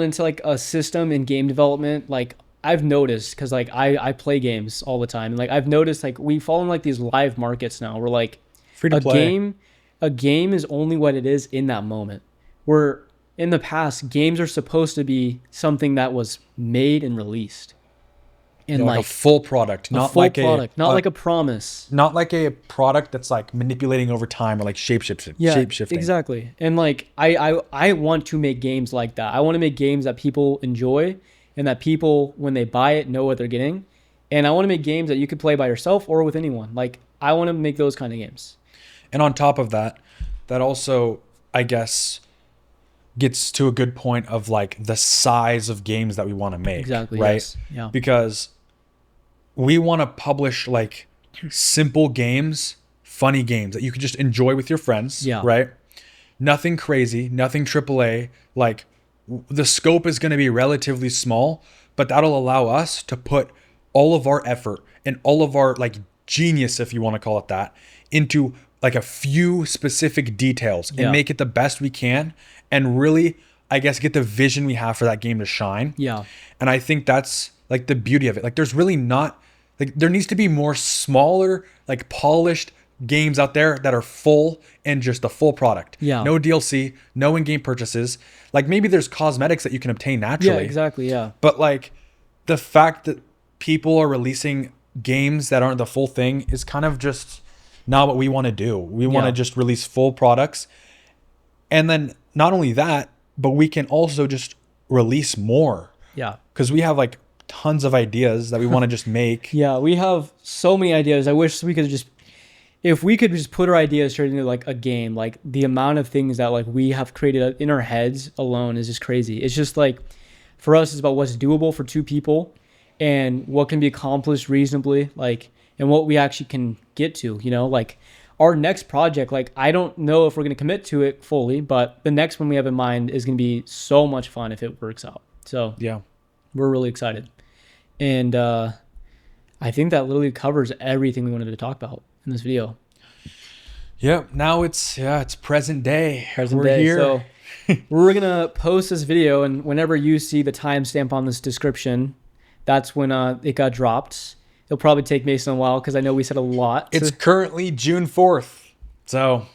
into like a system in game development. Like I've noticed, because like I play games all the time, and like I've noticed like we fall in like these live markets now. We're like free to play. A game is only what it is in that moment. Where in the past, games are supposed to be something that was made and released. And like a full product, not like a promise, not like a product that's like manipulating over time or like shapeshifting. Exactly. And like I want to make games like that. I want to make games that people enjoy and that people, when they buy it, know what they're getting. And I want to make games that you could play by yourself or with anyone. Like, I want to make those kind of games. And on top of that, that also, I guess, gets to a good point of like the size of games that we want to make. Exactly. Right. Yes. Yeah. Because we want to publish like simple games, funny games that you can just enjoy with your friends. Yeah. Right. Nothing crazy, nothing AAA. Like the scope is going to be relatively small, but that'll allow us to put all of our effort and all of our like genius, if you want to call it that, into like a few specific details and make it the best we can and really, I guess, get the vision we have for that game to shine. Yeah. And I think that's like the beauty of it. Like there's really not, like there needs to be more smaller, like polished games out there that are full and just the full product. Yeah. No DLC, no in-game purchases. Like maybe there's cosmetics that you can obtain naturally. Yeah, exactly. Yeah. But like the fact that people are releasing games that aren't the full thing is kind of just not what we want to do. We want to just release full products. And then not only that, but we can also just release more. Yeah. Because we have like tons of ideas that we want to just make. Yeah, we have so many ideas. I wish we could just, if we could just put our ideas straight into like a game, like the amount of things that like we have created in our heads alone is just crazy. It's just like, for us, it's about what's doable for two people and what can be accomplished reasonably, like, and what we actually can get to, you know, like our next project, like, I don't know if we're going to commit to it fully, but the next one we have in mind is going to be so much fun if it works out. So Yeah. we're really excited. And I think that literally covers everything we wanted to talk about in this video. Yep. Now it's present day. We're We're here. So we're going to post this video, and whenever you see the timestamp on this description, that's when it got dropped. It'll probably take Mason a while because I know we said a lot. It's currently June 4th. So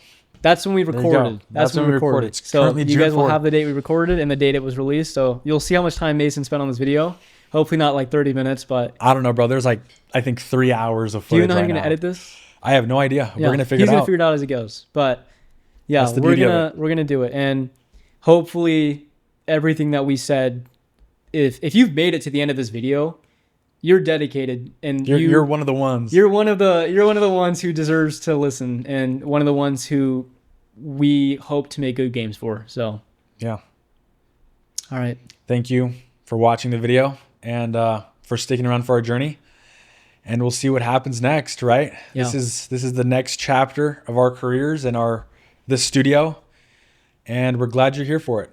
that's when we you go. recorded. That's when we recorded. It's So currently you June guys will 4th. have the date we recorded and the date it was released. So you'll see how much time Mason spent on this video. Hopefully not like 30 minutes, but I don't know, bro. There's like, I think 3 hours of do you footage know how right you're going now. to edit this? I have no idea. Yeah, We're going to figure he's it gonna out. figure it out as it goes. But yeah, That's the we're beauty of gonna do it. And hopefully everything that we said, if you've made it to the end of this video, you're dedicated and You're one of the ones. You're one of the ones who deserves to listen and one of the ones who we hope to make good games for. So Yeah. all right. Thank you for watching the video and for sticking around for our journey. And we'll see what happens next, right? Yeah. This is the next chapter of our careers and this studio. And we're glad you're here for it.